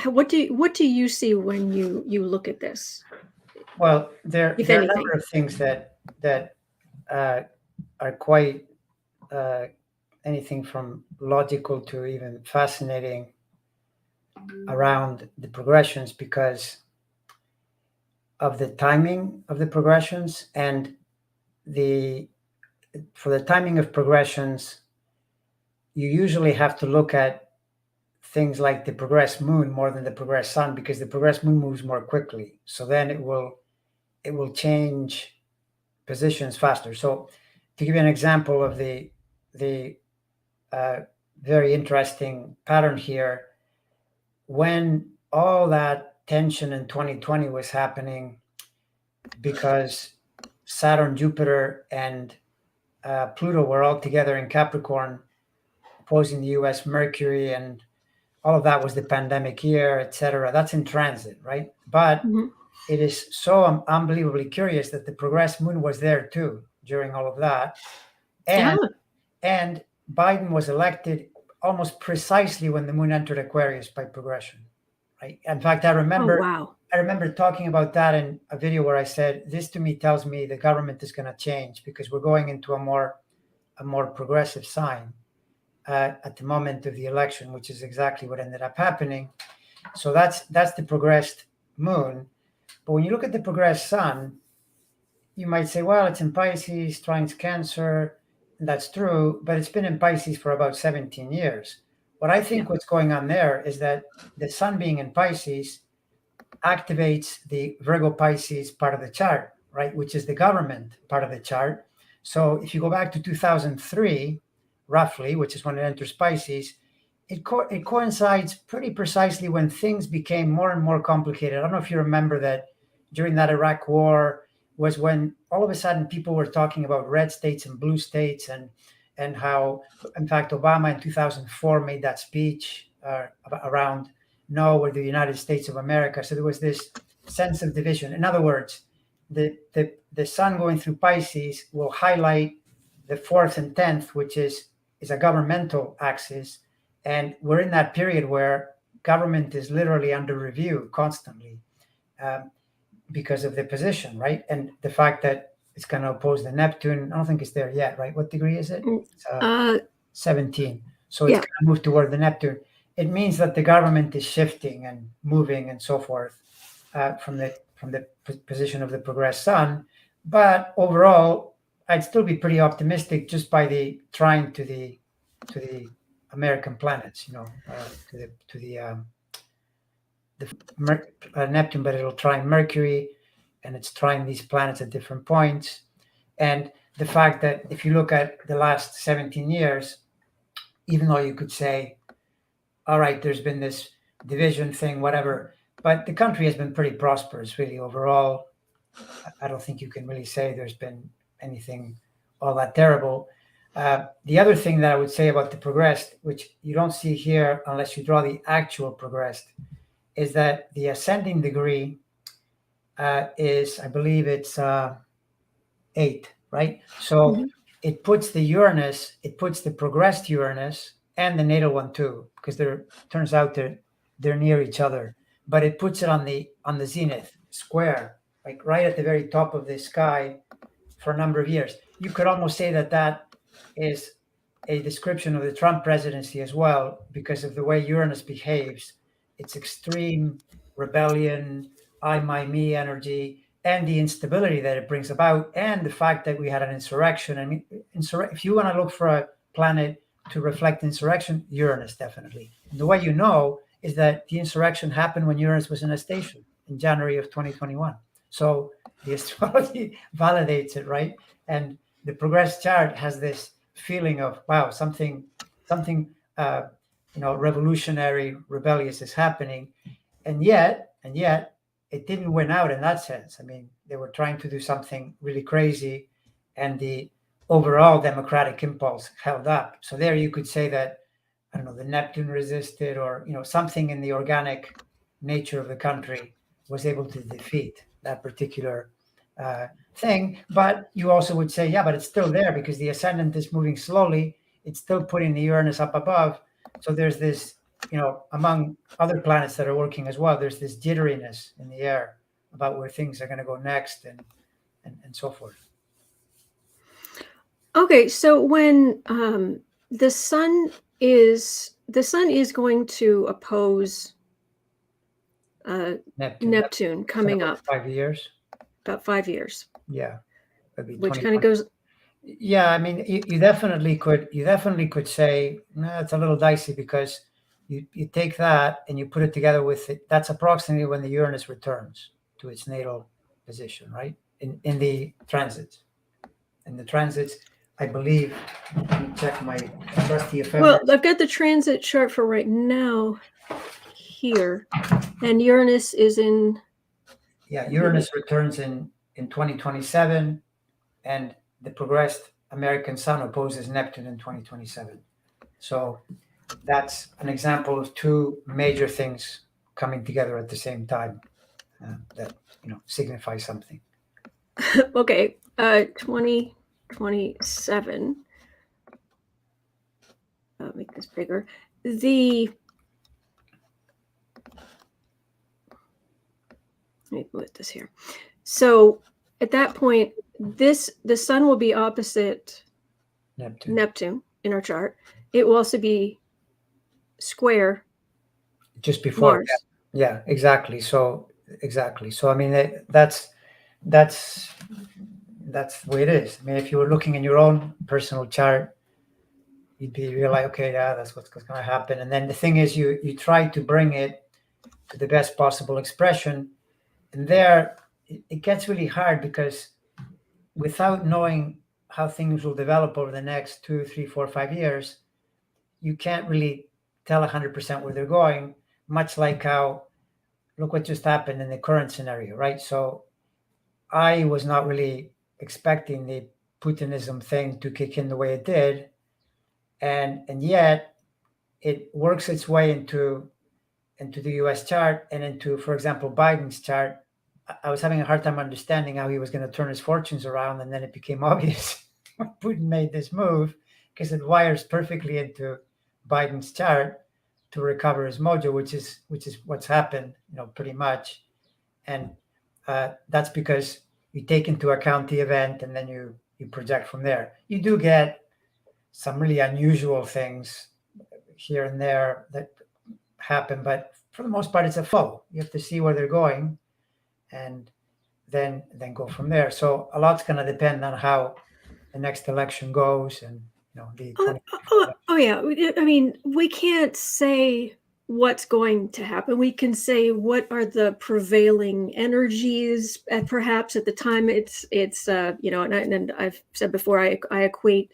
What do you see when you look at this? Well, there are a number of things that are quite anything from logical to even fascinating around the progressions because of the timing of the progressions. And for the timing of progressions, you usually have to look at things like the progressed moon more than the progressed sun, because the progressed moon moves more quickly. So then it will change positions faster. So to give you an example of the very interesting pattern here, when all that tension in 2020 was happening because Saturn, Jupiter, and Pluto were all together in Capricorn, opposing the US Mercury, and all of that was the pandemic year, etc. That's in transit, right? But it is so unbelievably curious that the progressed moon was there too during all of that. And Biden was elected almost precisely when the moon entered Aquarius by progression, right? In fact, I remember talking about that in a video where I said, this to me tells me the government is going to change because we're going into a more progressive sign at the moment of the election, which is exactly what ended up happening. So that's the progressed moon. But when you look at the progressed sun, you might say, well, it's in Pisces, trines Cancer. And that's true, but it's been in Pisces for about 17 years. What I think what's going on there is that the sun being in Pisces activates the Virgo Pisces part of the chart, right? Which is the government part of the chart. So if you go back to 2003, roughly, which is when it enters Pisces, it coincides pretty precisely when things became more and more complicated. I don't know if you remember that during that Iraq war was when all of a sudden people were talking about red states and blue states, and how, in fact, Obama in 2004 made that speech around, no, we're the United States of America. So there was this sense of division. In other words, the sun going through Pisces will highlight the 4th and 10th, which is a governmental axis. And we're in that period where government is literally under review constantly because of the position, right? And the fact that it's going to oppose the Neptune. I don't think it's there yet, right? What degree is it? It's 17. So it's going to move toward the Neptune. it means that the government is shifting and moving and so forth from the position of the progressed sun. But overall, I'd still be pretty optimistic just by the trying to the American planets, to the Neptune, but it'll try Mercury, and it's trying these planets at different points. And the fact that if you look at the last 17 years, even though you could say, all right, there's been this division thing, whatever, but the country has been pretty prosperous, really, overall. I don't think you can really say there's been anything all that terrible. The other thing that I would say about the progressed, which you don't see here unless you draw the actual progressed, is that the ascending degree is, I believe it's 8, right? So it puts the Uranus, it puts the progressed Uranus and the natal one too, because turns out they're near each other. But it puts it on the zenith square, like right at the very top of the sky for a number of years. You could almost say that is a description of the Trump presidency as well, because of the way Uranus behaves. It's extreme rebellion, I, my, me energy, and the instability that it brings about, and the fact that we had an insurrection. I mean, if you want to look for a planet to reflect insurrection, Uranus, definitely. And the way you know is that the insurrection happened when Uranus was in a station in January of 2021. So the astrology validates it, right? And the progressed chart has this feeling of, wow, something revolutionary, rebellious is happening. And yet it didn't win out in that sense. I mean, they were trying to do something really crazy, and the overall democratic impulse held up. So there you could say that, I don't know, the Neptune resisted, or, something in the organic nature of the country was able to defeat that particular thing. But you also would say, yeah, but it's still there because the ascendant is moving slowly. It's still putting the Uranus up above. So there's this, among other planets that are working as well, there's this jitteriness in the air about where things are going to go next and so forth. Okay, so when the sun is going to oppose Neptune coming up 5 years. About 5 years. Yeah, which kind of goes. Yeah, I mean, you definitely could say, nah, it's a little dicey, because you take that and you put it together with it. That's approximately when the Uranus returns to its natal position, right? In the transits. In the transits, I believe, let me check my trusty ephemeris. Well, I've got the transit chart for right now here, and Uranus is in. Yeah, Uranus returns in 2027, and the progressed American sun opposes Neptune in 2027. So that's an example of two major things coming together at the same time that signify something. Okay, 2027. I'll make this bigger. Let me put this here. So at that point, the sun will be opposite Neptune in our chart. It will also be square just before Mars. Yeah, exactly. So I mean, that's the way it is. I mean, if you were looking in your own personal chart, you'd be like, okay, yeah, that's what's going to happen. And then the thing is, you try to bring it to the best possible expression, and there it gets really hard, because without knowing how things will develop over the next 2, 3, 4, 5 years, you can't really tell 100% where they're going, much like how, look what just happened in the current scenario, right? So I was not really expecting the Putinism thing to kick in the way it did. And yet it works its way into the US chart and into, for example, Biden's chart. I was having a hard time understanding how he was going to turn his fortunes around, and then it became obvious when Putin made this move, because it wires perfectly into Biden's chart to recover his mojo, which is what's happened, pretty much. And that's because you take into account the event, and then you project from there. You do get some really unusual things here and there that happen, but for the most part, it's a flow. You have to see where they're going, and then go from there. So a lot's going to depend on how the next election goes, and the Oh, 20. yeah. I mean, we can't say what's going to happen. We can say what are the prevailing energies, perhaps at the time. It's and I've said before, I equate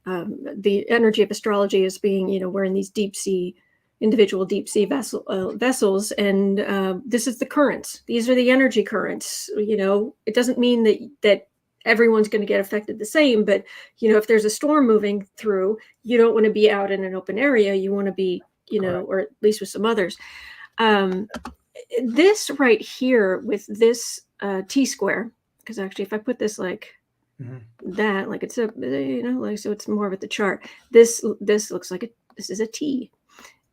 the energy of astrology as being, we're in these deep sea, individual deep sea vessels, and this is the currents. These are the energy currents. It doesn't mean that everyone's going to get affected the same, but if there's a storm moving through, you don't want to be out in an open area. You want to be, Correct. or at least with some others. This right here with this T square, because actually if I put this like that, like it's a, like, so it's more of the chart. This looks like this is a T.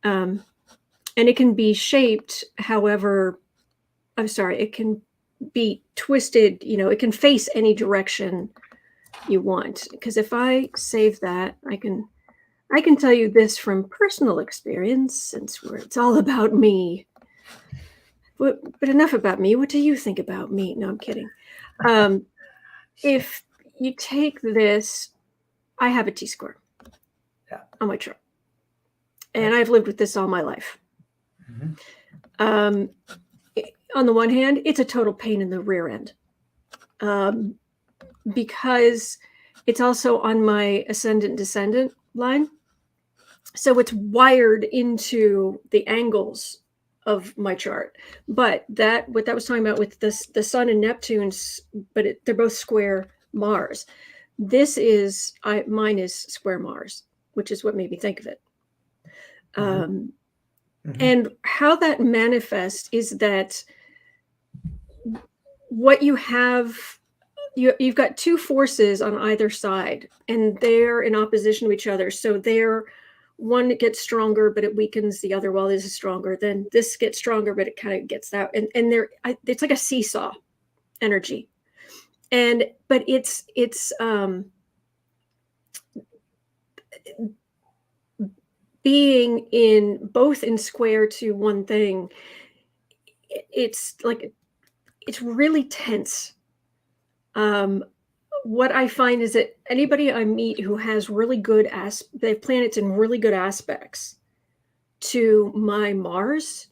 And it can be shaped however, I'm sorry, it can be twisted, it can face any direction you want. Because if I save that, I can tell you this from personal experience, since it's all about me. But enough about me. What do you think about me? No, I'm kidding. If you take this, I have a T square on my chart, and I've lived with this all my life. On the one hand, it's a total pain in the rear end, because it's also on my ascendant descendant line. So it's wired into the angles of my chart. But what that was talking about with the Sun and Neptune's, but they're both square Mars. Mine is square Mars, which is what made me think of it. And how that manifests is that what you have, you've got two forces on either side, and they're in opposition to each other. So one gets stronger, but it weakens the other while this is stronger. Then this gets stronger, but it kind of gets that. And it's like a seesaw energy. But it's being in both in square to one thing. It's really tense. What I find is that anybody I meet who has really good they have planets in really good aspects to my Mars,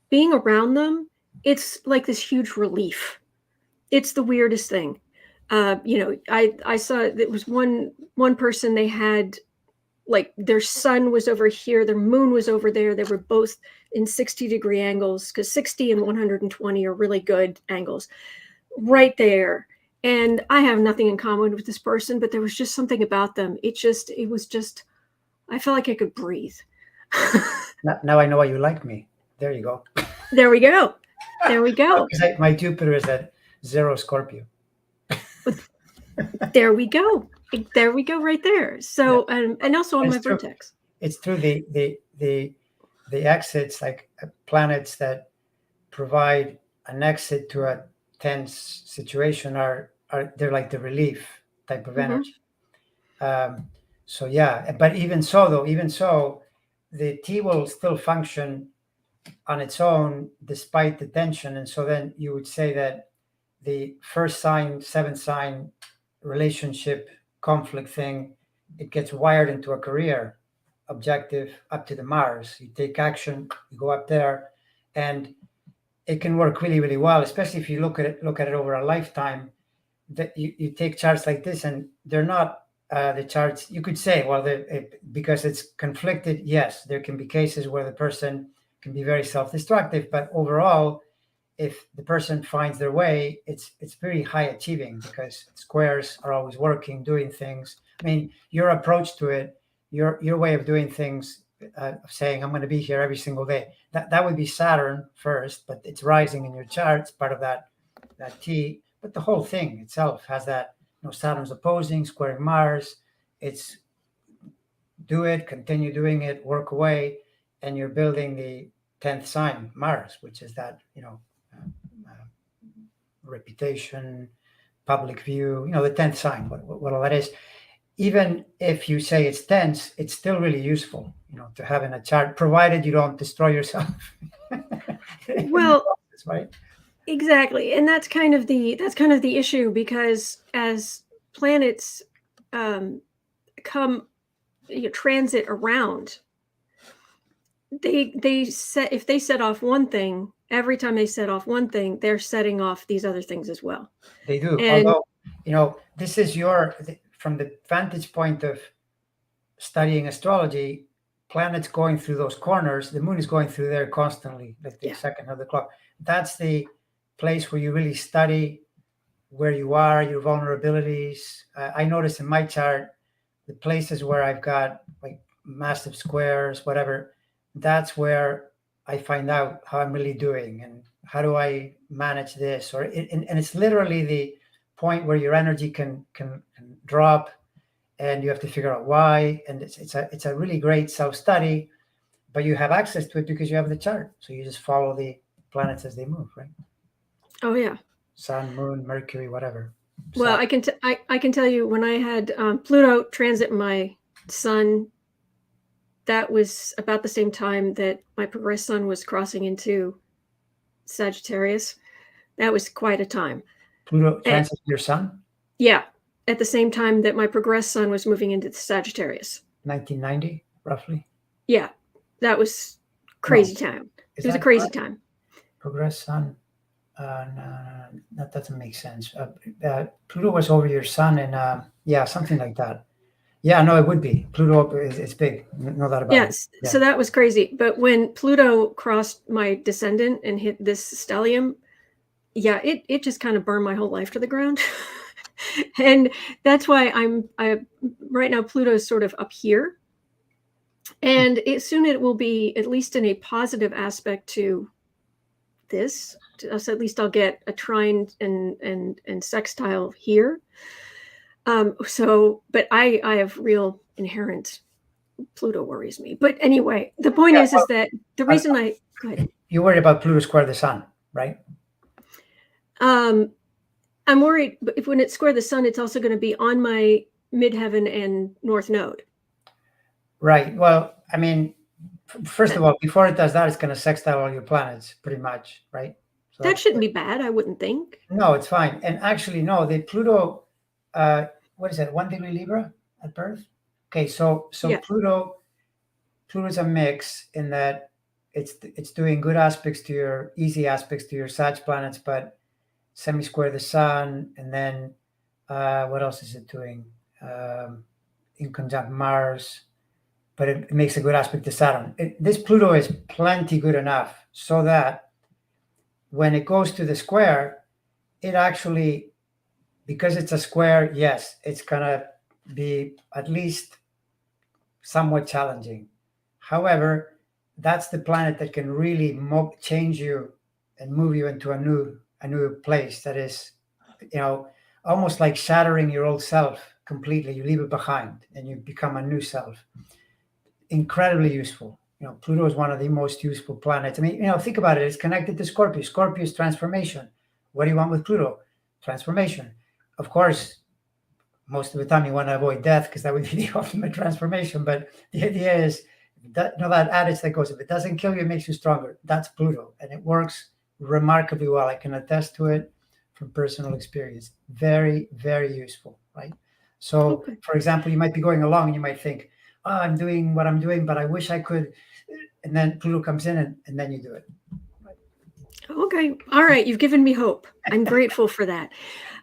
being around them, it's like this huge relief. It's the weirdest thing. I saw it was one person, they had like their sun was over here, their moon was over there. They were both in 60-degree angles, because 60 and 120 are really good angles right there. And I have nothing in common with this person, but there was just something about them. I felt like I could breathe. Now I know why you like me. There you go. There we go. My Jupiter is at 0 Scorpio. There we go right there. So, and also on my vertex. It's through the exits, like planets that provide an exit to a tense situation they're like the relief type of energy. So yeah, but even so, the T will still function on its own despite the tension. And so then you would say that the first sign, seventh sign relationship conflict thing, it gets wired into a career objective up to the Mars. You take action, you go up there, and it can work really, really well, especially if you look at it over a lifetime. That you take charts like this, and they're not the charts. You could say, well, because it's conflicted. Yes, there can be cases where the person can be very self-destructive, but overall, if the person finds their way, it's very high achieving, because squares are always working, doing things. I mean, your approach to it, your way of doing things, of saying I'm going to be here every single day, that would be Saturn first, but it's rising in your charts, part of that T. But the whole thing itself has that, Saturn's opposing, squaring Mars. It's do it, continue doing it, work away, and you're building the 10th sign, Mars, which is that, reputation, public view, the 10th sign, what all that is. even if you say it's tense, it's still really useful, to have in a chart, provided you don't destroy yourself. Well, right? exactly, and that's kind of the issue, because as planets come transit around, they set if they set off one thing, every time they set off one thing, they're setting off these other things as well. They do. And Although, this is from the vantage point of studying astrology, planets going through those corners, the moon is going through there constantly, like the yeah, second of the clock. That's the place where you really study where you are, your vulnerabilities. I notice in my chart, the places where I've got like massive squares, whatever, that's where I find out how I'm really doing and how do I manage this. And it's literally the point where your energy can drop, and you have to figure out why. And it's a really great self-study, but you have access to it because you have the chart. So you just follow the planets as they move, right? oh yeah. Sun, moon, Mercury, whatever. Well, Saturn. I can tell you, when I had Pluto transit my sun, that was about the same time that my progressed sun was crossing into Sagittarius. That was quite a time. Pluto And, transits your sun, yeah, at the same time that my progressed sun was moving into the Sagittarius. 1990, roughly. Yeah, that was No, crazy time. is It was a that crazy correct? time. Progress sun. No, that doesn't make sense. Pluto was over your sun, and yeah, something like that. Yeah, no, it would be. Pluto is big. No doubt about it. Yes, Yeah. so that was crazy. But when Pluto crossed my descendant and hit this stellium, yeah, it just kind of burned my whole life to the ground. And that's why I right now Pluto's sort of up here. And soon it will be at least in a positive aspect to this. So at least I'll get a trine and sextile here. But I have real inherent Pluto worries me. But anyway, the point Yeah, is that the well, reason I go ahead. you worry about Pluto square the sun, right? Um, I'm worried, but if when it's square the sun, it's also going to be on my midheaven and north node. Right. Well, I mean, first of That all, before it does that, it's going to sextile all your planets, pretty much, right? So that that's shouldn't be bad, I wouldn't think. no, it's fine. And actually, no, the Pluto, what is that? 1 degree Libra at birth. Okay, so Yeah. Pluto's a mix in that it's doing good aspects to your easy aspects to your Sag planets, but semi square the sun, and then what else is it doing? Inconjunct Mars, but it makes a good aspect to Saturn. This Pluto is plenty good enough so that when it goes to the square, it actually, because it's a square, yes, it's gonna be at least somewhat challenging. However, that's the planet that can really change you and move you into a new place that is, almost like shattering your old self completely. You leave it behind and you become a new self. Incredibly useful. Pluto is one of the most useful planets. I mean, think about it. It's connected to Scorpio. Scorpio is transformation. What do you want with Pluto? Transformation. Of course, most of the time you want to avoid death because that would be the ultimate transformation. But the idea is that, that adage that goes, if it doesn't kill you, it makes you stronger. That's Pluto. And it works remarkably well. I can attest to it from personal experience. Very, very useful, right? So, Okay. for example, you might be going along and you might think, oh, I'm doing what I'm doing, but I wish I could. And then Pluto comes in and then you do it. Okay. All right. You've given me hope. I'm grateful for that.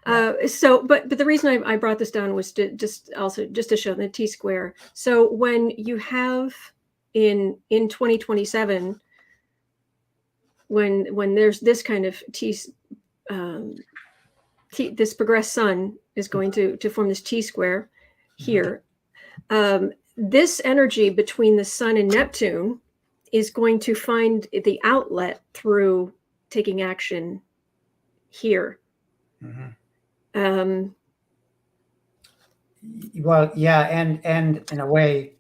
But the reason I brought this down was to just to show the T square. So when you have in 2027, when there's this kind of this progressed sun is going to form this T square here. This energy between the sun and Neptune is going to find the outlet through taking action here. Mm-hmm. Well, yeah, and in a way,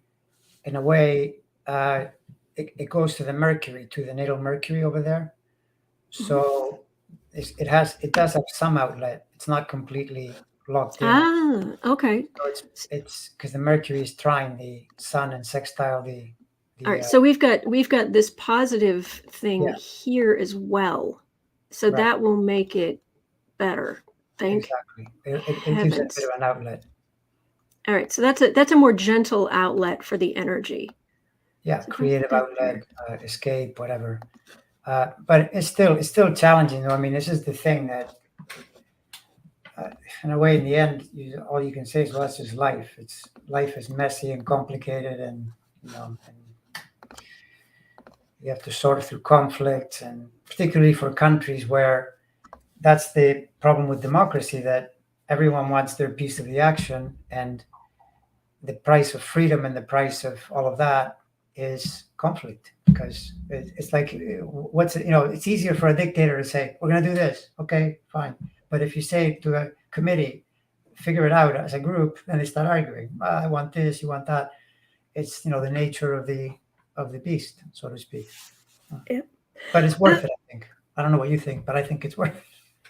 it goes to the Mercury, to the natal Mercury over there. So it does have some outlet. It's not completely locked in. Ah, okay. So it's because the Mercury is trine the Sun and sextile the All right. So we've got this positive thing Yeah. here as well. So Right. that will make it better. Thank exactly. It gives it a heavens. bit of an outlet. All right. So that's a more gentle outlet for the energy. Yeah, So creative that's outlet, escape, whatever. But it's still challenging. Though. I mean, this is the thing that, in a way, in the end, all you can say is, "Well, that's just life. Life is messy and complicated, and and you have to sort through conflicts, and particularly for countries where that's the problem with democracy, that everyone wants their piece of the action, and the price of freedom and the price of all of that is conflict, because it's like it's easier for a dictator to say, we're going to do this, okay, fine, but if you say to a committee, figure it out as a group, then they start arguing. I want this, you want that. It's the nature of the beast, so to speak. Yeah. But it's worth it, I think. I don't know what you think, but I think it's worth it.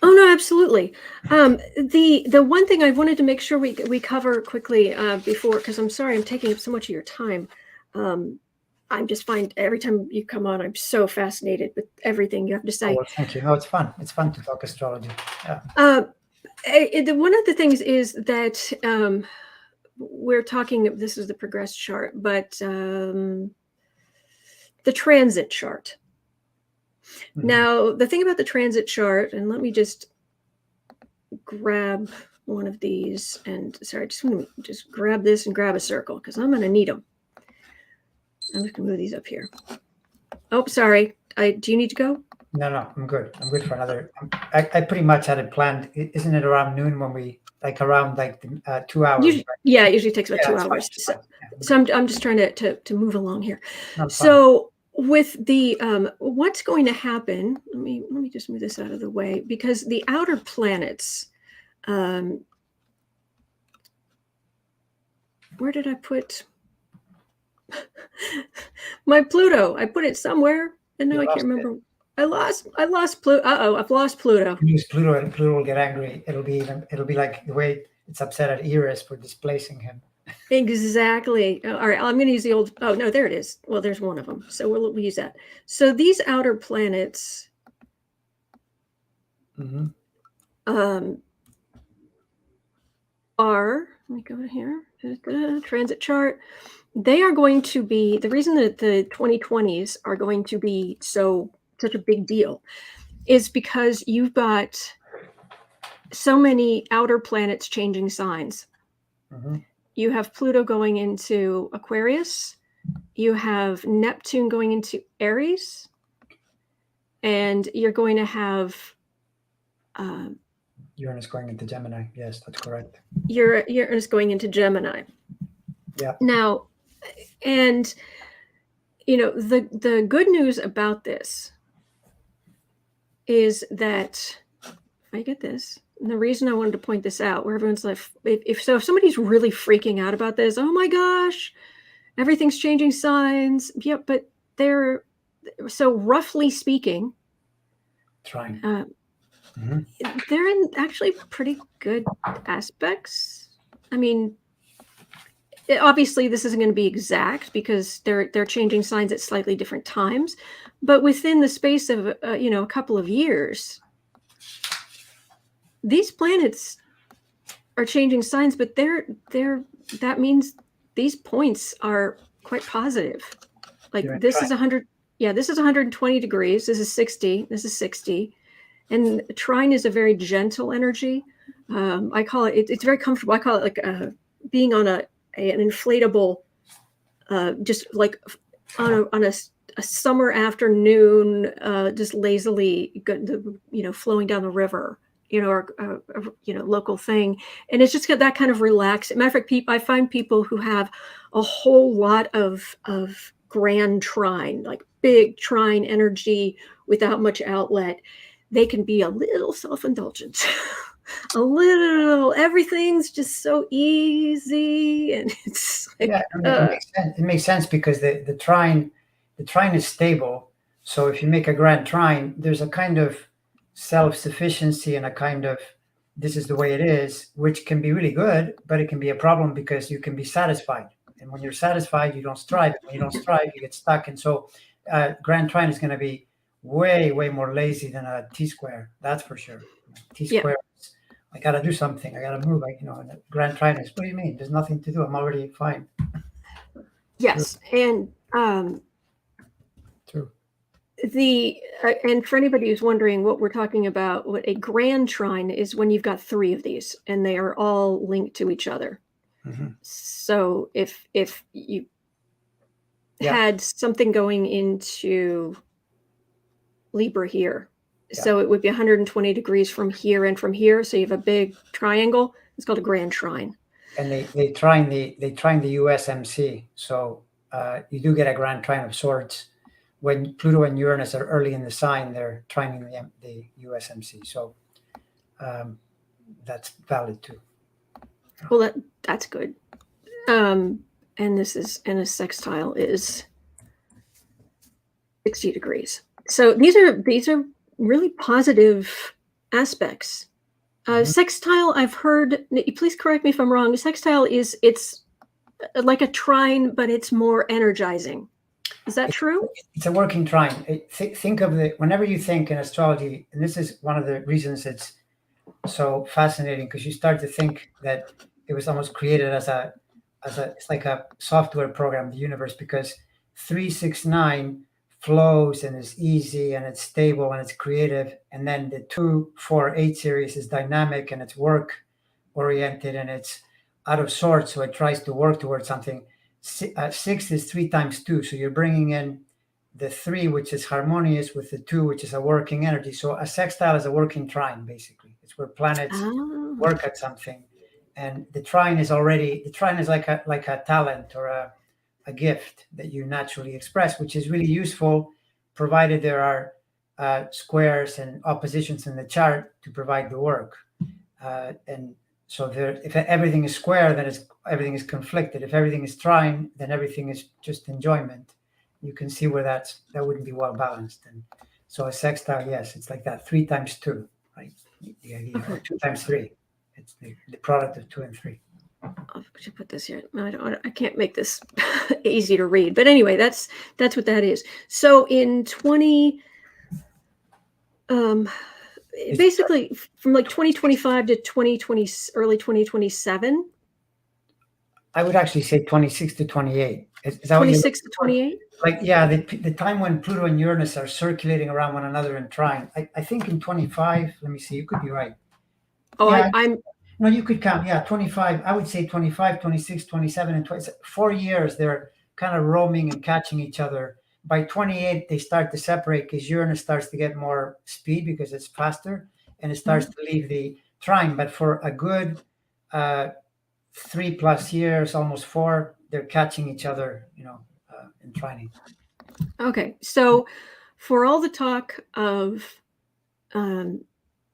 Oh no, absolutely. The one thing I wanted to make sure we cover quickly before, because I'm sorry I'm taking up so much of your time. I just find every time you come on, I'm so fascinated with everything you have to say. Oh, well, thank you. No, it's fun. It's fun to talk astrology. Yeah. One of the things is that we're talking. This is the progress chart, but the transit chart. Mm-hmm. Now, the thing about the transit chart, and let me just grab one of these, and sorry, I just want to just grab this and grab a circle because I'm going to need them. I'm just going to move these up here. Oh, sorry. Do you need to go? No, I'm good. I'm good for another. I pretty much had it planned. Isn't it around noon when we around 2 hours? Usually, right? Yeah, it usually takes about 2 Fine, hours. it's fine. So I'm just trying to move along here. No, So with the what's going to happen? Let me just move this out of the way, because the outer planets. Where did I put my Pluto? I put it somewhere, and now You I can't lost remember. I lost Pluto. I've lost Pluto. use Pluto, and Pluto will get angry. It'll be like the way it's upset at Eris for displacing him. Exactly. All right, I'm going to use the old. Oh no, there it is. Well, there's one of them, so we'll use that. So these outer planets, Mm-hmm. Are, let me go here. Transit chart. They are going to be the reason that the 2020s are going to be such a big deal is because you've got so many outer planets changing signs. Mm-hmm. You have Pluto going into Aquarius, you have Neptune going into Aries, and you're going to have Uranus going into Gemini. Yes, that's correct. Uranus going into Gemini. Yeah. Now, and the good news about this is that I get this. And the reason I wanted to point this out, where everyone's like, if somebody's really freaking out about this, oh my gosh, everything's changing signs. Yeah, but they're so roughly speaking, Trying. they're in actually pretty good aspects. I mean, obviously this isn't going to be exact because they're changing signs at slightly different times, but within the space of a couple of years, these planets are changing signs, but that means these points are quite positive. Like this is 100. Yeah, this is 120 degrees. This is 60. This is 60. And trine is a very gentle energy. I call it's very comfortable. I call it like being on an inflatable, just like on a summer afternoon, just lazily, flowing down the river, or local thing, and it's just got that kind of relaxed. Matter of fact, I find people who have a whole lot of grand trine, like big trine energy without much outlet, they can be a little self-indulgent. A little, everything's just so easy, and it's like, it makes sense. It makes sense because the trine is stable. So if you make a grand trine, there's a kind of self-sufficiency and a kind of this is the way it is, which can be really good, but it can be a problem because you can be satisfied. And when you're satisfied, you don't strive. And when you don't strive, you get stuck. And so Grand Trine is going to be way, way more lazy than a T-square. That's for sure. T-square, I got to do something. I got to move. And Grand Trine is, what do you mean? There's nothing to do. I'm already fine. Yes. And True. And for anybody who's wondering what we're talking about, what a grand trine is, when you've got 3 of these and they are all linked to each other. Mm-hmm. So if you had something going into Libra here, so it would be 120 degrees from here and from here. So you have a big triangle. It's called a grand trine. And they trine the USMC. So you do get a grand trine of sorts. When Pluto and Uranus are early in the sign, they're trining the USMC. So that's valid too. Well, that's good. And a sextile is 60 degrees. So these are really positive aspects. Sextile, I've heard, please correct me if I'm wrong, sextile it's like a trine, but it's more energizing. Is that true? It's a working trine. Think of whenever you think in astrology, and this is one of the reasons it's so fascinating, because you start to think that it was almost created it's like a software program, the universe, because 369 flows and is easy and it's stable and it's creative, and then the 248 series is dynamic and it's work oriented and it's out of sorts, so it tries to work towards something. 6 is 3 times 2, so you're bringing in the 3, which is harmonious, with the 2, which is a working energy. So a sextile is a working trine, basically. It's where planets work at something, and the trine is like a talent or a gift that you naturally express, which is really useful, provided there are squares and oppositions in the chart to provide the work. And so if everything is square, then everything is conflicted. If everything is trine, then everything is just enjoyment. You can see where that wouldn't be well balanced. And so a sextile, yes, it's like that. 3 times 2, right? The idea, or 2 times 3. It's the product of 2 and 3. I should put this here. No, I can't make this easy to read. But anyway, that's what that is. So in basically from like 2025 to 2020, early 2027. I would actually say 26 to 28. Is that 26 to 28? Like, the time when Pluto and Uranus are circulating around one another in trine. I think in 25, let me see, you could be right. Oh, yeah, I'm no, you could count. Yeah, 25. I would say 25, 26, 27, and 20. 4 years, they're kind of roaming and catching each other. By 28, they start to separate because Uranus starts to get more speed because it's faster, and it starts to leave the trine. But for a good 3+ years, almost 4, they're catching each other, in trining. Okay. So for all the talk of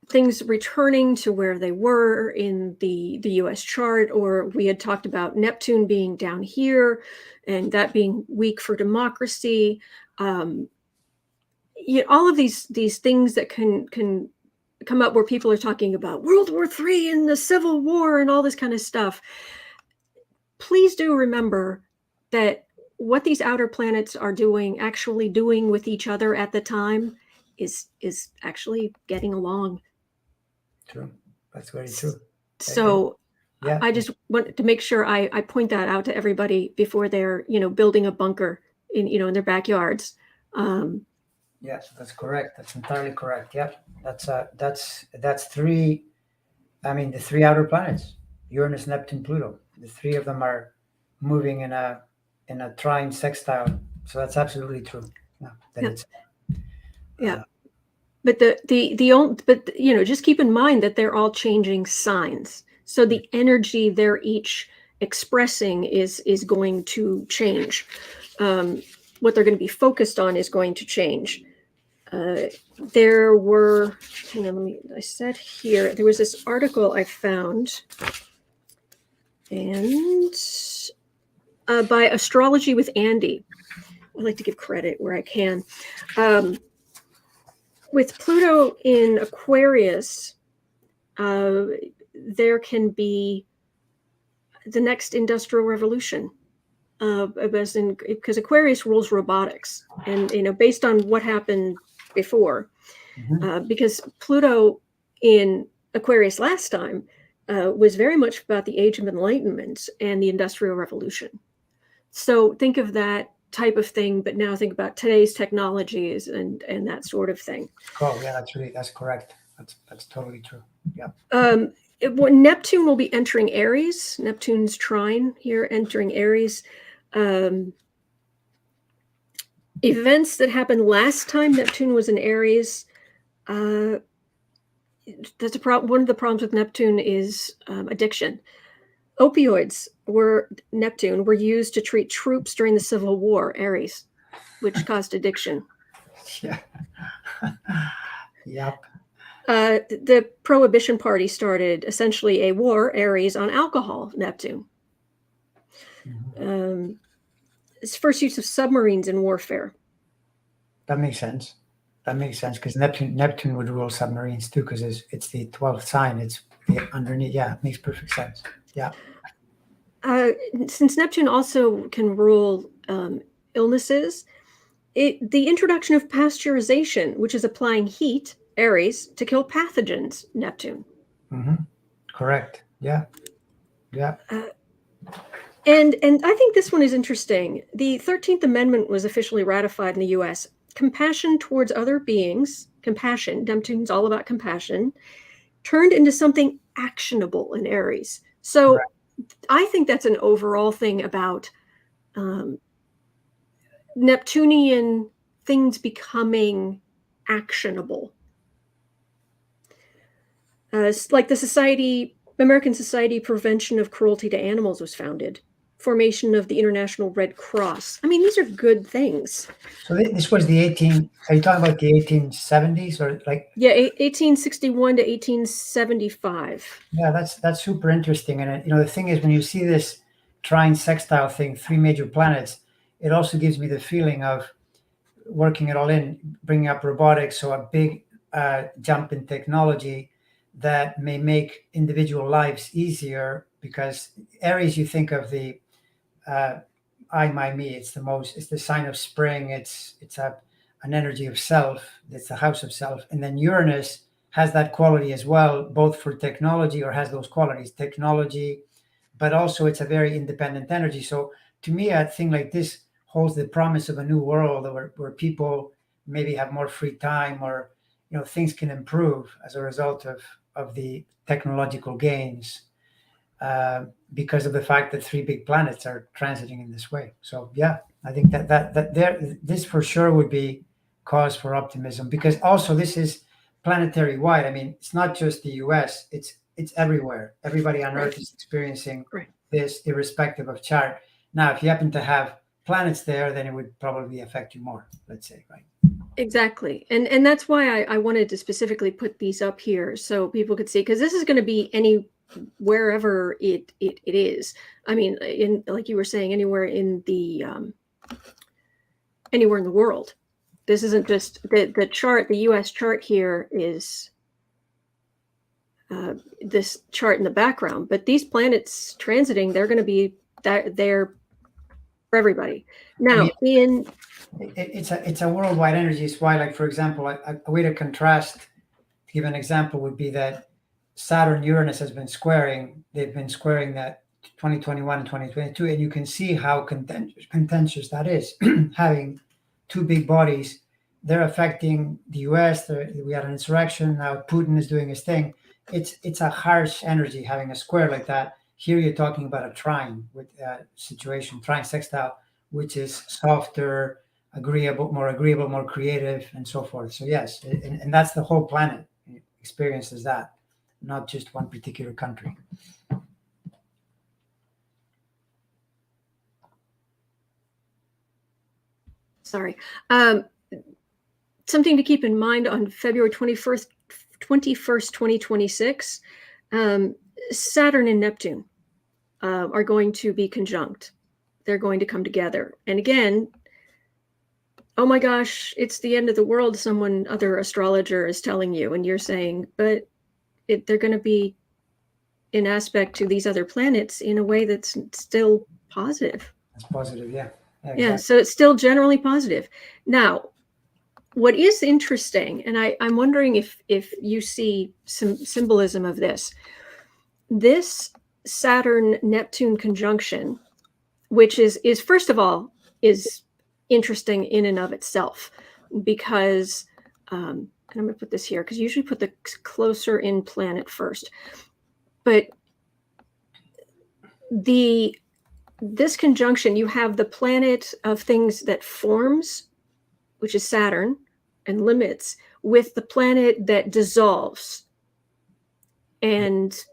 things returning to where they were in the US chart, or we had talked about Neptune being down here and that being weak for democracy, all of these things that can come up where people are talking about World War III and the Civil War and all this kind of stuff. Please do remember that what these outer planets are actually doing with each other at the time is actually getting along. True. That's very true. So I just want to make sure I point that out to everybody before they're, building a bunker in their backyards. Yes, that's correct. That's entirely correct. Yep. That's 3. I mean, the 3 outer planets, Uranus, Neptune, Pluto. The 3 of them are moving in a trine sextile. So that's absolutely true. But just keep in mind that they're all changing signs. So the energy they're each expressing is going to change. What they're going to be focused on is going to change. There were, I said here, there was this article I found, and by Astrology with Andy. I like to give credit where I can. With Pluto in Aquarius, there can be the next industrial revolution, because Aquarius rules robotics, and based on what happened before, because Pluto in Aquarius last time was very much about the Age of Enlightenment and the Industrial Revolution. So think of that type of thing, but now think about today's technologies and that sort of thing. Oh, yeah, that's correct. That's totally true. Yeah. When Neptune will be entering Aries, Neptune's trine here entering Aries. Events that happened last time Neptune was in Aries. That's a problem. One of the problems with Neptune is addiction. Opioids Neptune were used to treat troops during the Civil War, Aries, which caused addiction. Yeah. Yep. The Prohibition Party started essentially a war, Aries, on alcohol, Neptune. It's first use of submarines in warfare. That makes sense. That makes sense, because Neptune would rule submarines too, because it's the 12th sign. It's underneath. Yeah, it makes perfect sense. Yeah. Since Neptune also can rule illnesses, the introduction of pasteurization, which is applying heat, Aries, to kill pathogens, Neptune. Correct. Yeah. Yeah. And I think this one is interesting. The 13th Amendment was officially ratified in the U.S. Compassion towards other beings, compassion, Neptune's all about compassion, turned into something actionable in Aries. So Correct. I think that's an overall thing about Neptunian things becoming actionable. Like the American Society Prevention of Cruelty to Animals was founded. Formation of the International Red Cross. I mean, these are good things. So this was the 18. Are you talking about the 1870s or like? Yeah, 1861 to 1875. Yeah, that's super interesting. And the thing is, when you see this trine sextile thing, three major planets, it also gives me the feeling of working it all in, bringing up robotics, so a big jump in technology that may make individual lives easier. Because Aries, you think of the I, my, me. It's the sign of spring. It's an energy of self. It's the house of self. And then Uranus has that quality as well, both for technology, or has those qualities, technology, but also it's a very independent energy. So to me, a thing like this holds the promise of a new world where people maybe have more free time, or things can improve as a result of the technological gains. Because of the fact that three big planets are transiting in this way. So yeah, I think this for sure would be cause for optimism, because also this is planetary wide. I mean, it's not just the US, it's everywhere. Everybody on Earth is experiencing this, irrespective of chart. Now, if you happen to have planets there, then it would probably affect you more, let's say, right? Exactly. And that's why I wanted to specifically put these up here so people could see, because this is going to be wherever it is. I mean, like you were saying, anywhere in the world. This isn't just the chart. The U.S. chart here is this chart in the background, but these planets transiting, they're going to be there for everybody. Now, it's a worldwide energy. It's why, like, for example, a way to contrast, to give an example, would be that Saturn Uranus has been squaring. They've been squaring that 2021 and 2022, and you can see how contentious that is. Having two big bodies, they're affecting the US. We had an insurrection. Now Putin is doing his thing. It's a harsh energy having a square like that. Here you're talking about a trine with situation, trine sextile, which is softer, more agreeable, more creative, and so forth. So yes, and that's the whole planet experiences that, not just one particular country. Sorry. Something to keep in mind on February 21st, 2026, Saturn and Neptune are going to be conjunct. They're going to come together. And again, oh my gosh, it's the end of the world, other astrologer is telling you, and you're saying, but they're going to be in aspect to these other planets in a way that's still positive. That's positive, yeah. Yeah, Exactly. so it's still generally positive. Now, what is interesting, and I'm wondering if you see some symbolism of this Saturn Neptune conjunction, which is first of all is interesting in and of itself, because and I'm going to put this here because you usually put the closer in planet first, but this conjunction, you have the planet of things that forms, which is Saturn, and limits, with the planet that dissolves and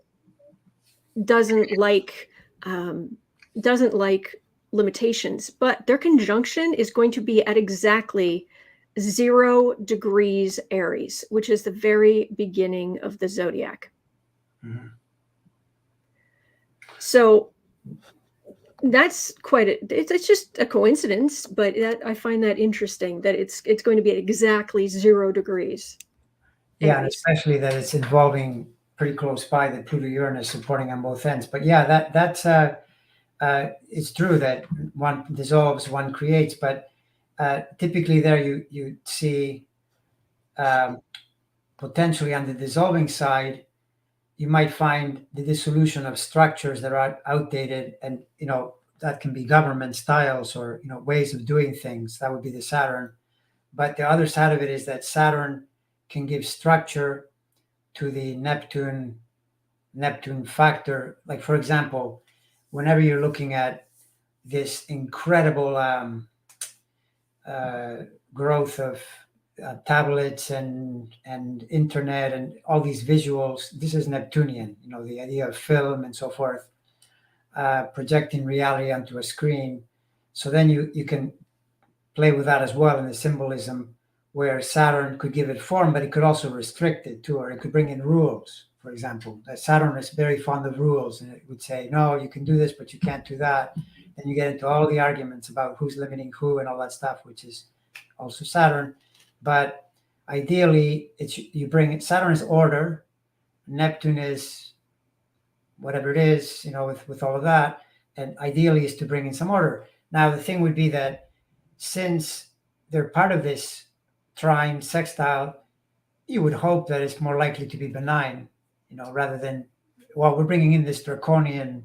doesn't like limitations. But their conjunction is going to be at exactly 0 degrees Aries, which is the very beginning of the zodiac. Mm-hmm. So that's it's just a coincidence, but I find that interesting that it's going to be at exactly 0 degrees. Yeah, and especially that it's involving pretty close by the Pluto Uranus supporting on both ends. But yeah, that's it's true that one dissolves, one creates, but typically there you see potentially on the dissolving side, you might find the dissolution of structures that are outdated, and that can be government styles or ways of doing things. That would be the Saturn. But the other side of it is that Saturn can give structure to the Neptune factor. Like, for example, whenever you're looking at this incredible growth of tablets and internet and all these visuals, this is Neptunian, the idea of film and so forth, projecting reality onto a screen. So then you can play with that as well in the symbolism, where Saturn could give it form, but it could also restrict it too, or it could bring in rules. For example, Saturn is very fond of rules, and it would say, no, you can do this, but you can't do that. Then you get into all the arguments about who's limiting who and all that stuff, which is also Saturn. But ideally, you bring it. Saturn is order, Neptune is whatever it is, with all of that, and ideally is to bring in some order. Now, the thing would be that since they're part of this trine sextile, you would hope that it's more likely to be benign, rather than, well, we're bringing in this draconian,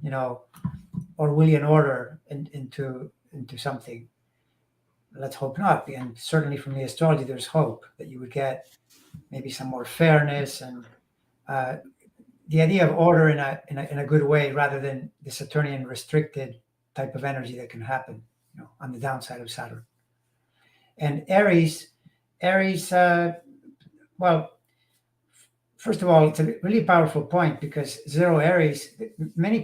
Orwellian order into something. Let's hope not. And certainly from the astrology, there's hope that you would get maybe some more fairness and the idea of order in a good way, rather than the Saturnian restricted type of energy that can happen, on the downside of Saturn. And Aries, well, first of all, it's a really powerful point, because 0 Aries, many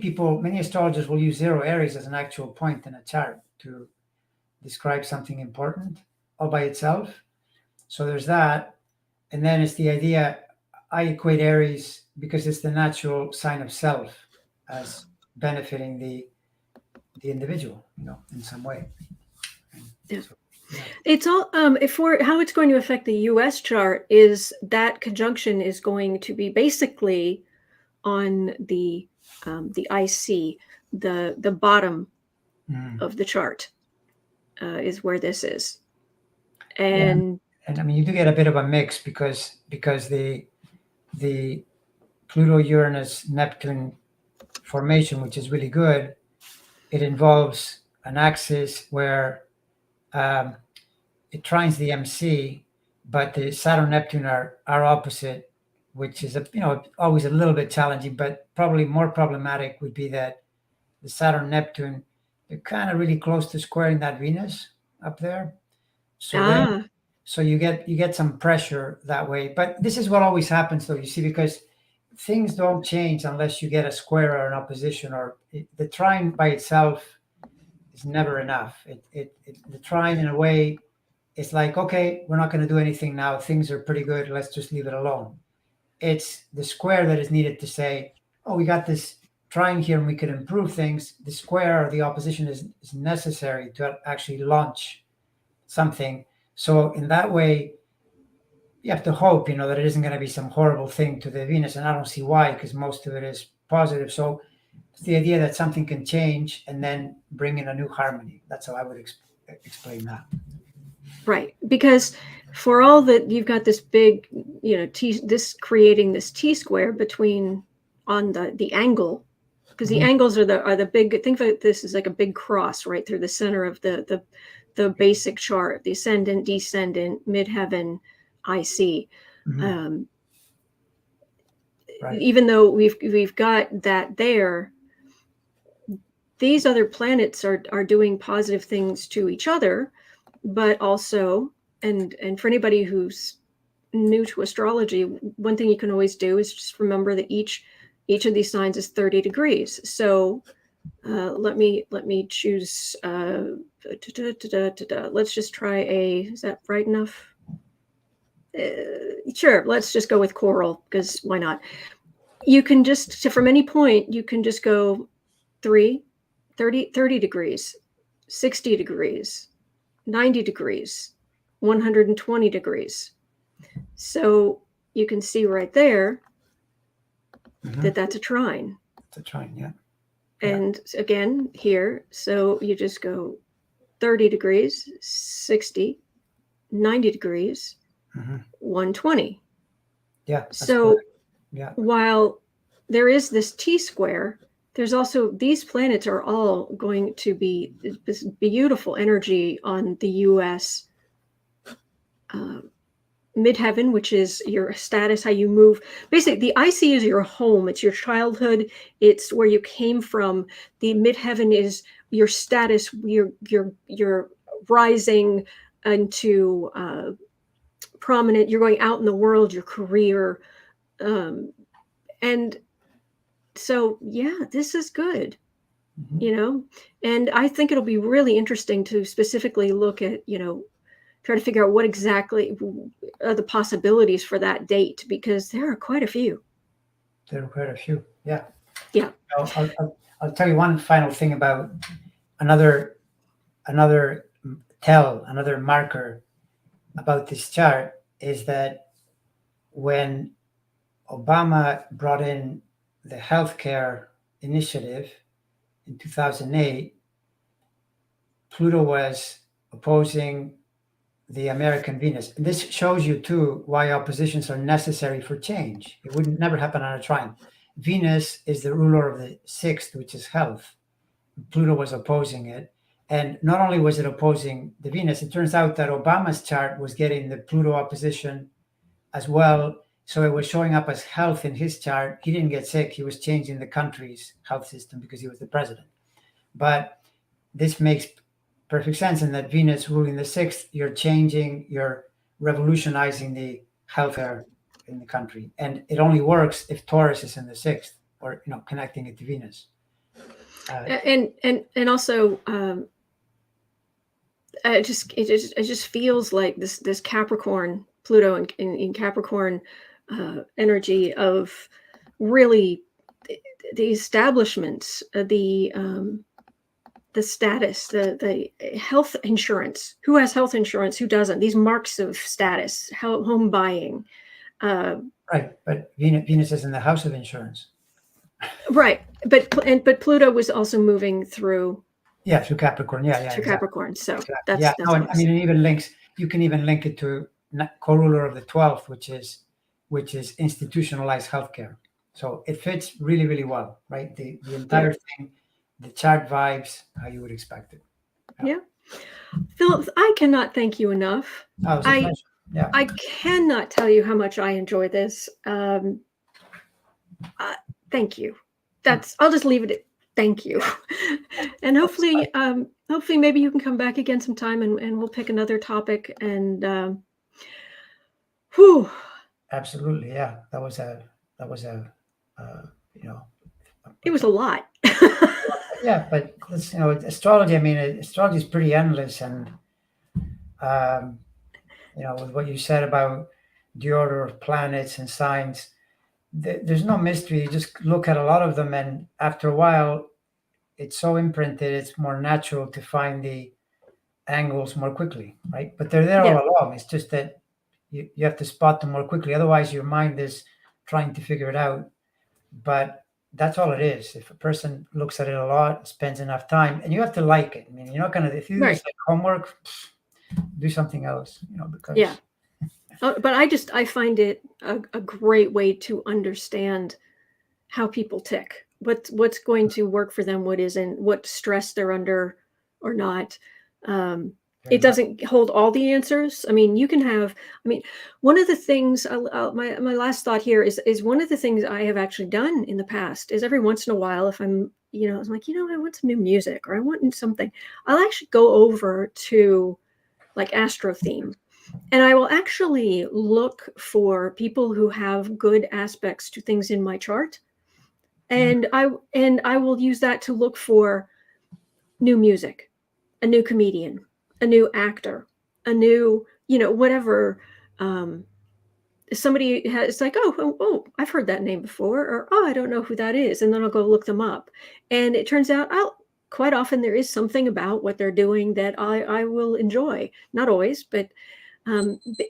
astrologers will use 0 Aries as an actual point in a chart to describe something important all by itself. So there's that. And then it's the idea, I equate Aries because it's the natural sign of self as benefiting the individual, in some way. Yeah. So, yeah. It's all how it's going to affect the U.S. chart is that conjunction is going to be basically on the IC, the bottom of the chart, is where this is, and I mean, you do get a bit of a mix because the Pluto Uranus Neptune formation, which is really good, it involves an axis where it trines the MC, but the Saturn Neptune are opposite, which is always a little bit challenging, but probably more problematic would be that the Saturn Neptune, they're kind of really close to squaring that Venus up there. So so you get some pressure that way. But this is what always happens, though, you see, because things don't change unless you get a square or an opposition, or the trine by itself is never enough. The trine, in a way, it's like, okay, we're not going to do anything now. Things are pretty good. Let's just leave it alone. It's the square that is needed to say, oh, we got this trine here and we could improve things. The square or the opposition is necessary to actually launch something. So in that way, you have to hope, that it isn't going to be some horrible thing to the Venus, and I don't see why, because most of it is positive. So it's the idea that something can change and then bring in a new harmony. That's how I would explain that. Right, because for all that you've got this big, creating this T square between on the angle, because the angles are the big. Think of this as like a big cross right through the center of the basic chart, the ascendant, descendant, midheaven, IC. Right. Even though we've got that there, these other planets are doing positive things to each other, but also, and for anybody who's new to astrology, one thing you can always do is just remember that each of these signs is 30 degrees. So let me choose. Let's just try is that right enough? Sure. Let's just go with coral, because why not? You can just, from any point, you can just go 30 degrees, 60 degrees, 90 degrees, 120 degrees. So you can see right there that that's a trine. It's a trine, yeah. And again, here, so you just go 30 degrees, 60, 90 degrees, 120. Yeah. So yeah. While there is this T square, there's also, these planets are all going to be this beautiful energy on the US midheaven, which is your status, how you move. Basically, the IC is your home. It's your childhood. It's where you came from. The midheaven is your status. You're rising into prominent. You're going out in the world. Your career, and so yeah, this is good. And I think it'll be really interesting to specifically look at, try to figure out what exactly are the possibilities for that date, because there are quite a few. There are quite a few. Yeah. Yeah. I'll tell you one final thing about another marker about this chart is that when Obama brought in the healthcare initiative in 2008, Pluto was opposing the American Venus. And this shows you too why oppositions are necessary for change. It would never happen on a trine. Venus is the ruler of the sixth, which is health. Pluto was opposing it. And not only was it opposing the Venus, it turns out that Obama's chart was getting the Pluto opposition as well. So it was showing up as health in his chart. He didn't get sick. He was changing the country's health system because he was the president. But this makes perfect sense in that Venus ruling the sixth, you're revolutionizing the healthcare in the country. And it only works if Taurus is in the sixth, or connecting it to Venus. And also, it just feels like this Capricorn, Pluto in Capricorn energy of really the establishments, the status, the health insurance. Who has health insurance? Who doesn't? These marks of status, home buying. Right, but Venus is in the house of insurance. Right, but Pluto was also moving through. Yeah, through Capricorn. Yeah, through exactly. Capricorn. So exactly. that's I mean, it even links. You can even link it to co-ruler of the 12th, which is institutionalized healthcare. So it fits really, really well, right? The entire thing, the chart vibes, how you would expect it. Yeah. Philip, I cannot thank you enough. Oh, it was a pleasure. Yeah. I cannot tell you how much I enjoy this. Thank you. I'll just leave it at thank you. And hopefully maybe you can come back again sometime and we'll pick another topic and whew. Absolutely. Yeah. That was a it was a lot. Yeah, but astrology, astrology is pretty endless, and with what you said about the order of planets and signs, there's no mystery. You just look at a lot of them, and after a while, it's so imprinted, it's more natural to find the angles more quickly, right? But they're there all along. It's just that you have to spot them more quickly. Otherwise, your mind is trying to figure it out. But that's all it is. If a person looks at it a lot, spends enough time, and you have to like it. I mean, you're not gonna, if you do Right. this like homework, do something else, because Yeah. But I find it a great way to understand how people tick, what's going to work for them, what isn't, what stress they're under or not. Um, very it much. doesn't hold all the answers. I mean, you can have. I mean, one of the things. My last thought here is one of the things I have actually done in the past is every once in a while, if I'm I'm like I want some new music or I want something, I'll actually go over to like Astro Theme. And I will actually look for people who have good aspects to things in my chart, Mm, and I will use that to look for new music, a new comedian, a new actor, a new whatever. Um, Somebody has like oh I've heard that name before, or oh I don't know who that is, and then I'll go look them up, and it turns out quite often there is something about what they're doing that I will enjoy. Not always, but um, oops.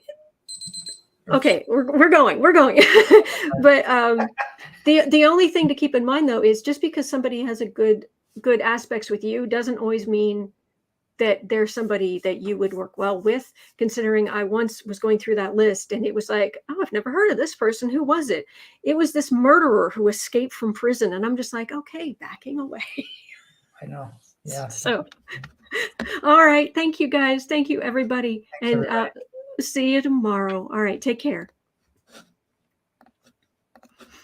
okay, we're going. But the only thing to keep in mind though is just because somebody has a good aspects with you doesn't always mean that they're somebody that you would work well with. Considering I once was going through that list and it was like, oh, I've never heard of this person. Who was it? It was this murderer who escaped from prison, and I'm just like, okay, backing away. I know. Yeah. So, all right, thank you guys, thank you everybody, Thanks, and everybody. see you tomorrow. All right, take care.